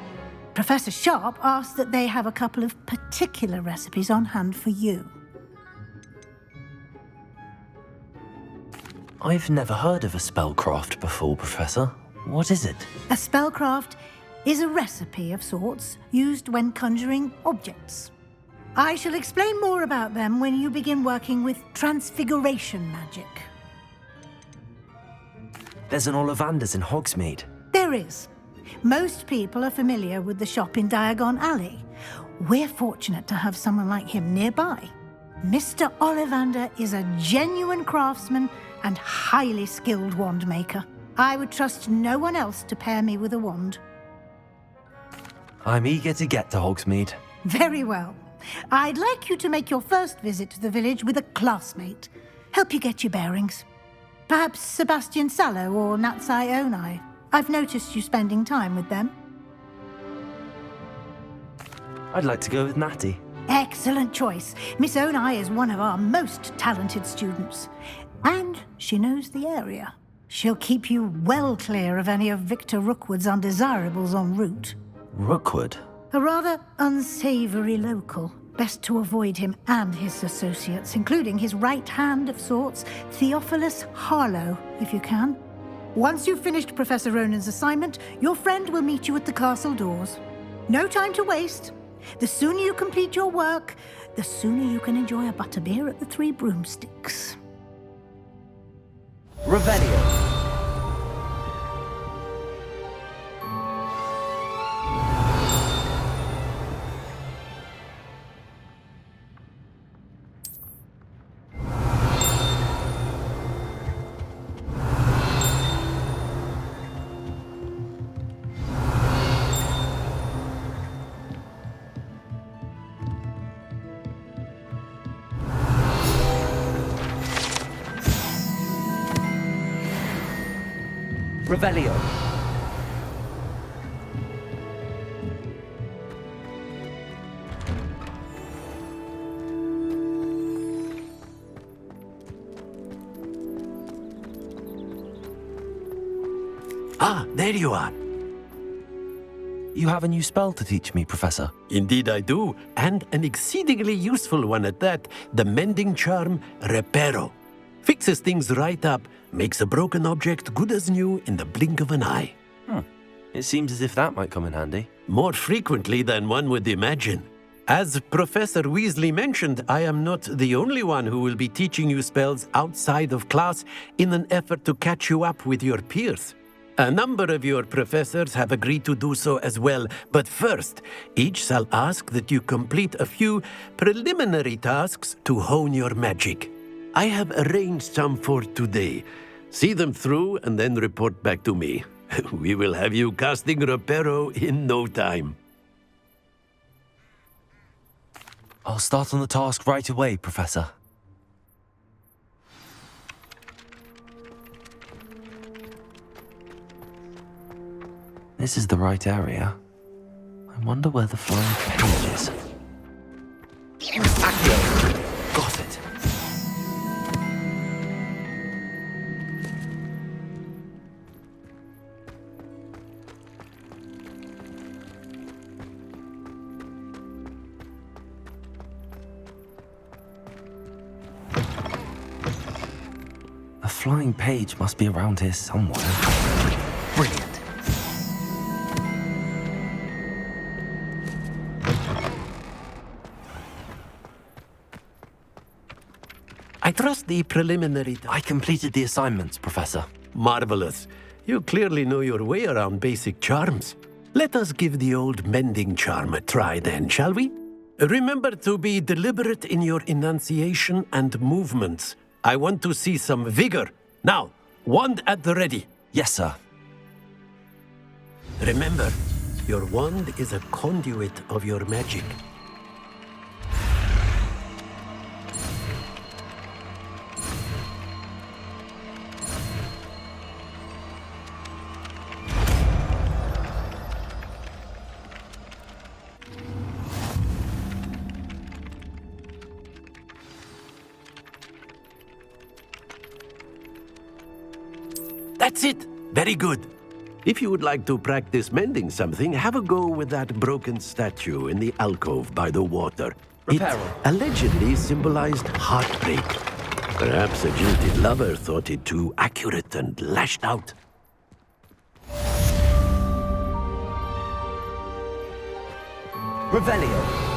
Speaker 3: Professor Sharp asked that they have a couple of particular recipes on hand for you.
Speaker 4: I've never heard of a spellcraft before, Professor. What is it?
Speaker 3: A spellcraft is a recipe of sorts used when conjuring objects. I shall explain more about them when you begin working with transfiguration magic.
Speaker 4: There's an Ollivander's in Hogsmeade.
Speaker 3: There is. Most people are familiar with the shop in Diagon Alley. We're fortunate to have someone like him nearby. Mr. Ollivander is a genuine craftsman and highly skilled wand maker. I would trust no one else to pair me with a wand.
Speaker 4: I'm eager to get to Hogsmeade.
Speaker 3: Very well. I'd like you to make your first visit to the village with a classmate. Help you get your bearings. Perhaps Sebastian Sallow or Natsai Onai. I've noticed you spending time with them.
Speaker 4: I'd like to go with Natty.
Speaker 3: Excellent choice. Miss Onai is one of our most talented students. And she knows the area. She'll keep you well clear of any of Victor Rookwood's undesirables en route.
Speaker 4: Rookwood?
Speaker 3: A rather unsavory local. Best to avoid him and his associates, including his right hand of sorts, Theophilus Harlow, if you can. Once you've finished Professor Ronan's assignment, your friend will meet you at the castle doors. No time to waste. The sooner you complete your work, the sooner you can enjoy a butterbeer at the Three Broomsticks.
Speaker 2: Revelio. Revelio.
Speaker 6: Ah, there you are.
Speaker 4: You have a new spell to teach me, Professor.
Speaker 6: Indeed I do, and an exceedingly useful one at that. The mending charm, Reparo. Fixes things right up, makes a broken object good as new in the blink of an eye.
Speaker 4: It seems as if that might come in handy.
Speaker 6: More frequently than one would imagine. As Professor Weasley mentioned, I am not the only one who will be teaching you spells outside of class in an effort to catch you up with your peers. A number of your professors have agreed to do so as well, but first, each shall ask that you complete a few preliminary tasks to hone your magic. I have arranged some for today. See them through and then report back to me. We will have you casting Reparo in no time.
Speaker 4: I'll start on the task right away, Professor. This is the right area. I wonder where the flying page is. Accio! Got it. The flying page must be around here somewhere. Brilliant.
Speaker 6: I trust the preliminary...
Speaker 4: I completed the assignments, Professor.
Speaker 6: Marvelous. You clearly know your way around basic charms. Let us give the old mending charm a try then, shall we? Remember to be deliberate in your enunciation and movements. I want to see some vigor. Now, wand at the ready.
Speaker 4: Yes, sir.
Speaker 6: Remember, your wand is a conduit of your magic. That's it! Very good. If you would like to practice mending something, have a go with that broken statue in the alcove by the water.
Speaker 4: Reparo.
Speaker 6: It allegedly symbolized heartbreak. Perhaps a jilted lover thought it too accurate and lashed out.
Speaker 2: Revelio.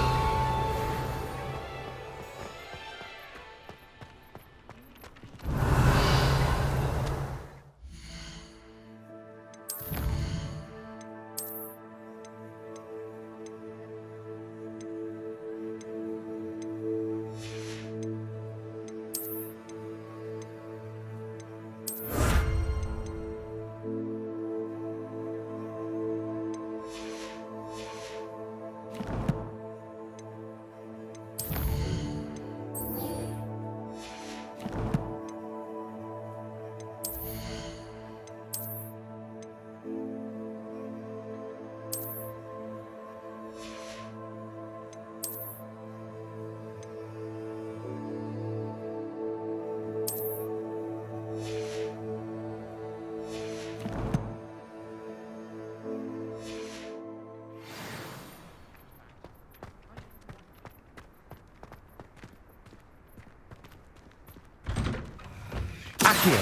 Speaker 2: Accio.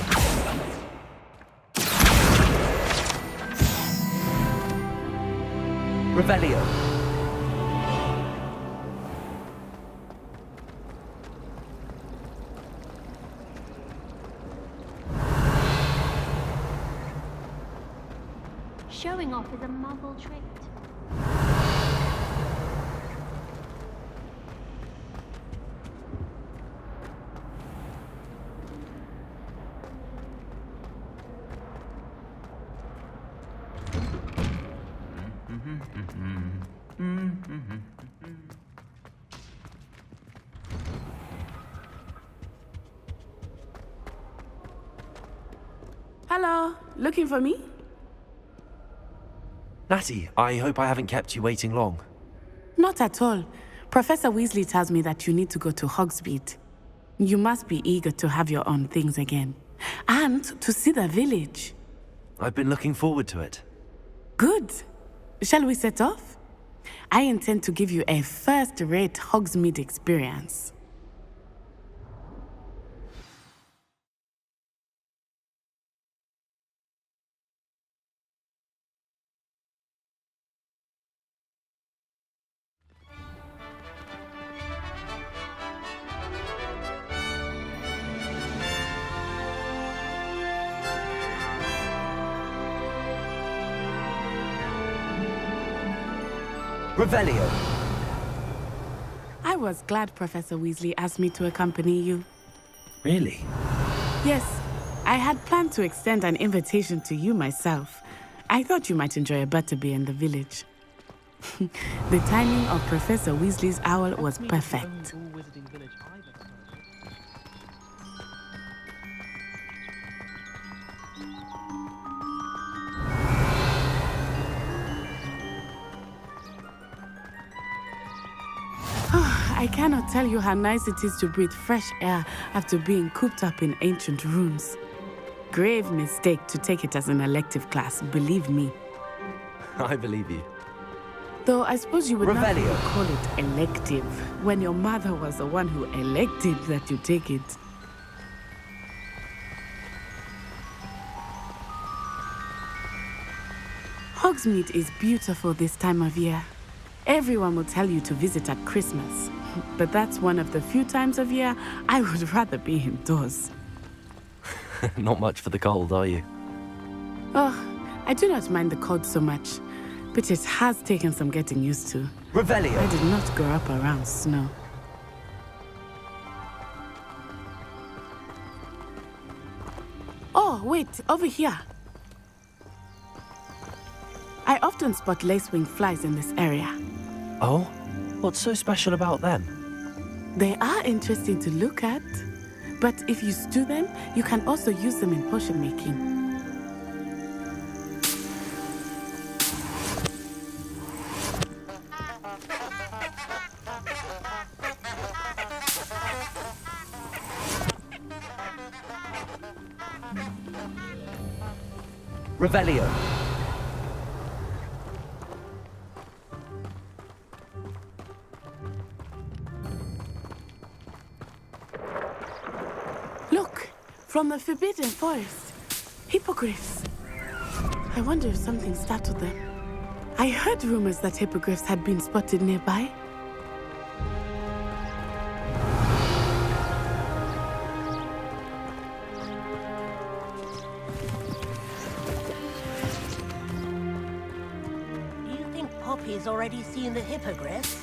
Speaker 2: Revelio.
Speaker 18: Showing off is a muggle trait.
Speaker 9: Hello, looking for me?
Speaker 4: Natty, I hope I haven't kept you waiting long.
Speaker 9: Not at all. Professor Weasley tells me that you need to go to Hogsmeade. You must be eager to have your own things again. And to see the village.
Speaker 4: I've been looking forward to it.
Speaker 9: Good. Shall we set off? I intend to give you a first-rate Hogsmeade experience.
Speaker 2: Revelio.
Speaker 9: I was glad Professor Weasley asked me to accompany you.
Speaker 4: Really?
Speaker 9: Yes, I had planned to extend an invitation to you myself. I thought you might enjoy a butterbeer in the village. The timing of Professor Weasley's owl was perfect. I cannot tell you how nice it is to breathe fresh air after being cooped up in ancient rooms. Grave mistake to take it as an elective class, believe me.
Speaker 4: I believe you.
Speaker 9: Though I suppose you would not
Speaker 2: Revelio.
Speaker 9: even call it elective when your mother was the one who elected that you take it. Hogsmeade is beautiful this time of year. Everyone will tell you to visit at Christmas, but that's one of the few times of year I would rather be indoors.
Speaker 4: Not much for the cold, are you?
Speaker 9: Oh, I do not mind the cold so much, but it has taken some getting used to.
Speaker 2: Revelio.
Speaker 9: I did not grow up around snow. Oh, wait, over here. I often spot lacewing flies in this area.
Speaker 4: Oh? What's so special about them?
Speaker 9: They are interesting to look at, but if you stew them, you can also use them in potion making.
Speaker 2: Revelio.
Speaker 9: Look, from the Forbidden Forest. Hippogriffs. I wonder if something startled them. I heard rumors that hippogriffs had been spotted nearby.
Speaker 1: Do you think Poppy's already seen the hippogriffs?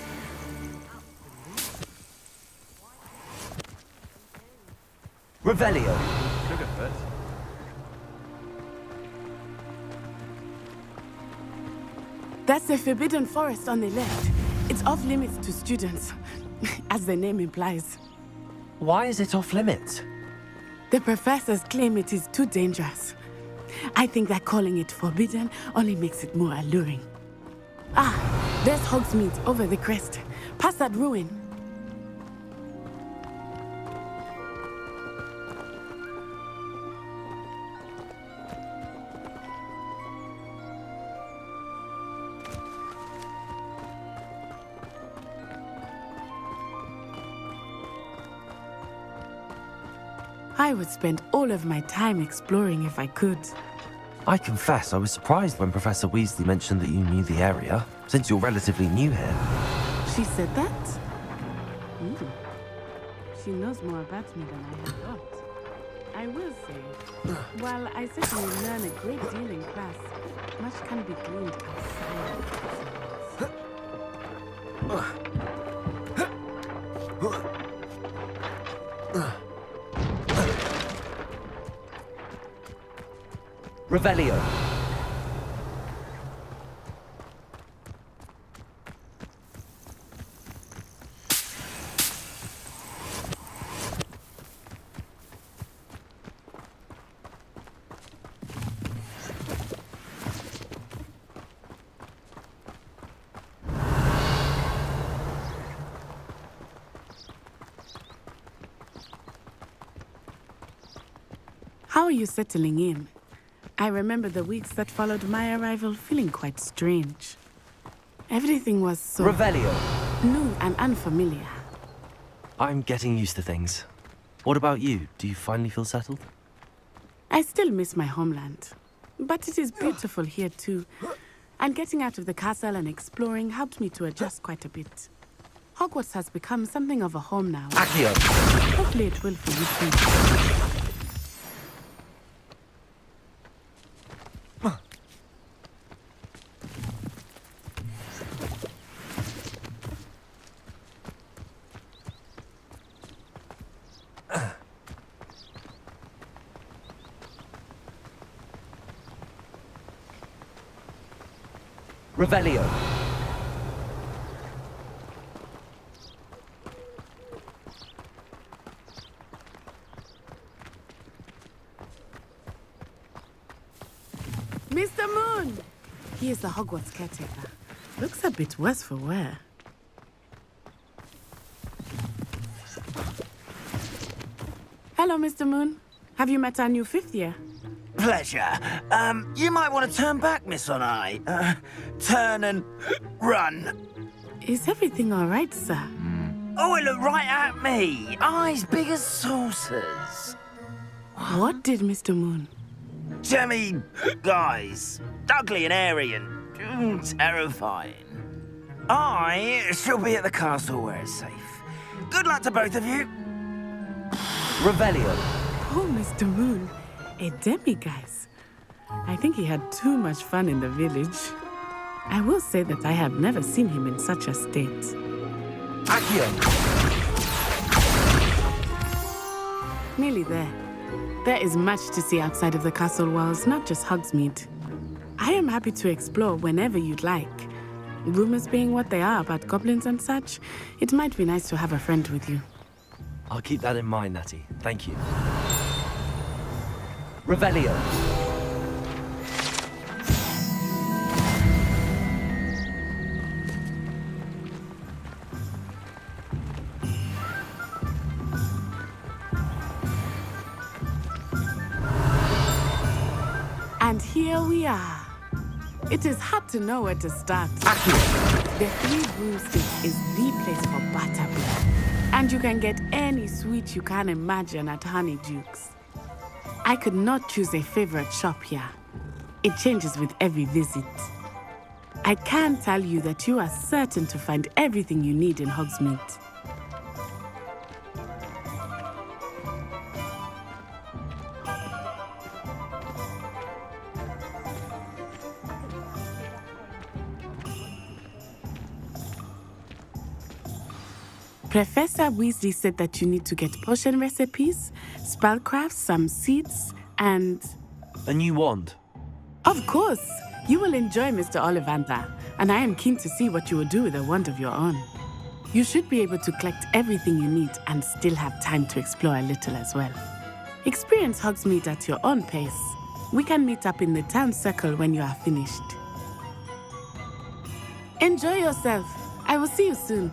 Speaker 2: Revelio.
Speaker 8: Sugarfoot.
Speaker 9: That's the Forbidden Forest on the left. It's off limits to students, as the name implies.
Speaker 4: Why is it off limits?
Speaker 9: The professors claim it is too dangerous. I think that calling it forbidden only makes it more alluring. Ah, there's Hogsmeade over the crest. Past that ruin. I would spend all of my time exploring if I could.
Speaker 4: I confess I was surprised when Professor Weasley mentioned that you knew the area, since you're relatively new here.
Speaker 9: She said that? She knows more about me than I had thought. I will say, while I certainly learn a great deal in class, much can be gleaned outside of
Speaker 2: Revelio.
Speaker 9: How are you settling in? I remember the weeks that followed my arrival feeling quite strange. Everything was so...
Speaker 2: Revelio.
Speaker 9: New and unfamiliar.
Speaker 4: I'm getting used to things. What about you? Do you finally feel settled?
Speaker 9: I still miss my homeland. But it is beautiful here too. And getting out of the castle and exploring helped me to adjust quite a bit. Hogwarts has become something of a home now.
Speaker 4: Accio.
Speaker 9: Hopefully it will for you too.
Speaker 2: Revelio.
Speaker 9: Mr. Moon! He is the Hogwarts caretaker. Looks a bit worse for wear. Hello, Mr. Moon. Have you met our new fifth year?
Speaker 15: Pleasure. You might want to turn back, Miss On-Eye. Turn and run.
Speaker 9: Is everything all right, sir?
Speaker 15: Oh, it looked right at me. Eyes big as saucers.
Speaker 9: What did Mr. Moon?
Speaker 15: Jemmy, guys. Ugly and airy and terrifying. I shall be at the castle where it's safe. Good luck to both of you.
Speaker 2: Revelio.
Speaker 9: Oh, Mr. Moon. A demiguise. I think he had too much fun in the village. I will say that I have never seen him in such a state.
Speaker 15: Accio.
Speaker 9: Nearly there. There is much to see outside of the castle walls, not just Hogsmeade. I am happy to explore whenever you'd like. Rumors being what they are about goblins and such, it might be nice to have a friend with you.
Speaker 4: I'll keep that in mind, Natty. Thank you.
Speaker 2: Revelio.
Speaker 9: And here we are. It is hard to know where to start. The Three Broomsticks is the place for butterbeer. And you can get any sweet you can imagine at Honeyduke's. I could not choose a favorite shop here. It changes with every visit. I can tell you that you are certain to find everything you need in Hogsmeade. Professor Weasley said that you need to get potion recipes, spellcrafts, some seeds, and...
Speaker 4: A new wand?
Speaker 9: Of course! You will enjoy Mr. Ollivander, and I am keen to see what you will do with a wand of your own. You should be able to collect everything you need and still have time to explore a little as well. Experience Hogsmeade at your own pace. We can meet up in the town circle when you are finished. Enjoy yourself. I will see you soon.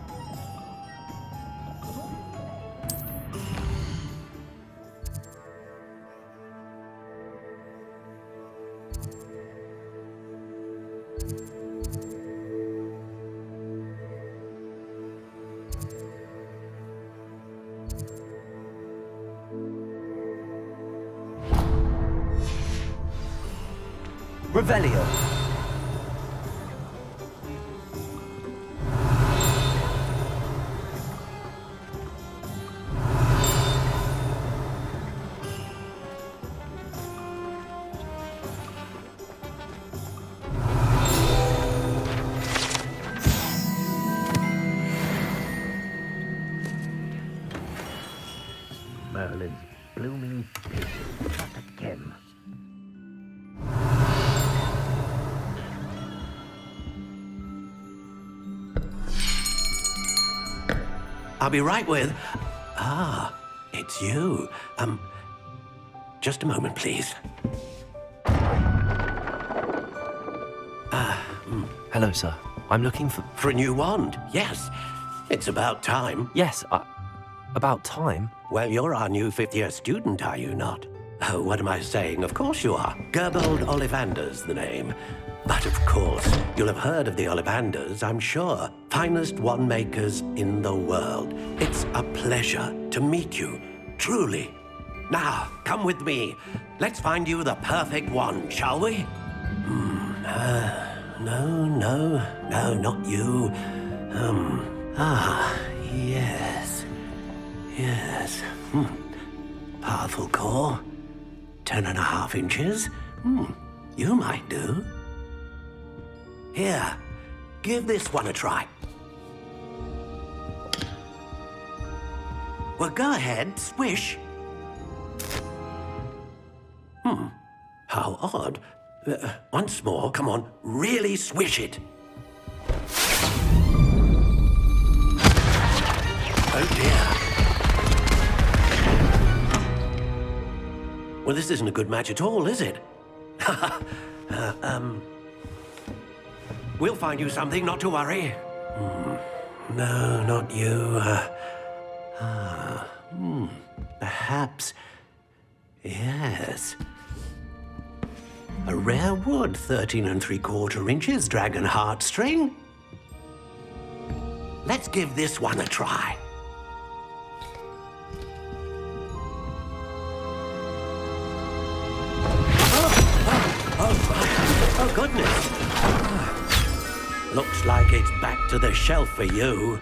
Speaker 2: Revelio.
Speaker 17: Merlin's blooming face shut again.
Speaker 6: I'll be right with... Ah, it's you. Just a moment, please.
Speaker 4: Hello, sir. I'm looking for...
Speaker 6: For a new wand, yes. It's about time.
Speaker 4: Yes, about time?
Speaker 6: Well, you're our new fifth-year student, are you not? Oh, what am I saying? Of course you are. Gerbold Ollivander's the name. But of course, you'll have heard of the Ollivanders, I'm sure. Finest wand makers in the world. It's a pleasure to meet you, truly. Now, come with me. Let's find you the perfect wand, shall we? No, not you. Yes. Powerful core. 10.5 inches. You might do. Here, give this one a try. Well, go ahead, swish. How odd. Once more, come on, really swish it. Oh dear. Well, this isn't a good match at all, is it? We'll find you something, not to worry. No, not you. Perhaps... Yes. A rare wood, 13 3/4 inches, dragon heartstring. Let's give this one a try. Oh, goodness. Looks like it's back to the shelf for you.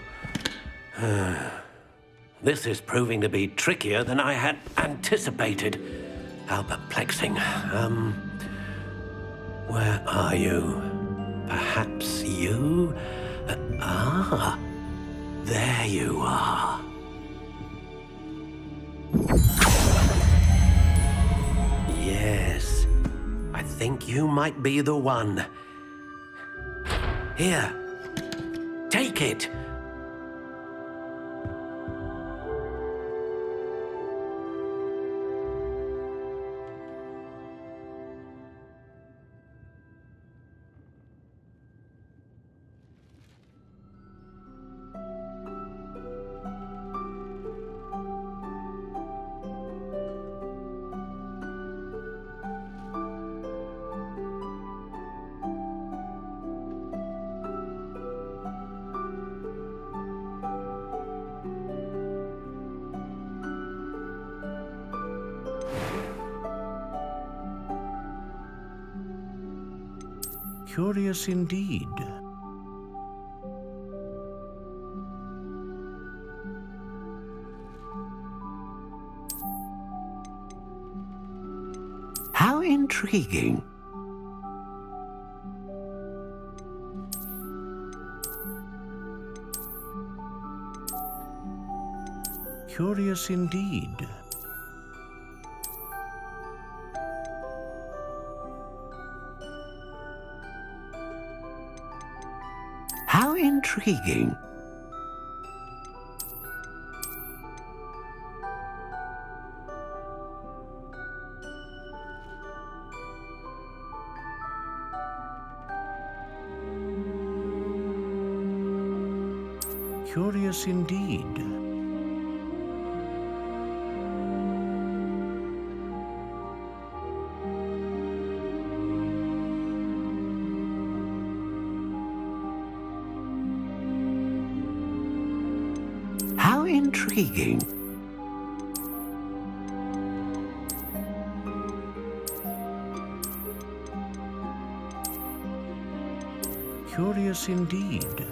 Speaker 6: This is proving to be trickier than I had anticipated. How perplexing. Where are you? Perhaps you? There you are. Yes, I think you might be the one. Here, take it.
Speaker 17: Curious indeed.
Speaker 6: How intriguing.
Speaker 17: Curious indeed.
Speaker 6: How intriguing.
Speaker 17: Curious indeed.
Speaker 6: How intriguing.
Speaker 10: Curious indeed.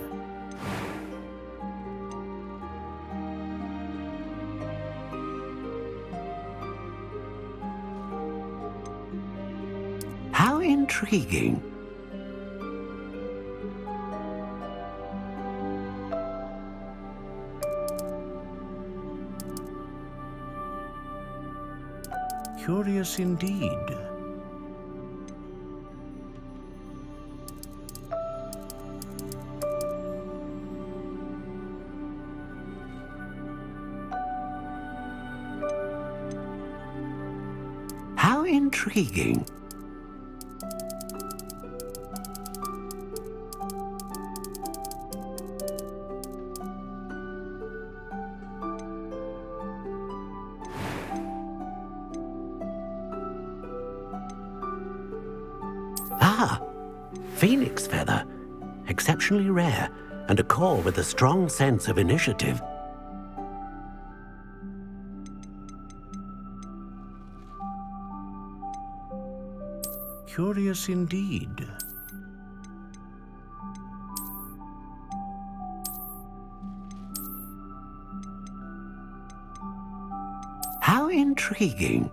Speaker 6: How intriguing.
Speaker 10: Curious indeed.
Speaker 6: How intriguing. Ah, phoenix feather. Exceptionally rare, and a core with a strong sense of initiative.
Speaker 10: Curious indeed.
Speaker 6: How intriguing.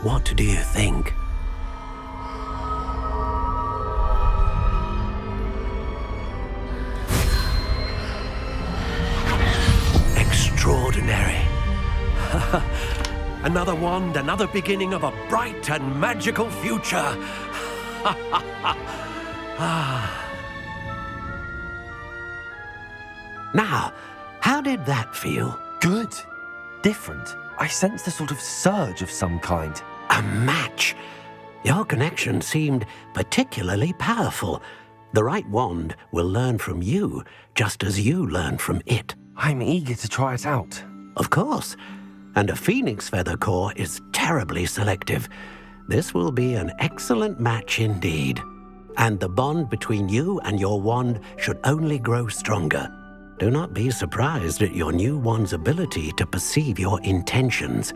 Speaker 6: What do you think? Extraordinary. Another wand, another beginning of a bright and magical future. Now, how did that feel?
Speaker 4: Good. Different. I sensed a sort of surge of some kind.
Speaker 6: A match. Your connection seemed particularly powerful. The right wand will learn from you, just as you learn from it.
Speaker 4: I'm eager to try it out.
Speaker 6: Of course. And a phoenix feather core is terribly selective. This will be an excellent match indeed. And the bond between you and your wand should only grow stronger. Do not be surprised at your new wand's ability to perceive your intentions,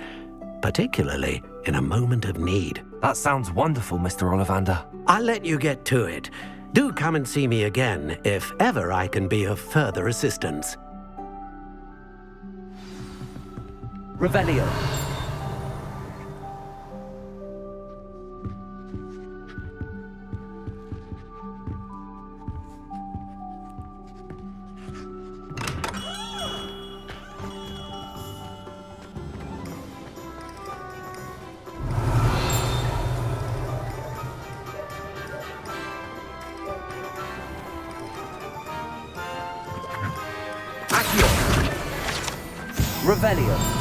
Speaker 6: particularly in a moment of need.
Speaker 4: That sounds wonderful, Mr. Ollivander.
Speaker 6: I'll let you get to it. Do come and see me again if ever I can be of further assistance.
Speaker 2: Revelio. Revelio.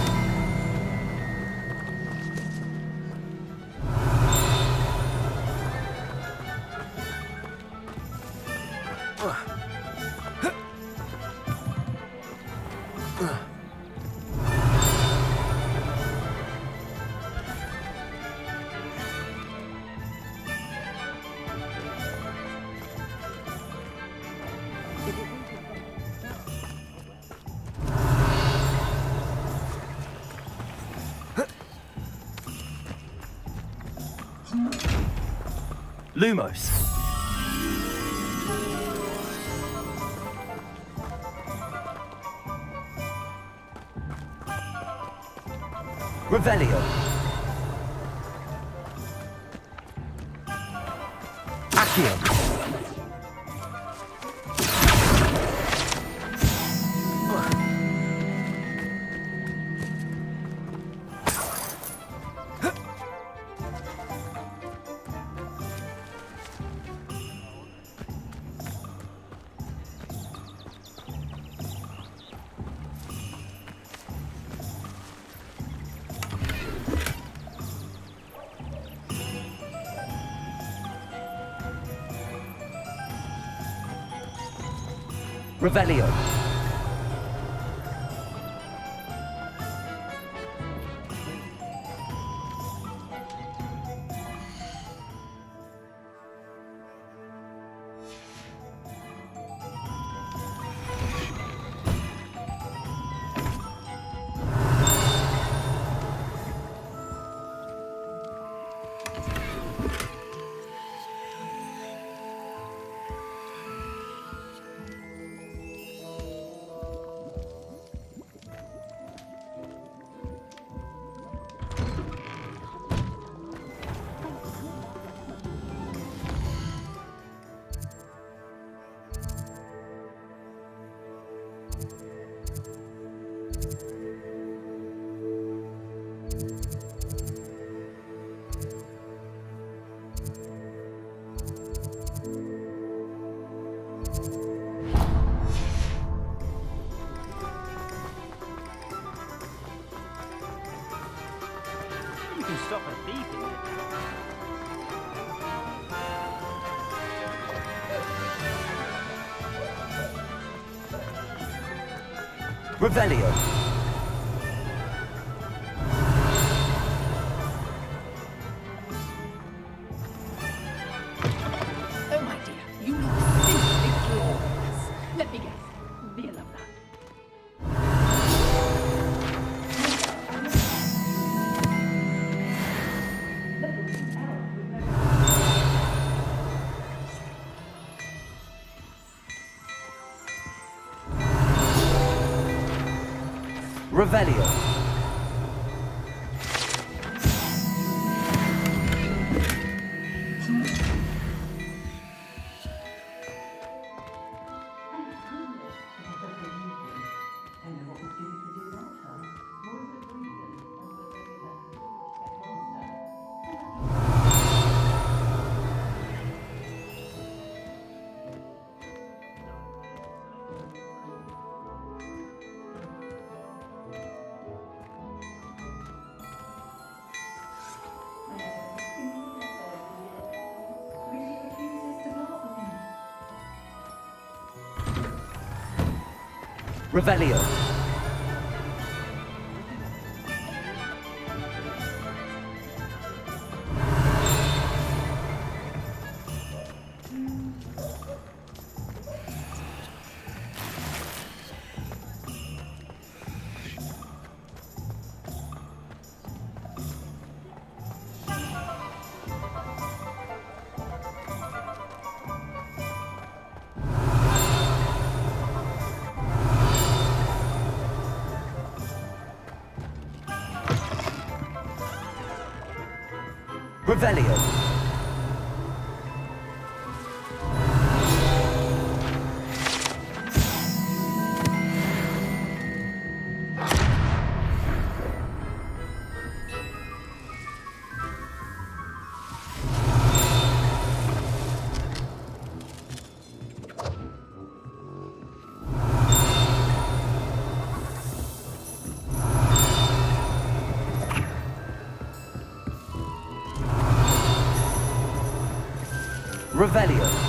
Speaker 2: Lumos. Revelio. Accio. Revelio.
Speaker 15: You can stop a thief in it.
Speaker 22: Revelio.
Speaker 5: Oh, my dear, you look simply glorious. Let me guess. Villa Black.
Speaker 22: Revelio. Revelio. Revelio. Revelio.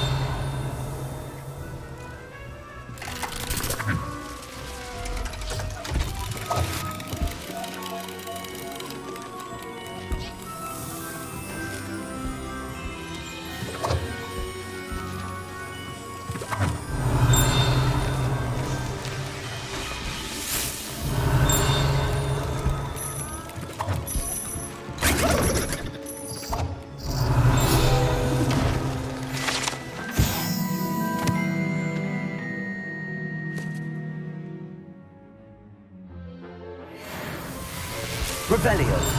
Speaker 22: Revelio.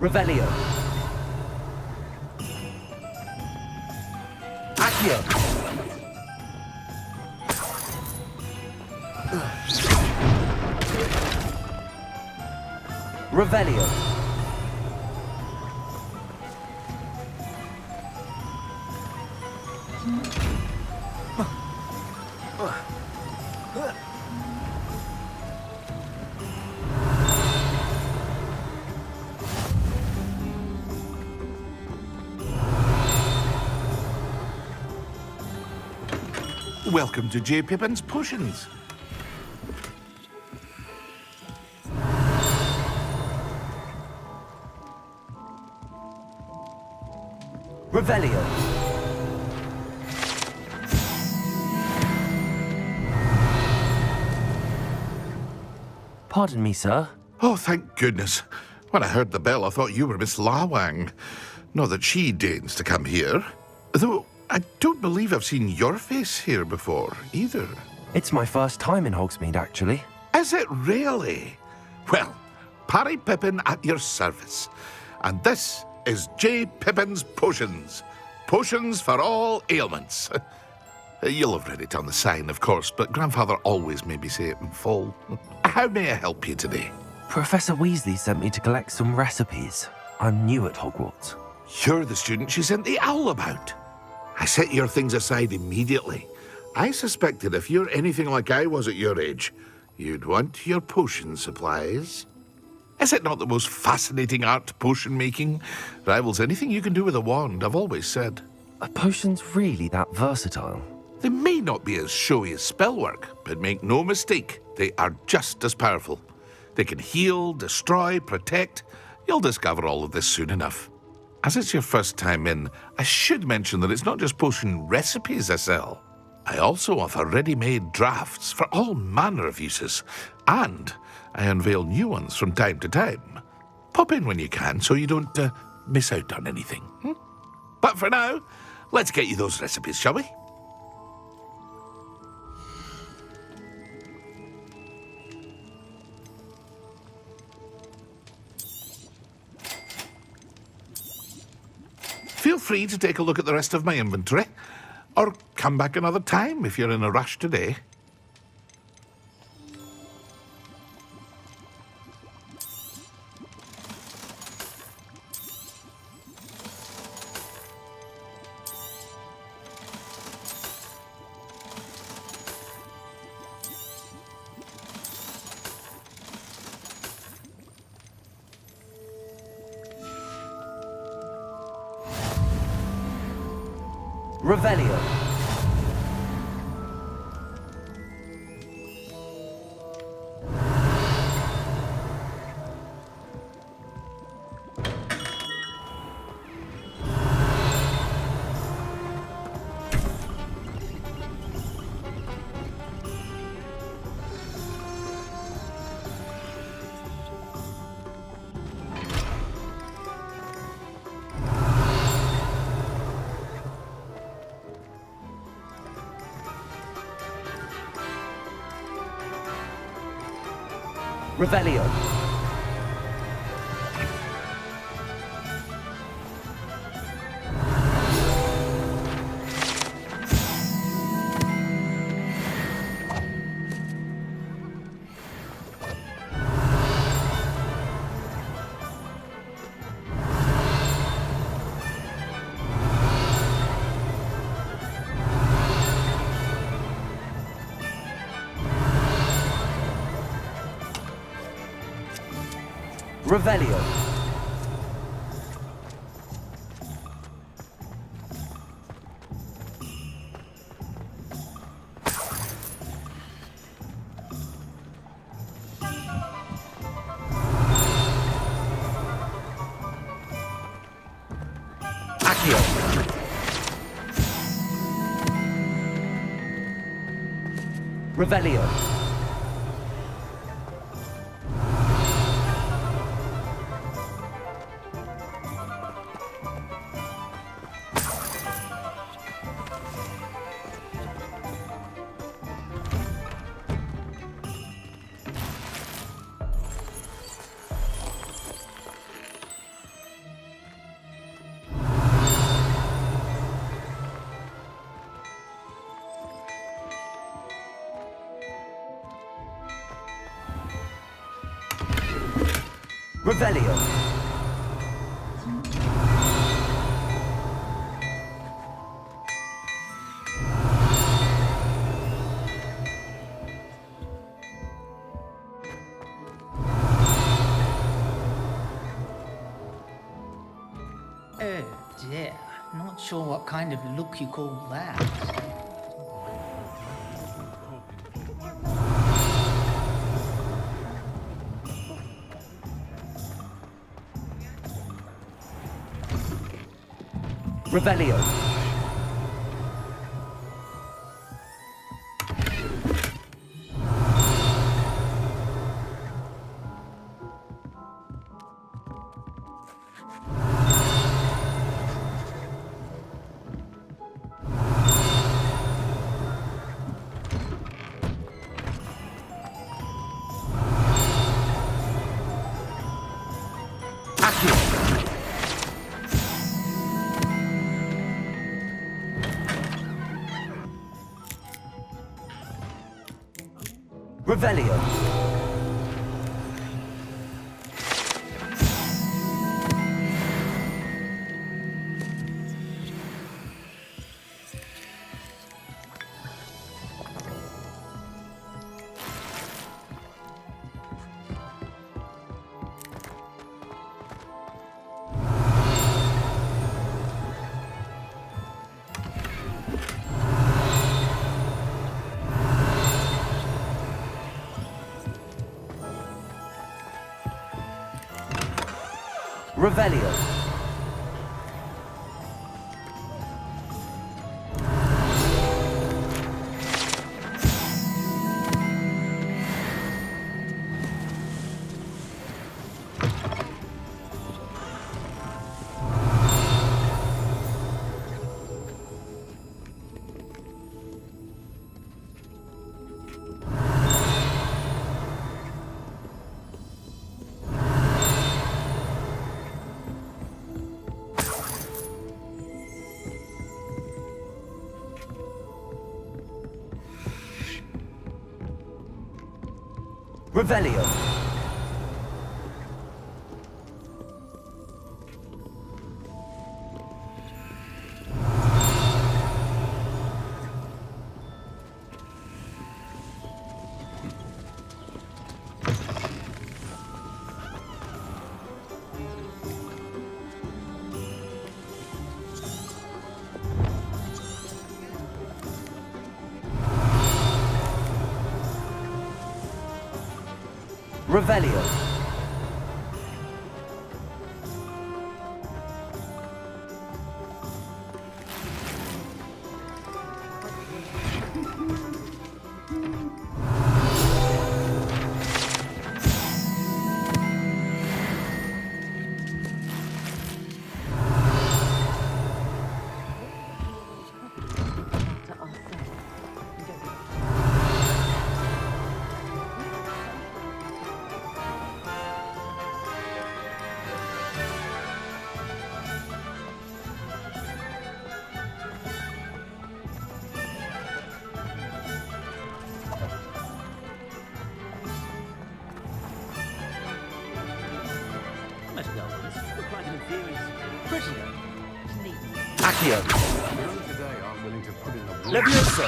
Speaker 2: Revelio. Accio. Revelio.
Speaker 19: Welcome to J. Pippin's Potions.
Speaker 2: Revelio. Pardon me, sir.
Speaker 19: Oh, thank goodness. When I heard the bell, I thought you were Miss Lawang. Not that she deigns to come here. Though I don't believe I've seen your face here before, either.
Speaker 4: It's my first time in Hogsmeade, actually.
Speaker 19: Is it really? Well, Parry Pippin at your service. And this is J. Pippin's Potions. Potions for all ailments. You'll have read it on the sign, of course, but Grandfather always made me say it in full. How may I help you today?
Speaker 4: Professor Weasley sent me to collect some recipes. I'm new at Hogwarts.
Speaker 19: You're the student she sent the owl about. I set your things aside immediately. I suspected if you're anything like I was at your age, you'd want your potion supplies. Is it not the most fascinating art, potion making? Rivals anything you can do with a wand, I've always said.
Speaker 4: Are potions really that versatile?
Speaker 19: They may not be as showy as spellwork, but make no mistake, they are just as powerful. They can heal, destroy, protect. You'll discover all of this soon enough. As it's your first time in, I should mention that it's not just potion recipes I sell. I also offer ready-made drafts for all manner of uses, and I unveil new ones from time to time. Pop in when you can so you don't miss out on anything. But for now, let's get you those recipes, shall we? Feel free to take a look at the rest of my inventory, or come back another time if you're in a rush today.
Speaker 2: Revelio. Revelio. Revelio. Revelio. Revelio.
Speaker 7: Oh dear, not sure what kind of look you call that.
Speaker 2: Revelio. Revelio. Revelio. Revelio. Revelio. Accio.
Speaker 21: Today aren't willing to put in a
Speaker 2: Levioso.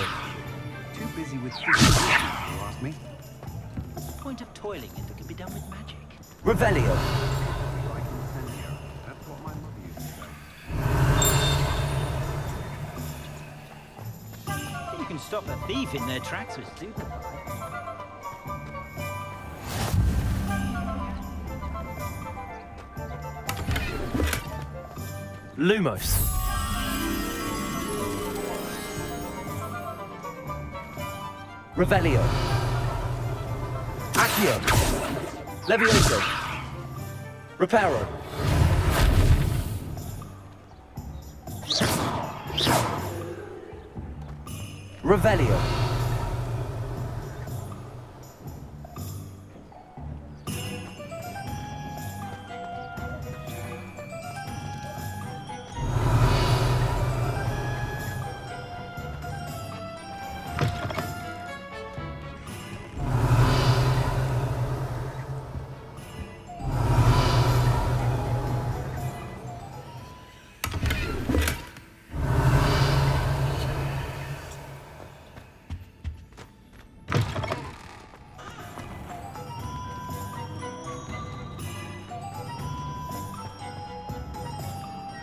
Speaker 21: Too busy with physics, if you ask me.
Speaker 23: What's the point of toiling if it can be done with magic?
Speaker 2: Revelio.
Speaker 13: You can stop a thief in their tracks with stupid.
Speaker 2: Lumos. Revelio. Accio. Levioso. Reparo. Revelio.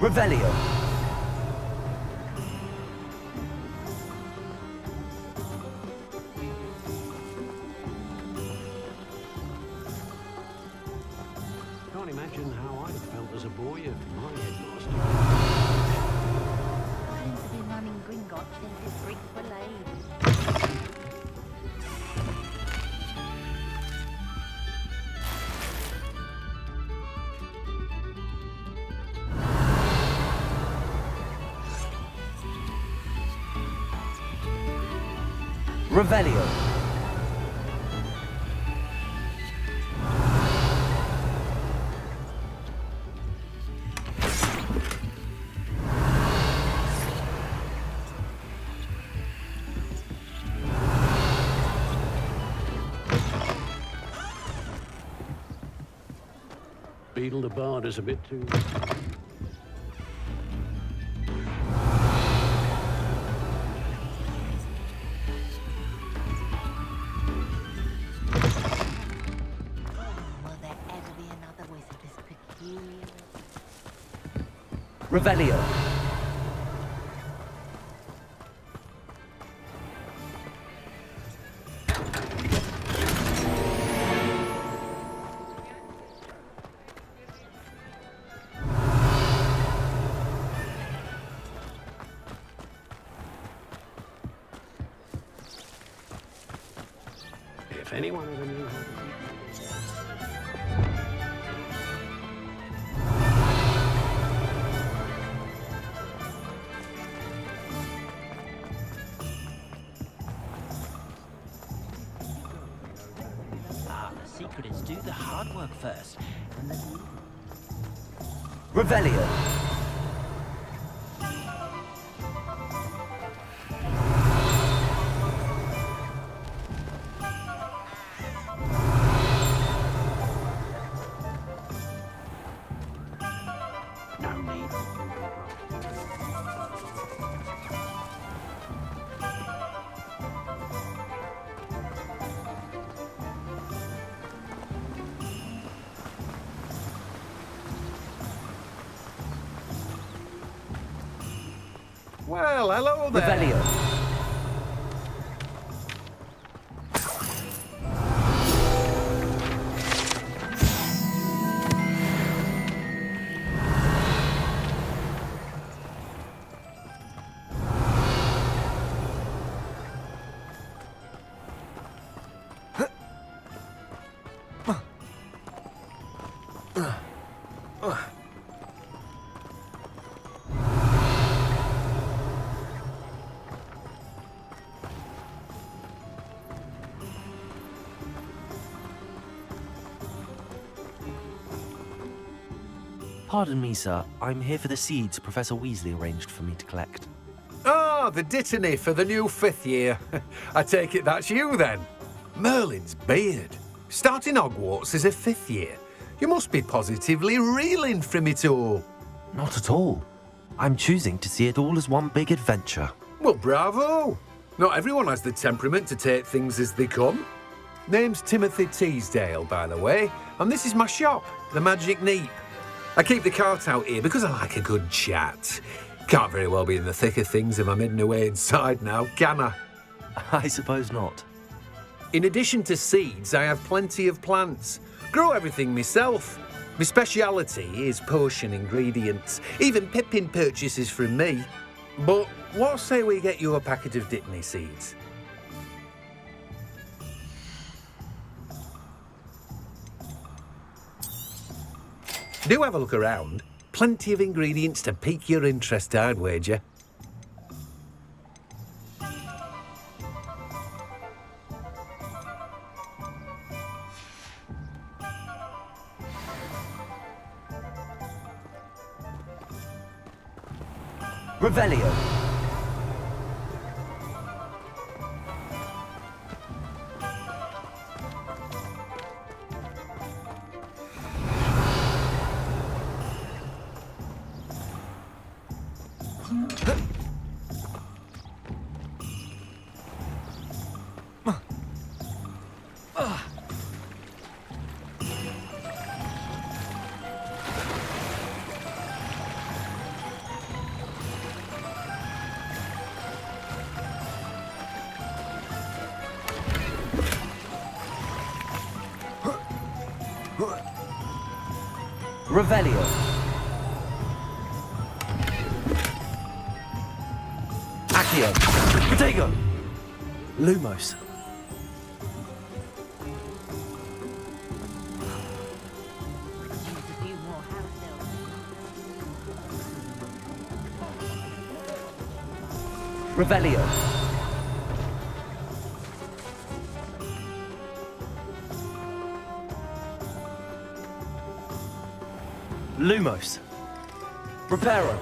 Speaker 2: Revelio.
Speaker 10: Can't imagine how I'd have felt as a boy if my headmaster.
Speaker 16: Seems to be running Gringotts into Greek ballet.
Speaker 2: Revelio.
Speaker 10: Beetle the Bard is a bit too...
Speaker 2: Revelio.
Speaker 10: If anyone ever knew how to...
Speaker 13: Secret is do the hard work first, and then...
Speaker 2: Revelio.
Speaker 10: No need.
Speaker 23: Well, hello there.
Speaker 2: Revelio. Pardon me, sir. I'm here for the seeds Professor Weasley arranged for me to collect.
Speaker 23: Ah, the dittany for the new 5th year. I take it that's you then. Merlin's beard. Starting Hogwarts as a 5th year. You must be positively reeling from it all.
Speaker 4: Not at all. I'm choosing to see it all as one big adventure.
Speaker 23: Well, bravo. Not everyone has the temperament to take things as they come. Name's Timothy Teasdale, by the way. And this is my shop, the Magic Neep. I keep the cart out here because I like a good chat. Can't very well be in the thick of things if I'm hidden away inside now, can I?
Speaker 4: I suppose not.
Speaker 23: In addition to seeds, I have plenty of plants. Grow everything myself. My speciality is potion ingredients. Even Pippin purchases from me. But what say we get you a packet of Dittany seeds? Do have a look around. Plenty of ingredients to pique your interest, I'd wager.
Speaker 2: Revelio. Revelio. Accio. Protego.
Speaker 4: Lumos.
Speaker 2: Revelio.
Speaker 4: Lumos.
Speaker 2: Reparo.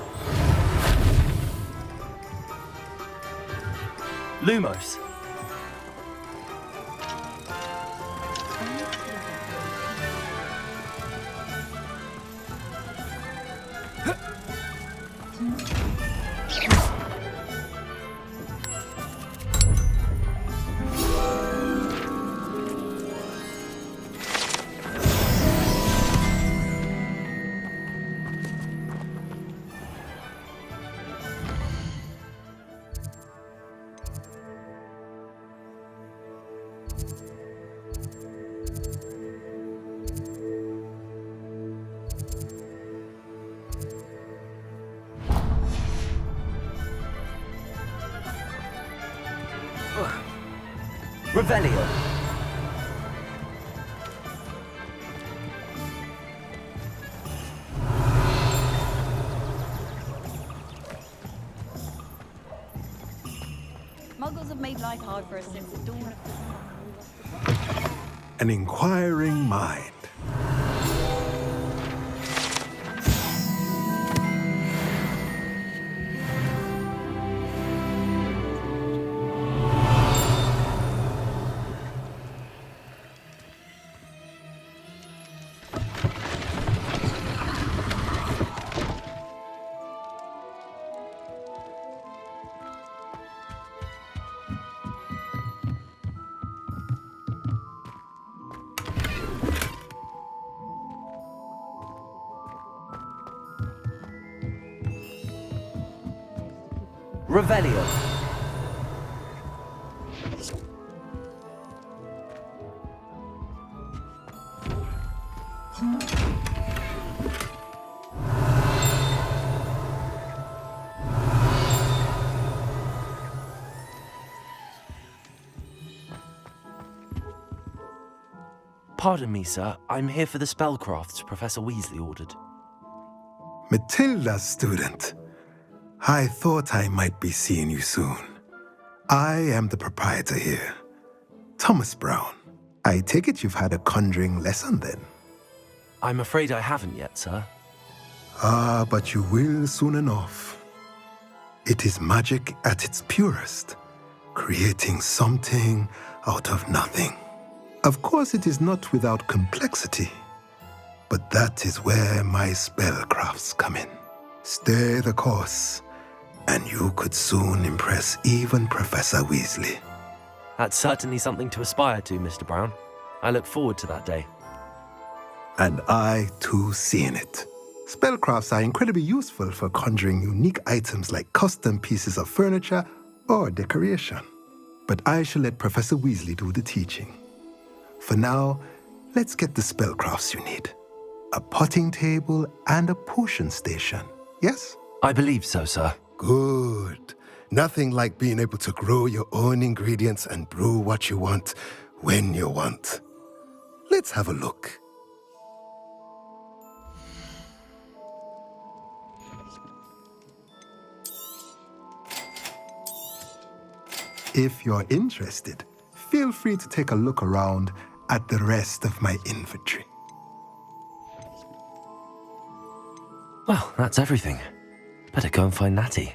Speaker 4: Lumos.
Speaker 2: Revelio.
Speaker 20: Muggles have made life hard for us since the dawn of the...
Speaker 21: An inquiring mind.
Speaker 2: Revelio.
Speaker 4: Pardon me, sir. I'm here for the spellcrafts Professor Weasley ordered.
Speaker 21: Matilda's student. I thought I might be seeing you soon. I am the proprietor here, Thomas Brown. I take it you've had a conjuring lesson then?
Speaker 4: I'm afraid I haven't yet, sir.
Speaker 21: Ah, but you will soon enough. It is magic at its purest, creating something out of nothing. Of course, it is not without complexity, but that is where my spellcrafts come in. Stay the course, and you could soon impress even Professor Weasley.
Speaker 4: That's certainly something to aspire to, Mr. Brown. I look forward to that day.
Speaker 21: And I, too, seeing it. Spellcrafts are incredibly useful for conjuring unique items like custom pieces of furniture or decoration. But I shall let Professor Weasley do the teaching. For now, let's get the spellcrafts you need. A potting table and a potion station, yes?
Speaker 4: I believe so, sir.
Speaker 21: Good. Nothing like being able to grow your own ingredients and brew what you want when you want. Let's have a look. If you're interested, feel free to take a look around at the rest of my inventory.
Speaker 4: Well, that's everything. Better go and find Natty.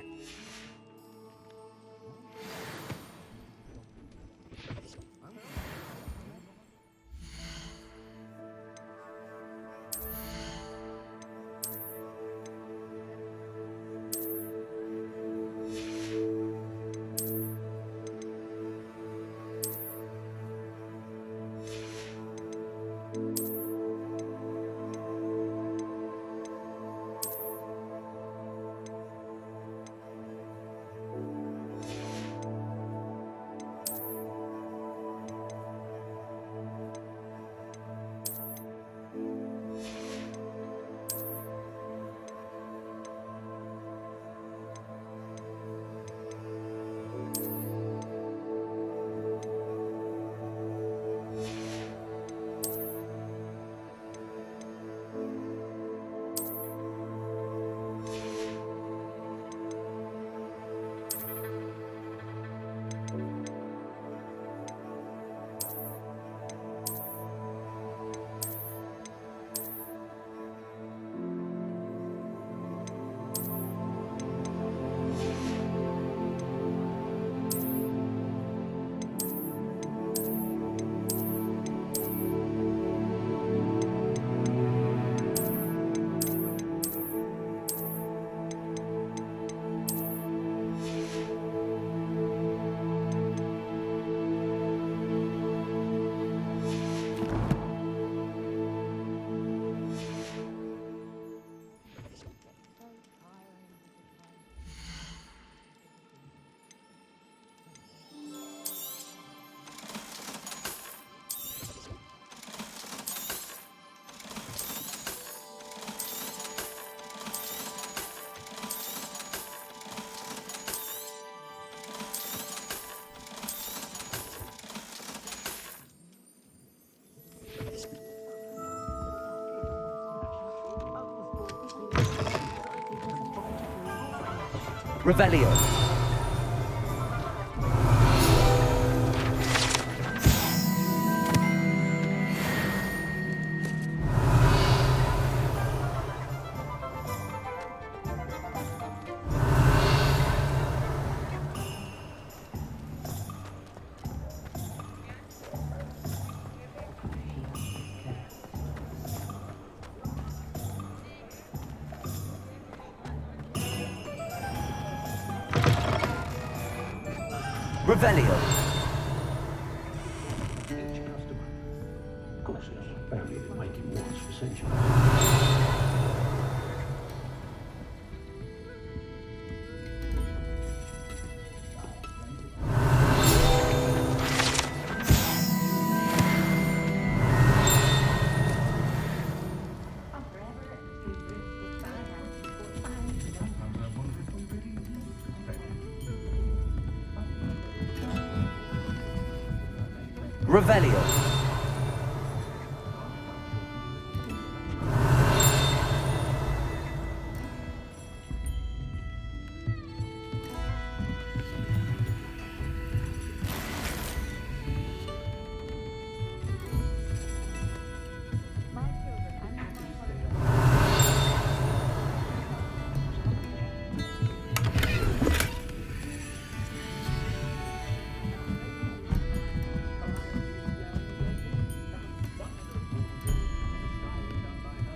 Speaker 2: Revelio. Revelio. Revelio.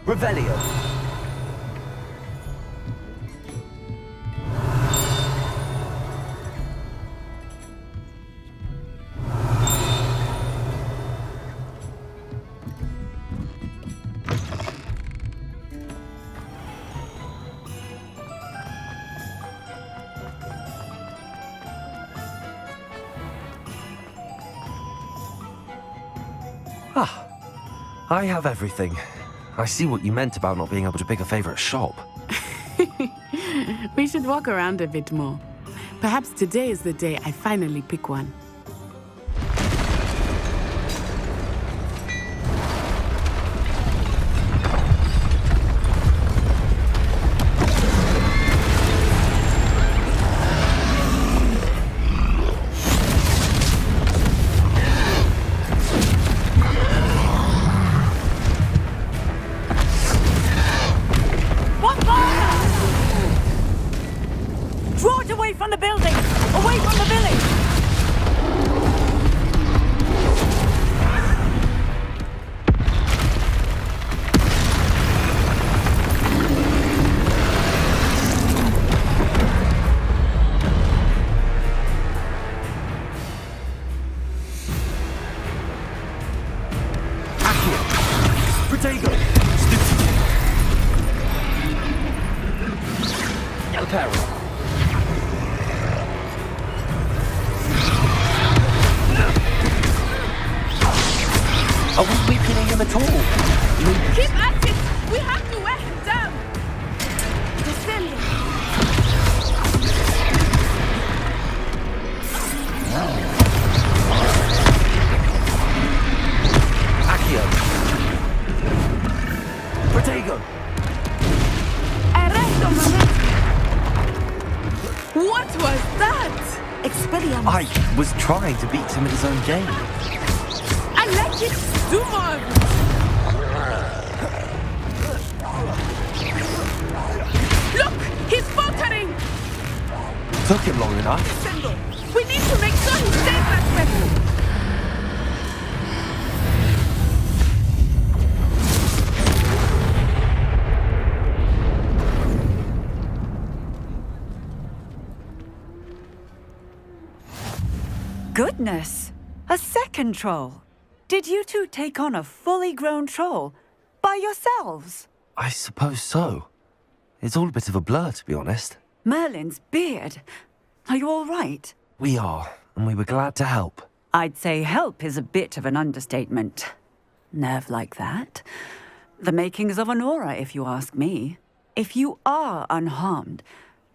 Speaker 2: Revelio.
Speaker 4: I have everything. I see what you meant about not being able to pick a favorite shop.
Speaker 9: We should walk around a bit more. Perhaps today is the day I finally pick one.
Speaker 4: I was trying to beat him at his own game.
Speaker 9: I like it. Do more. Look, he's faltering.
Speaker 4: Took him long enough.
Speaker 9: We need to make sure he stays that way.
Speaker 11: Goodness! A second troll! Did you two take on a fully grown troll? By yourselves?
Speaker 4: I suppose so. It's all a bit of a blur, to be honest.
Speaker 11: Merlin's beard. Are you all right?
Speaker 4: We are, and we were glad to help.
Speaker 11: I'd say help is a bit of an understatement. Nerve like that. The makings of an aura, if you ask me. If you are unharmed,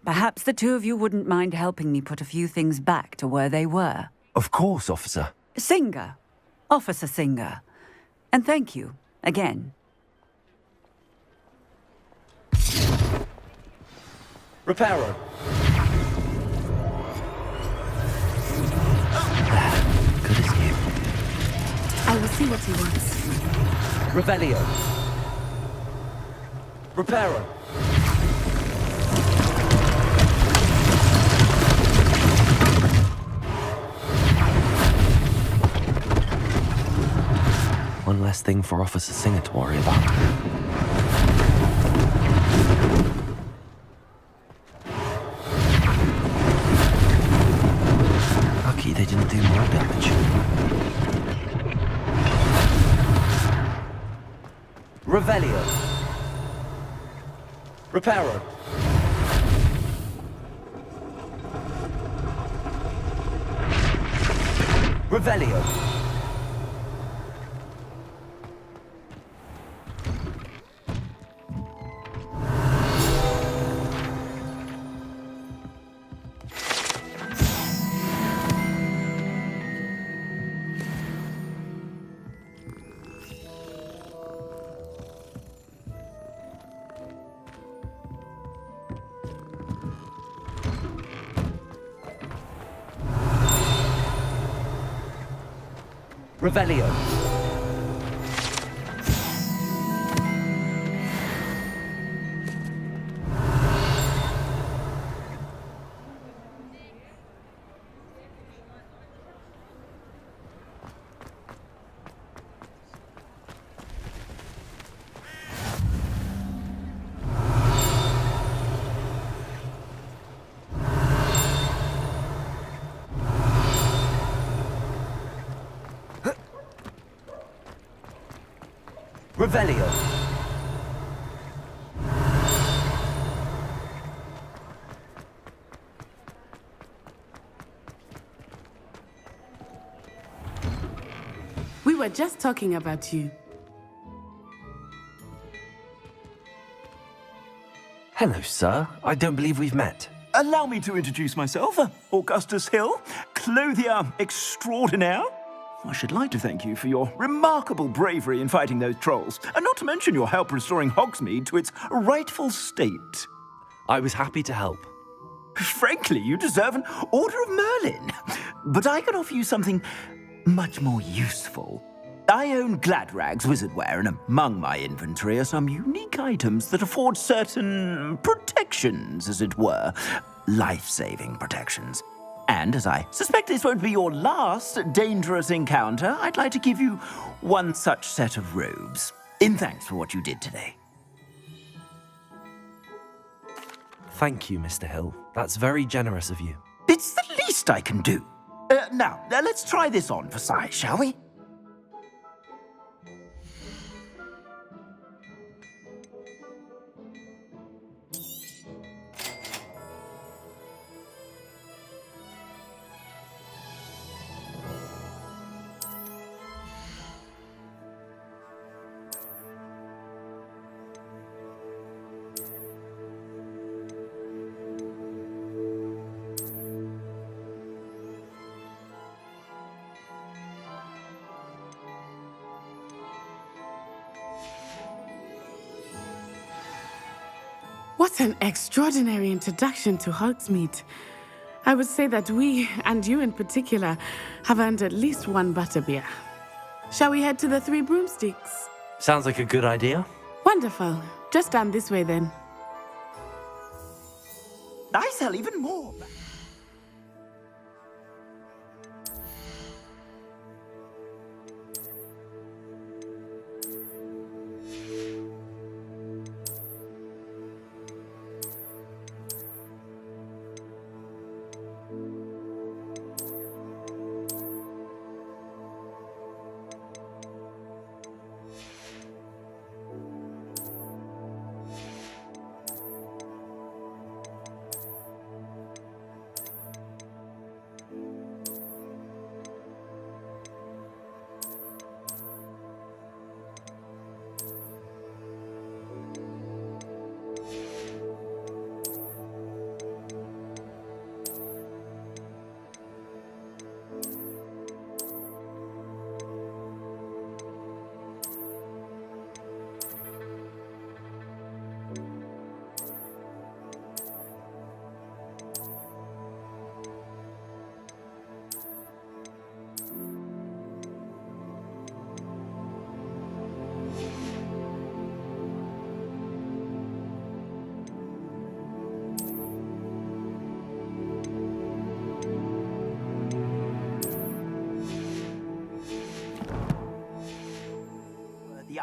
Speaker 11: perhaps the two of you wouldn't mind helping me put a few things back to where they were.
Speaker 4: Of course, officer.
Speaker 11: Singer. Officer Singer. And thank you, again.
Speaker 4: Reparo. Good as new.
Speaker 9: I will see what he wants.
Speaker 4: Revelio. Reparo. One less thing for Officer Singer to worry about. Lucky they didn't do more damage. Revelio. Reparo. Revelio. Revelio. Revelio.
Speaker 9: We We were just talking about you.
Speaker 4: Hello, sir. I don't believe we've met.
Speaker 15: Allow me to introduce myself, Augustus Hill, clothier extraordinaire. I should like to thank you for your remarkable bravery in fighting those trolls, and not to mention your help restoring Hogsmeade to its rightful state.
Speaker 4: I was happy to help.
Speaker 15: Frankly, you deserve an Order of Merlin. But I can offer you something much more useful. I own Gladrag's wizardware, and among my inventory are some unique items that afford certain protections, as it were. Life-saving protections. And as I suspect this won't be your last dangerous encounter, I'd like to give you one such set of robes, in thanks for what you did today.
Speaker 4: Thank you, Mr. Hill. That's very generous of you.
Speaker 15: It's the least I can do. Now, let's try this on for size, shall we?
Speaker 9: What an extraordinary introduction to Hogsmeade. I would say that we, and you in particular, have earned at least one butterbeer. Shall we head to the Three Broomsticks?
Speaker 4: Sounds like a good idea.
Speaker 9: Wonderful. Just down this way then.
Speaker 15: I sell even more.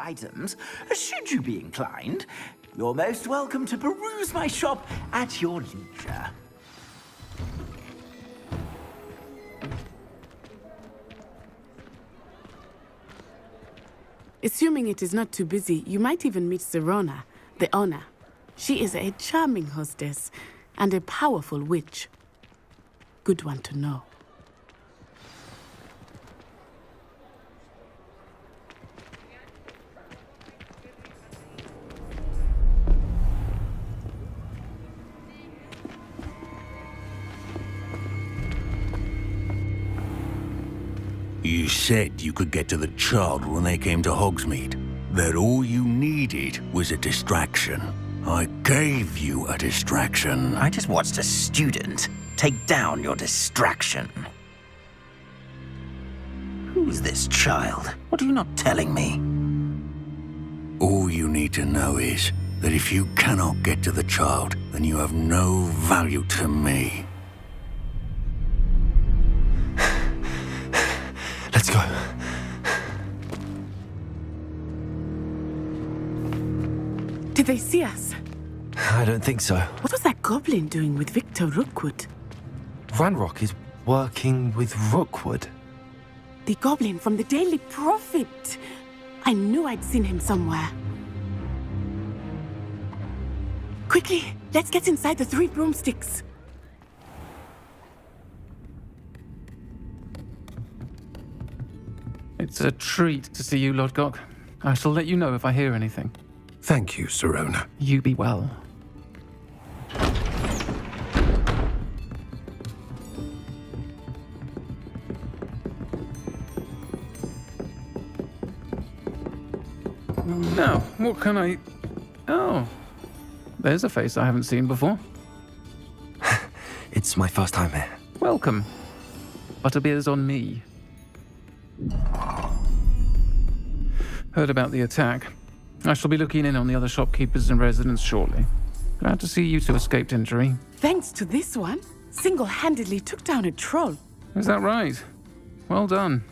Speaker 15: Items, should you be inclined, you're most welcome to peruse my shop at your leisure.
Speaker 9: Assuming it is not too busy, you might even meet Serona, the owner. She is a charming hostess and a powerful witch. Good one to know.
Speaker 10: You said you could get to the child when they came to Hogsmeade. That all you needed was a distraction. I gave you a distraction.
Speaker 15: I just watched a student take down your distraction. Who's this child? What are you not telling me?
Speaker 10: All you need to know is that if you cannot get to the child, then you have no value to me.
Speaker 4: Let's go.
Speaker 9: Did they see us?
Speaker 4: I don't think so.
Speaker 9: What was that goblin doing with Victor Rookwood?
Speaker 4: Ranrock is working with Rookwood.
Speaker 9: The goblin from the Daily Prophet. I knew I'd seen him somewhere. Quickly, let's get inside the Three Broomsticks.
Speaker 3: It's a treat to see you, Lodgok. I shall let you know if I hear anything.
Speaker 23: Thank you, Sirona.
Speaker 3: You be well. Now, what can I... Oh, there's a face I haven't seen before.
Speaker 4: It's my first time here.
Speaker 3: Welcome. Butterbeer's on me. Heard about the attack. I shall be looking in on the other shopkeepers and residents shortly. Glad to see you two escaped injury.
Speaker 9: Thanks to this one, single-handedly took down a troll.
Speaker 3: Is that right? Well done.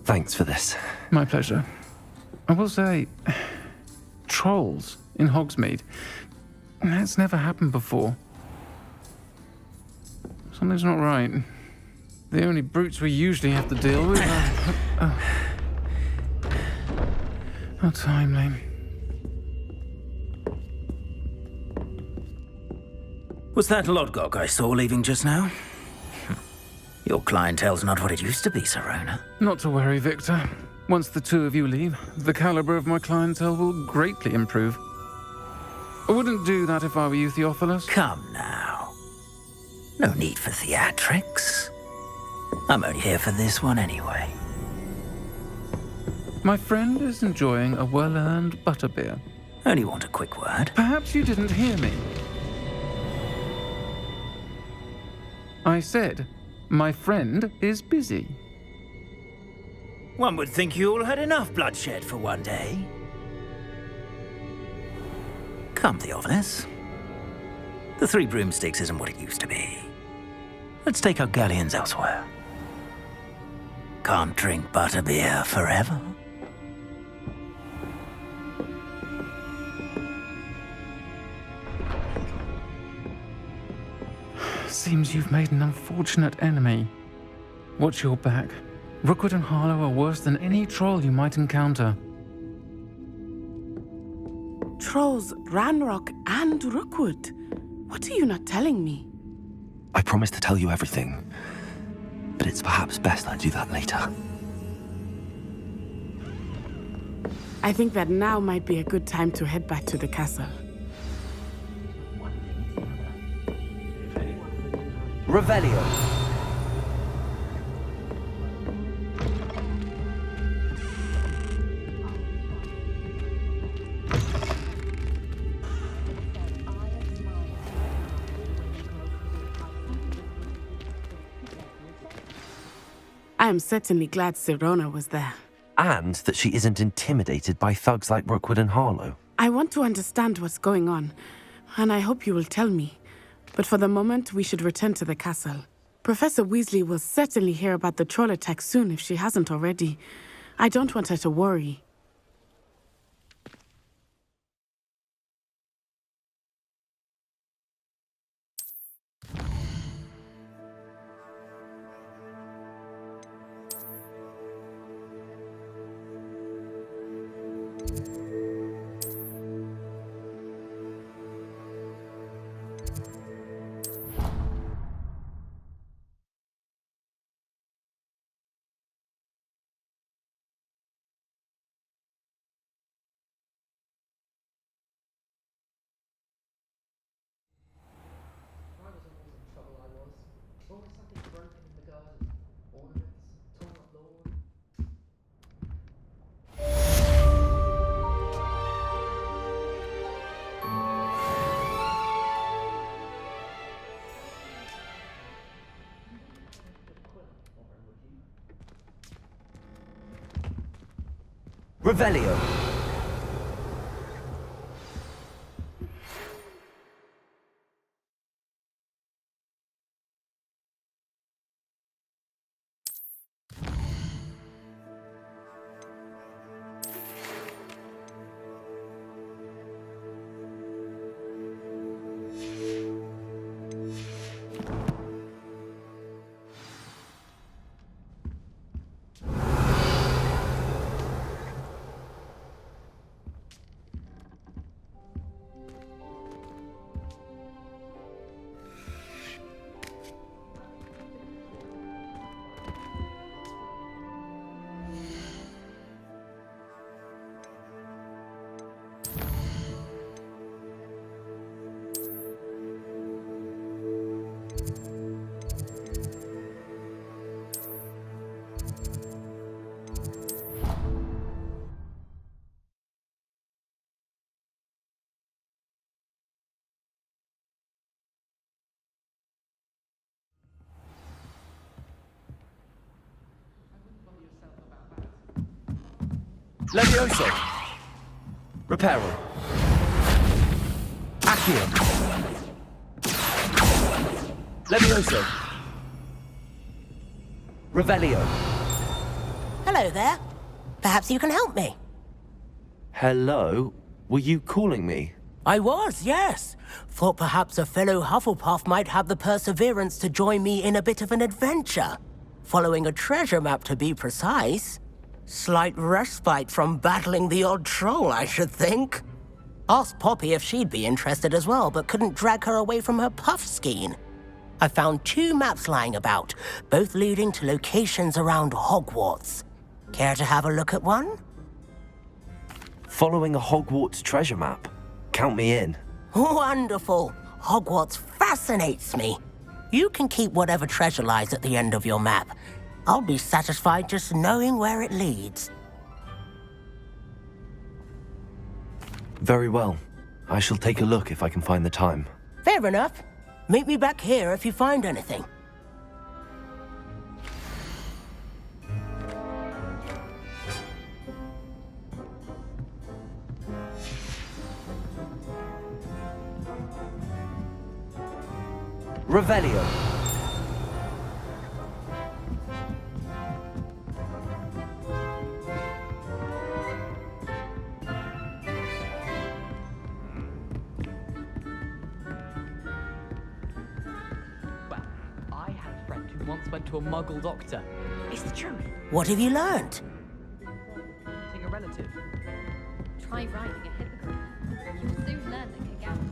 Speaker 4: Thanks for this.
Speaker 3: My pleasure. I will say, trolls in Hogsmeade. That's never happened before. Something's not right. The only brutes we usually have to deal with are... How timely.
Speaker 15: Was that Lodgok I saw leaving just now? Your clientele's not what it used to be, Sirona.
Speaker 3: Not to worry, Victor. Once the two of you leave, the caliber of my clientele will greatly improve. I wouldn't do that if I were you, Theophilus.
Speaker 15: Come now. No need for theatrics. I'm only here for this one anyway.
Speaker 3: My friend is enjoying a well-earned butterbeer.
Speaker 15: Only want a quick word.
Speaker 3: Perhaps you didn't hear me. I said, my friend is busy.
Speaker 15: One would think you all had enough bloodshed for one day. Come, Theophilus. The Three Broomsticks isn't what it used to be. Let's take our galleons elsewhere. Can't drink butterbeer forever.
Speaker 3: Seems you've made an unfortunate enemy. Watch your back. Rookwood and Harlow are worse than any troll you might encounter.
Speaker 9: Trolls, Ranrock, and Rookwood. What are you not telling me?
Speaker 4: I promised to tell you everything, but it's perhaps best I do that later.
Speaker 9: I think that now might be a good time to head back to the castle.
Speaker 2: Revelio.
Speaker 9: I am certainly glad Sirona was there.
Speaker 4: And that she isn't intimidated by thugs like Rookwood and Harlow.
Speaker 9: I want to understand what's going on, and I hope you will tell me. But for the moment, we should return to the castle. Professor Weasley will certainly hear about the troll attack soon if she hasn't already. I don't want her to worry.
Speaker 2: Revelio.
Speaker 22: Levioso. Reparo. Accio. Levioso. Revelio.
Speaker 12: Hello there. Perhaps you can help me.
Speaker 22: Hello? Were you calling me?
Speaker 12: I was, yes. Thought perhaps a fellow Hufflepuff might have the perseverance to join me in a bit of an adventure. Following a treasure map, to be precise. Slight respite from battling the odd troll, I should think. Asked Poppy if she'd be interested as well, but couldn't drag her away from her puff skein. I found 2 maps lying about, both leading to locations around Hogwarts. Care to have a look at one?
Speaker 22: Following a Hogwarts treasure map? Count me in.
Speaker 12: Wonderful. Hogwarts fascinates me. You can keep whatever treasure lies at the end of your map. I'll be satisfied just knowing where it leads.
Speaker 22: Very well. I shall take a look if I can find the time.
Speaker 12: Fair enough. Meet me back here if you find anything.
Speaker 22: Revelio.
Speaker 8: Well, I had a friend who once went to a muggle doctor. It's the truth.
Speaker 12: What have you learned?
Speaker 8: Meeting a relative.
Speaker 16: Try riding a hippogriff. You'll soon learn that Kagami.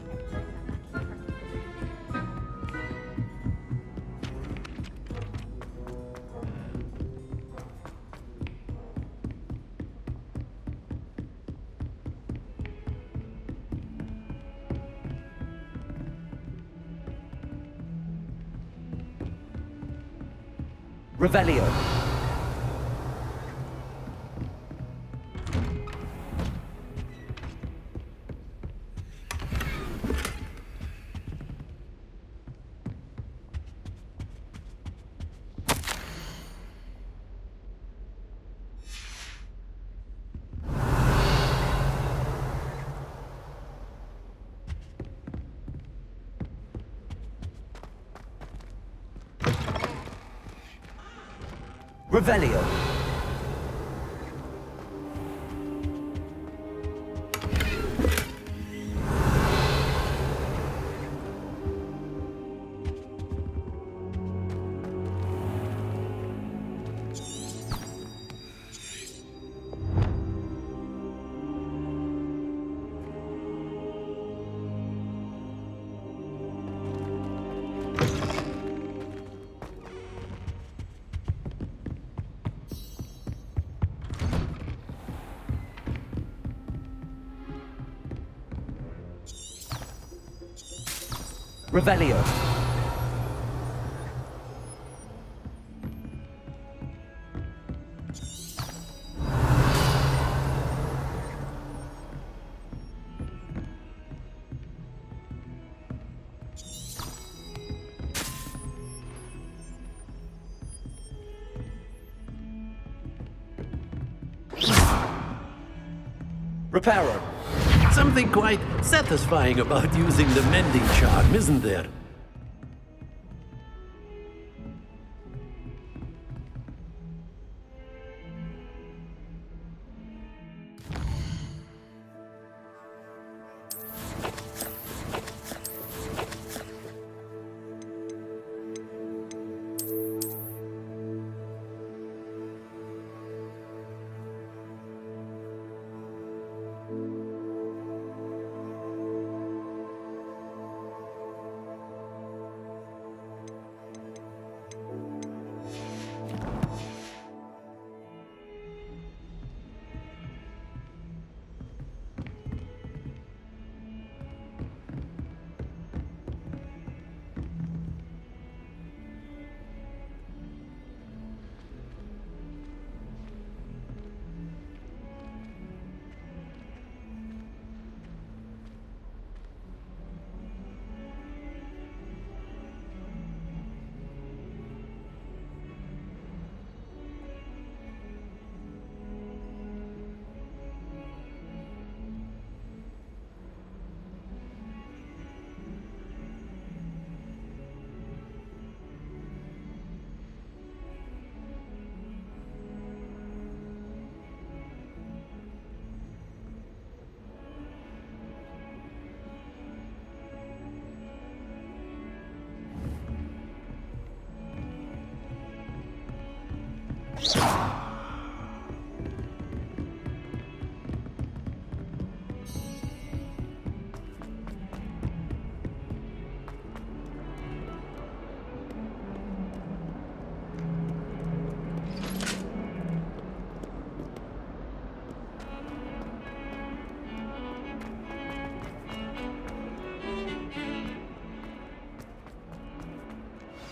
Speaker 22: Revelio. Revelio. Revelio.
Speaker 6: Reparo. Something quite satisfying about using the mending charm, isn't there?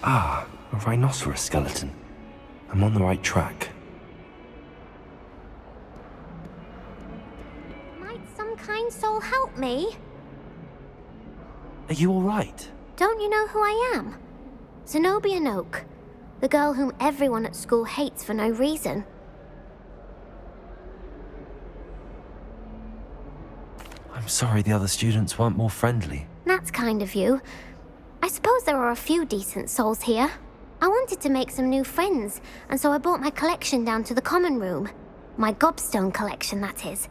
Speaker 4: Ah, a rhinoceros skeleton. I'm on the right track.
Speaker 1: Might some kind soul help me?
Speaker 4: Are you all right?
Speaker 1: Don't you know who I am? Zenobia Noak, the girl whom everyone at school hates for no reason.
Speaker 4: I'm sorry the other students weren't more friendly.
Speaker 1: That's kind of you. I suppose there are a few decent souls here. I wanted to make some new friends, and so I brought my collection down to the common room. My gobstone collection, that is.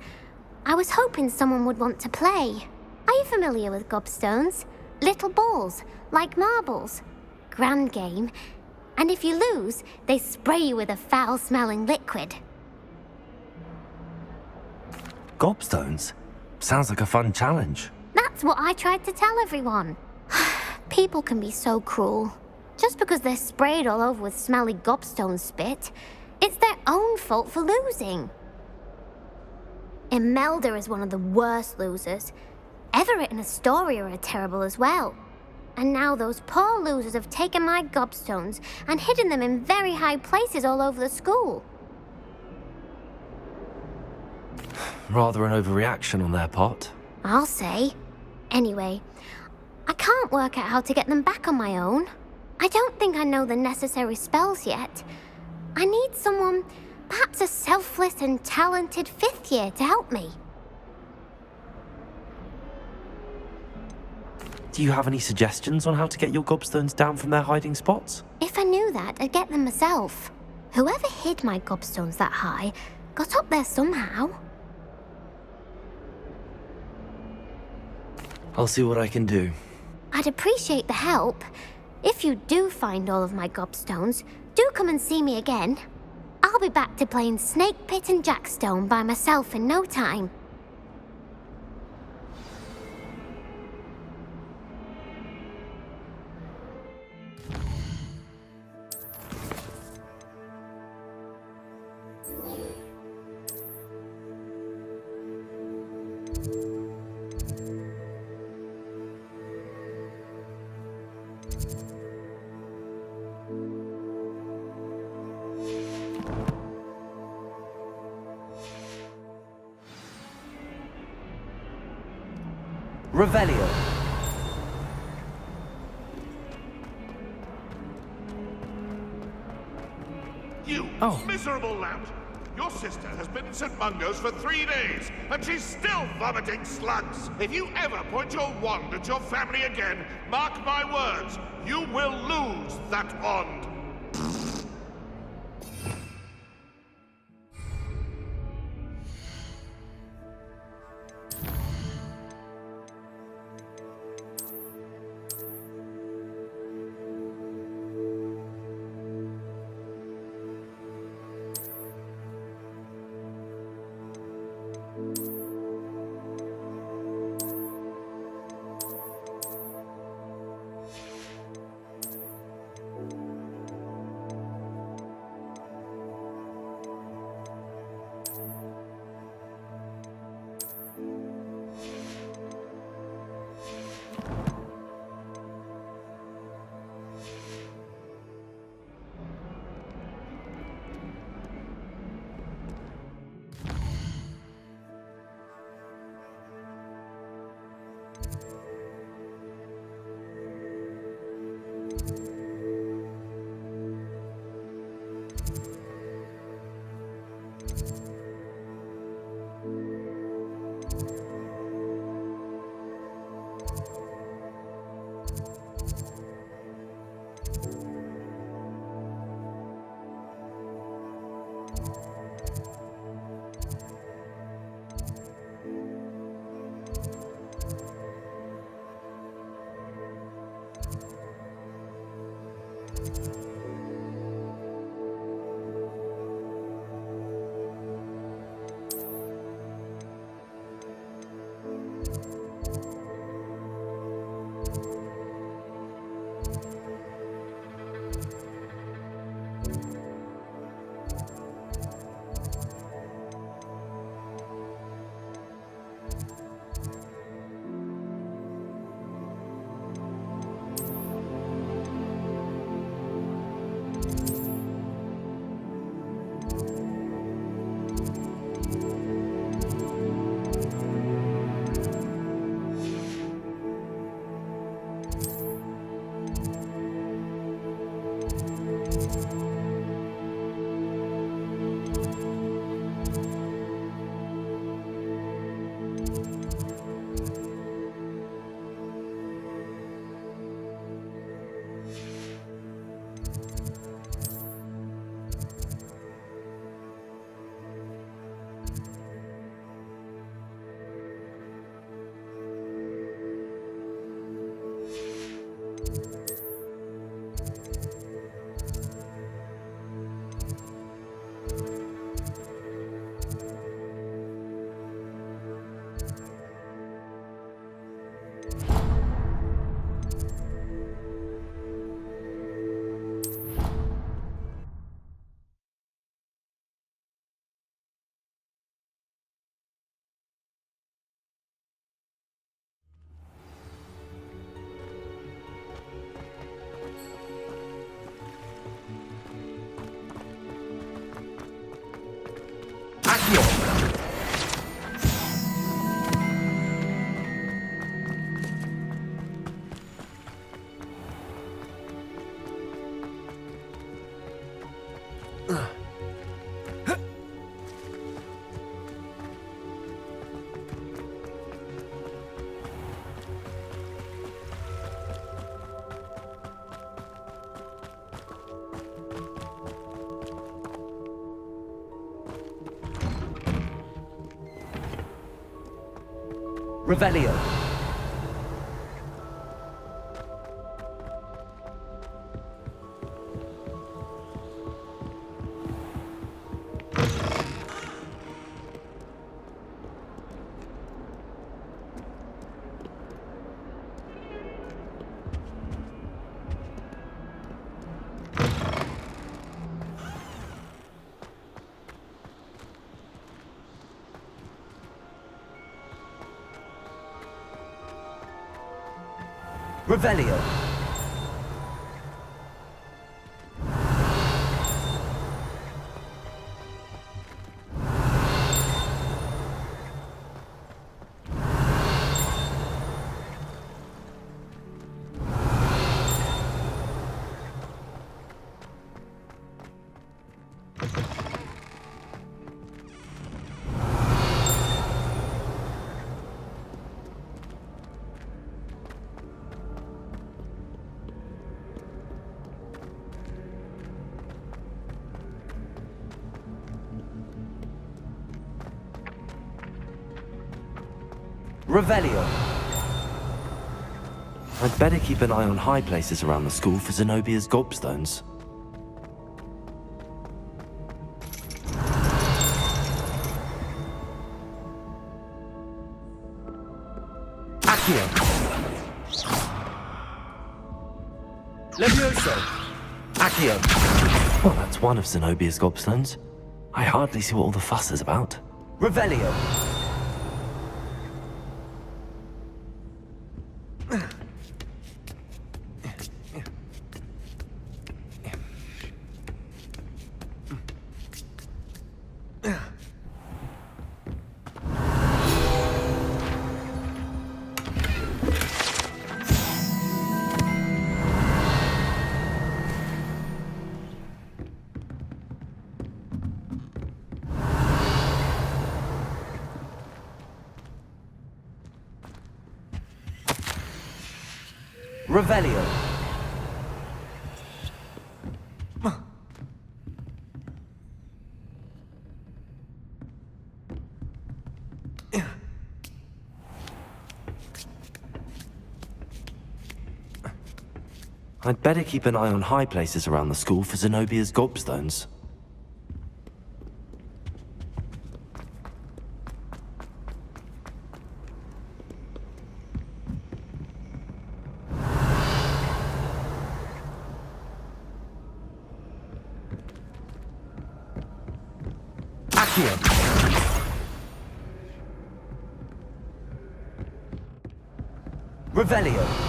Speaker 1: I was hoping someone would want to play. Are you familiar with gobstones? Little balls, like marbles. Grand game. And if you lose, they spray you with a foul-smelling liquid.
Speaker 4: Gobstones? Sounds like a fun challenge.
Speaker 1: That's what I tried to tell everyone. People can be so cruel. Just because they're sprayed all over with smelly gobstone spit, it's their own fault for losing. Imelda is one of the worst losers. Everett and Astoria are terrible as well. And now those poor losers have taken my gobstones and hidden them in very high places all over the school.
Speaker 4: Rather an overreaction on their part.
Speaker 1: I'll say. Anyway, I can't work out how to get them back on my own. I don't think I know the necessary spells yet. I need someone, perhaps a selfless and talented 5th year to help me.
Speaker 4: Do you have any suggestions on how to get your gobstones down from their hiding spots?
Speaker 1: If I knew that, I'd get them myself. Whoever hid my gobstones that high got up there somehow.
Speaker 4: I'll see what I can do.
Speaker 1: I'd appreciate the help. If you do find all of my gobstones, do come and see me again. I'll be back to playing Snake Pit and Jackstone by myself in no time.
Speaker 2: Revelio.
Speaker 19: You miserable lout! Your sister has been in St. Mungo's for 3 days, and she's still vomiting slugs! If you ever point your wand at your family again, mark my words, you will lose that wand!
Speaker 2: Revelio. Revelio. Revelio.
Speaker 4: I'd better keep an eye on high places around the school for Zenobia's gobstones.
Speaker 2: Accio. Levioso. Accio.
Speaker 4: Well, that's one of Zenobia's gobstones. I hardly see what all the fuss is about.
Speaker 2: Revelio. Revelio.
Speaker 4: I'd better keep an eye on high places around the school for Zenobia's gobstones.
Speaker 2: Revelio.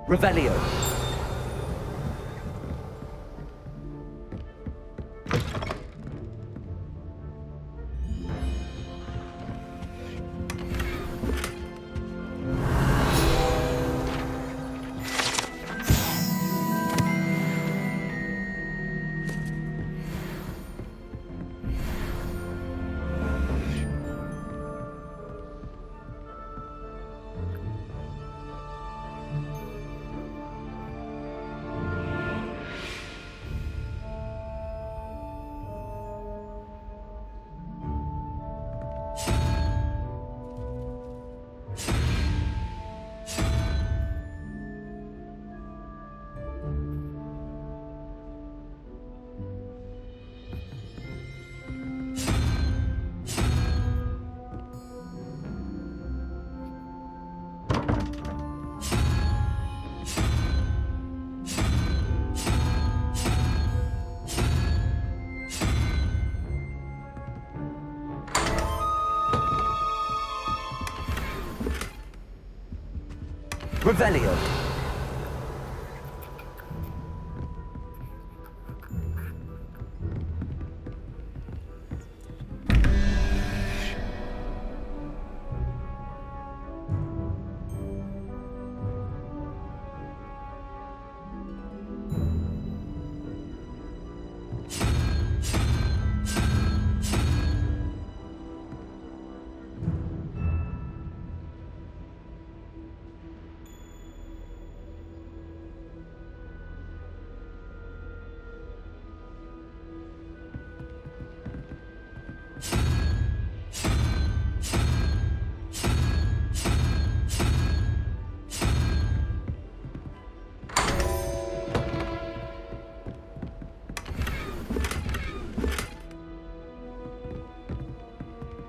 Speaker 2: Revelio. Revelio.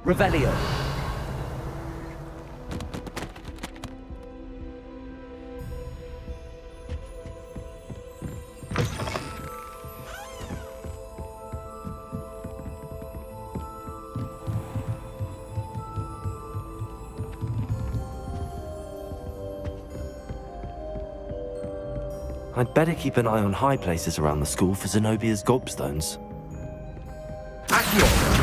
Speaker 2: Revelio.
Speaker 4: I'd better keep an eye on high places around the school for Zenobia's gobstones.
Speaker 2: Accio.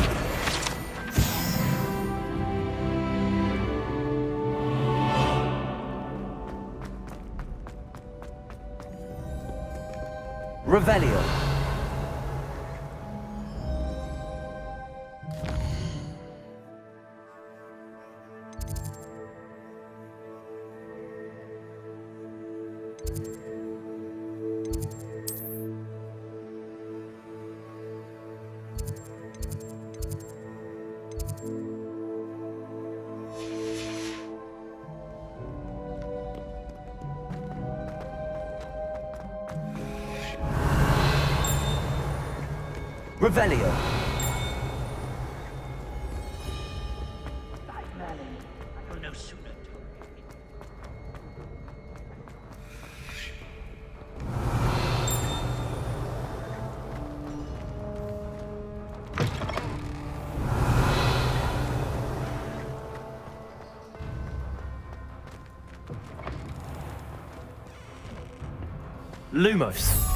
Speaker 2: Revelio. Revelio.
Speaker 13: No sooner.
Speaker 2: Lumos.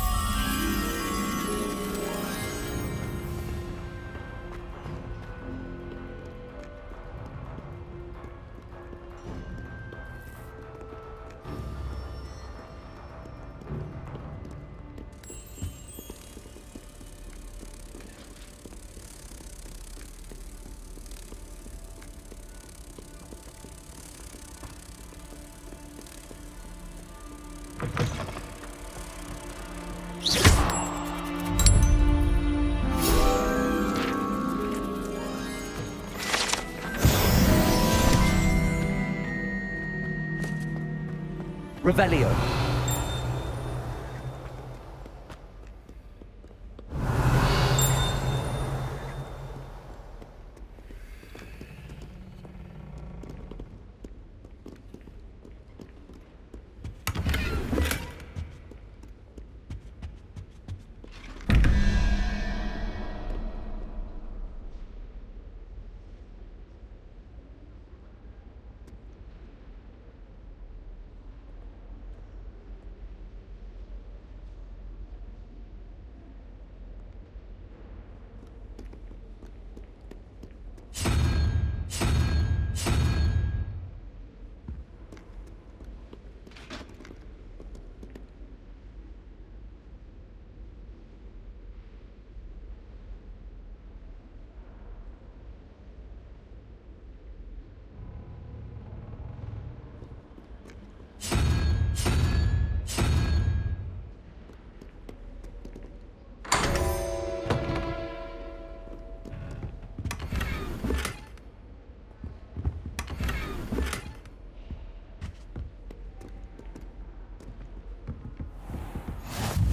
Speaker 2: Revelio.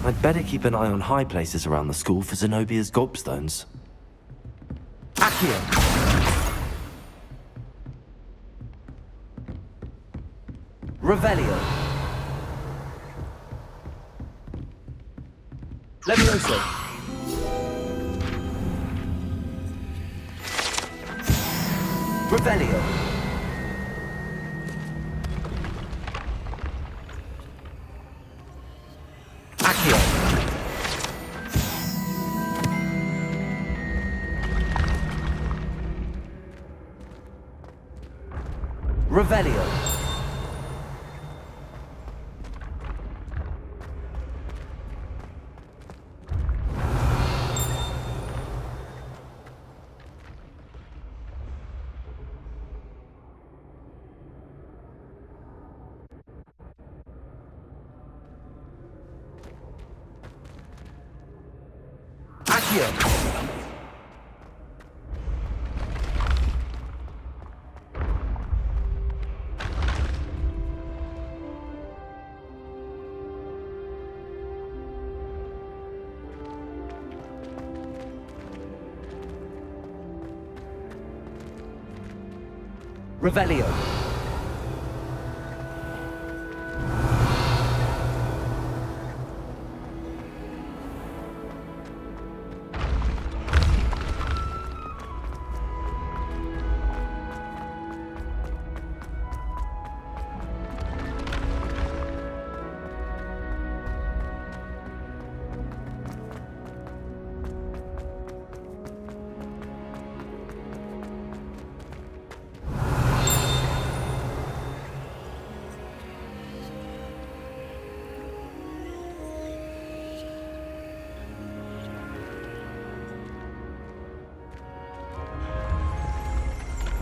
Speaker 4: I'd better keep an eye on high places around the school for Zenobia's gobstones.
Speaker 2: Accio. Revelio. Levioso. Revelio. Revelio. Revelio.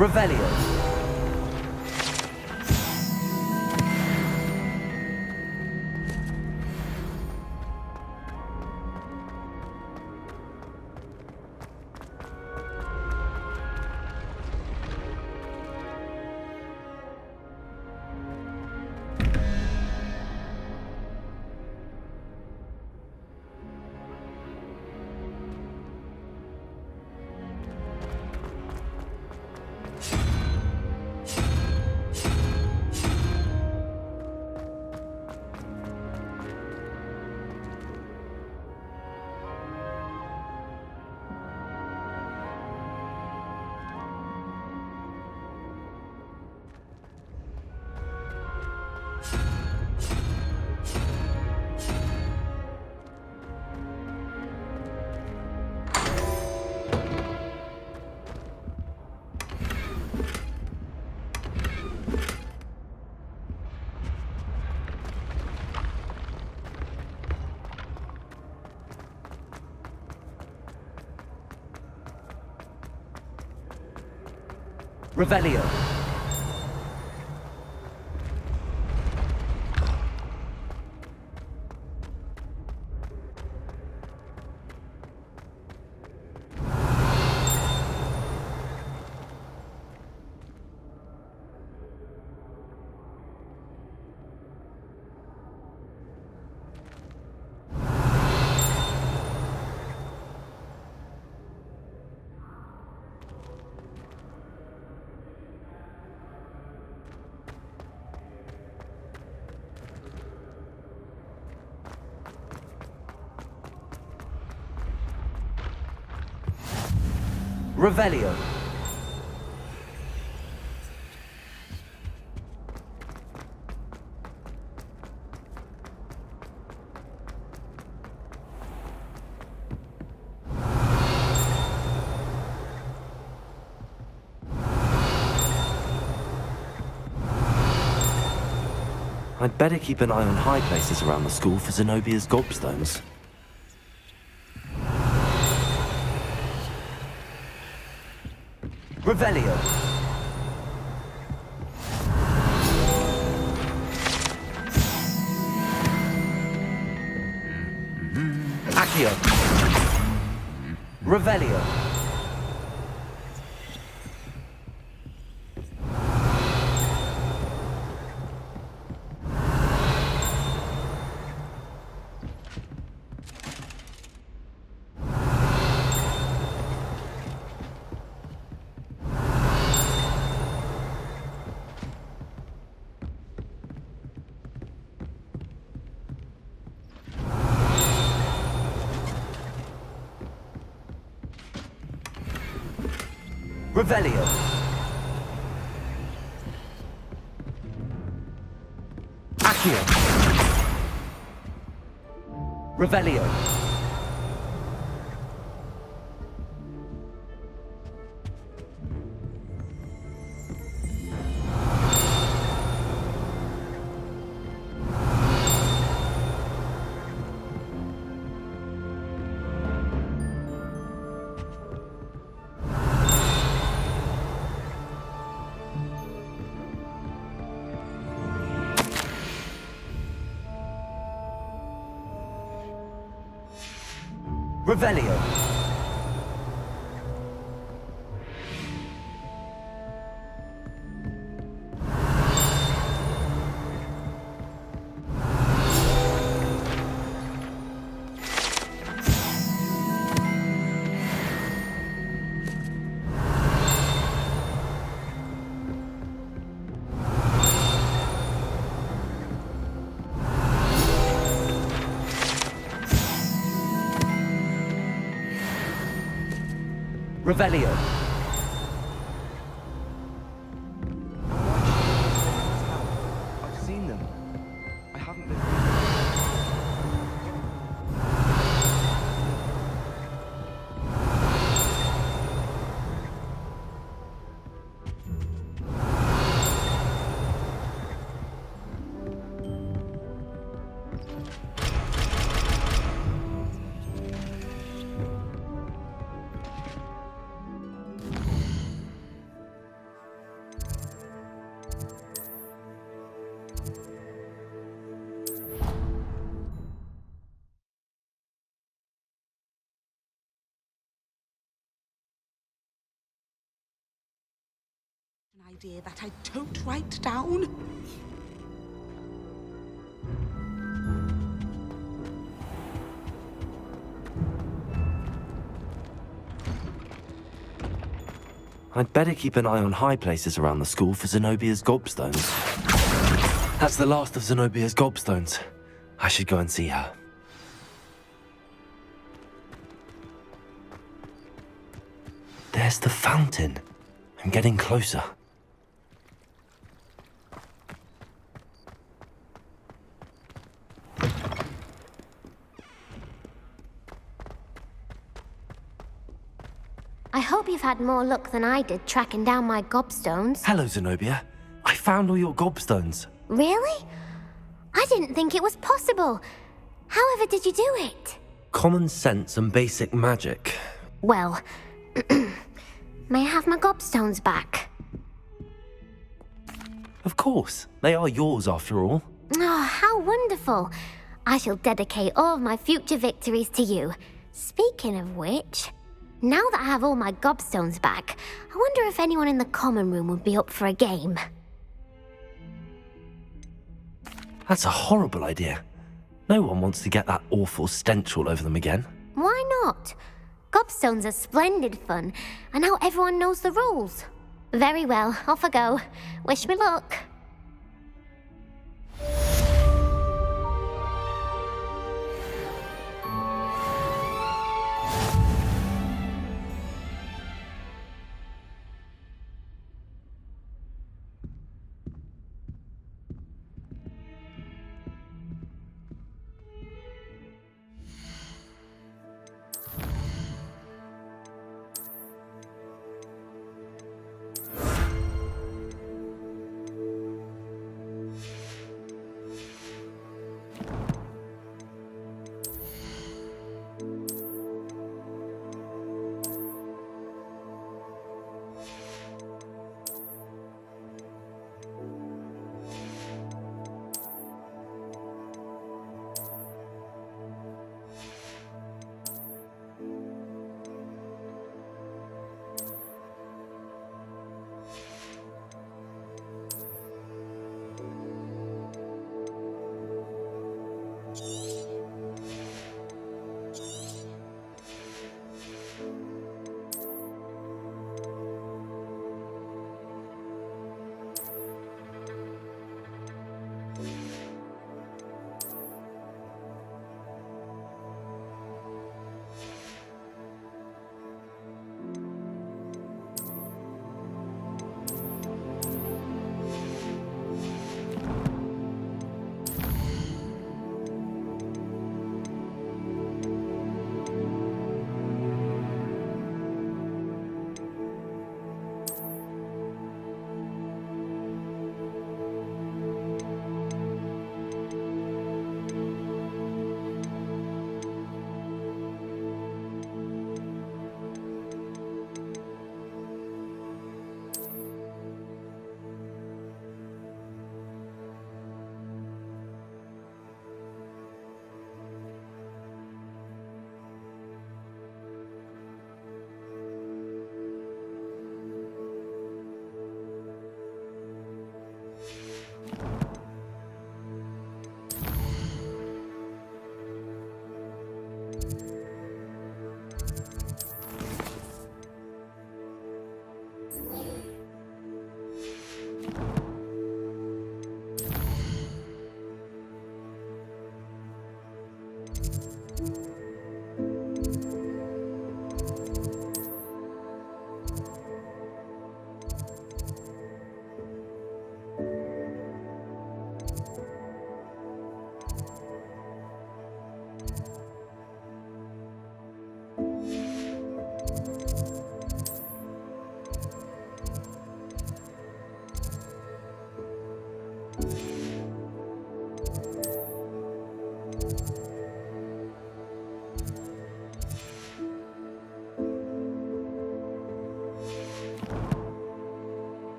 Speaker 2: Revelio. Revelio. Revelio.
Speaker 22: I'd better keep an eye on high places around the school for Zenobia's gobstones.
Speaker 2: Revelio. Accio. Revelio. Revelio. Accio. Revelio. Revelio. Revelio.
Speaker 14: I've seen them. I haven't been.
Speaker 17: An idea that I don't write down.
Speaker 4: I'd better keep an eye on high places around the school for Zenobia's gobstones. That's the last of Zenobia's gobstones. I should go and see her. There's the fountain. I'm getting closer.
Speaker 1: I hope you've had more luck than I did tracking down my gobstones.
Speaker 4: Hello, Zenobia. I found all your gobstones.
Speaker 1: Really? I didn't think it was possible. However did you do it?
Speaker 4: Common sense and basic magic.
Speaker 1: Well, may I have my gobstones back?
Speaker 4: Of course. They are yours after all.
Speaker 1: Oh, how wonderful. I shall dedicate all of my future victories to you. Speaking of which, now that I have all my gobstones back, I wonder if anyone in the common room would be up for a game.
Speaker 4: That's a horrible idea. No one wants to get that awful stench all over them again.
Speaker 1: Why not? Gobstones are splendid fun, and now everyone knows the rules. Very well, off I go. Wish me luck.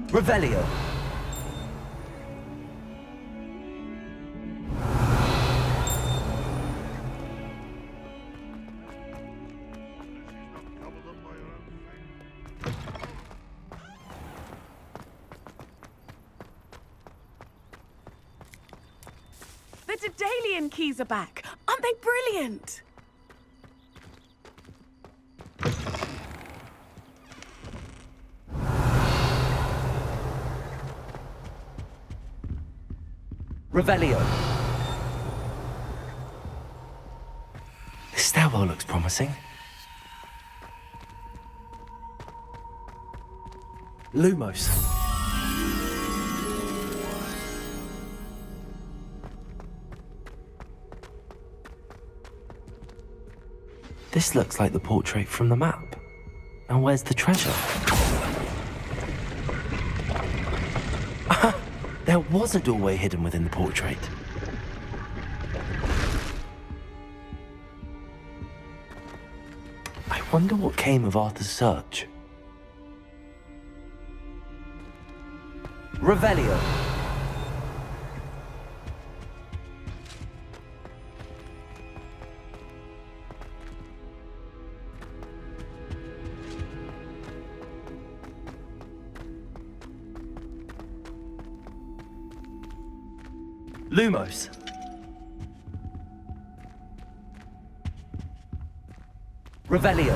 Speaker 2: Revelio.
Speaker 9: The Daedalian keys are back. Aren't they brilliant?
Speaker 2: Revelio.
Speaker 4: This stairwell looks promising.
Speaker 2: Lumos.
Speaker 4: This looks like the portrait from the map. Now where's the treasure? There was a doorway hidden within the portrait. I wonder what came of Arthur's search.
Speaker 2: Revelio. Lumos. Revelio.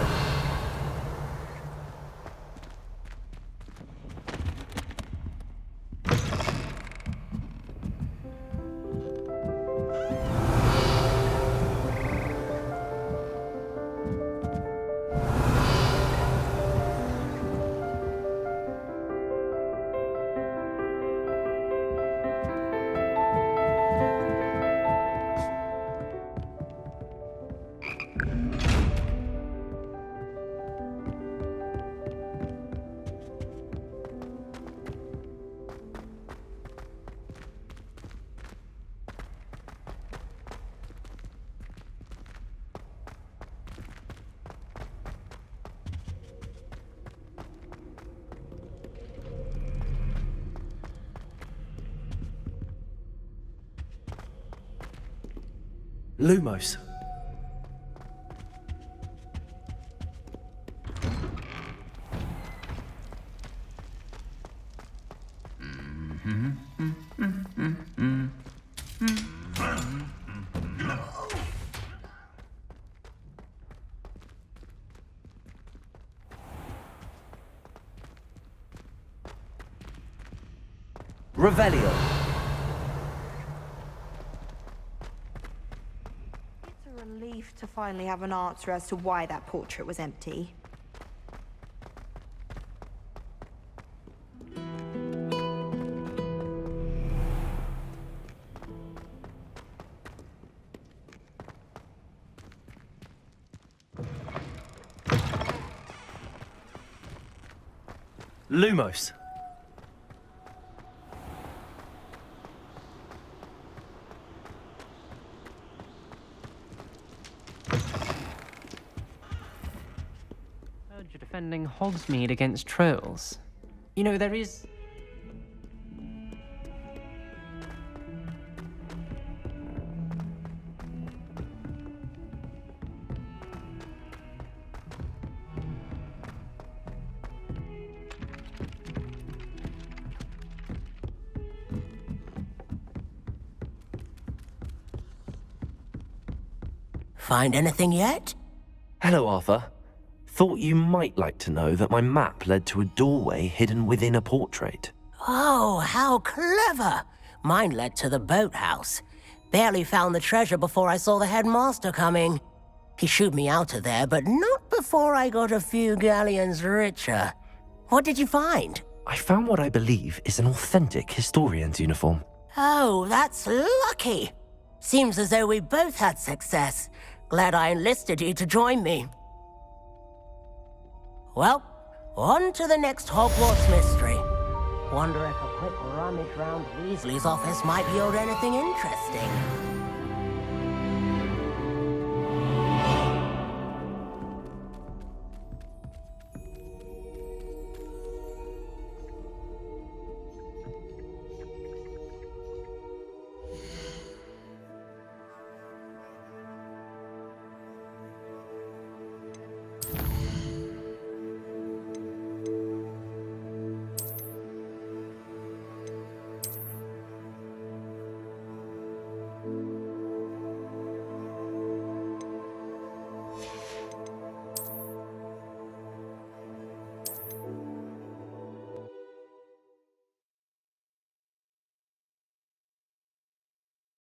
Speaker 2: Lumos. Revelio.
Speaker 5: Relief to finally have an answer as to why that portrait was empty.
Speaker 2: Lumos.
Speaker 7: You're defending Hogsmeade against trolls. You know, there is...
Speaker 12: Find anything yet?
Speaker 4: Hello, Arthur. Thought you might like to know that my map led to a doorway hidden within a portrait.
Speaker 12: Oh, how clever! Mine led to the boathouse. Barely found the treasure before I saw the headmaster coming. He shooed me out of there, but not before I got a few galleons richer. What did you find?
Speaker 4: I found what I believe is an authentic historian's uniform.
Speaker 12: Oh, that's lucky. Seems as though we both had success. Glad I enlisted you to join me. Well, on to the next Hogwarts mystery. Wonder if a quick rummage round Weasley's office might yield anything interesting.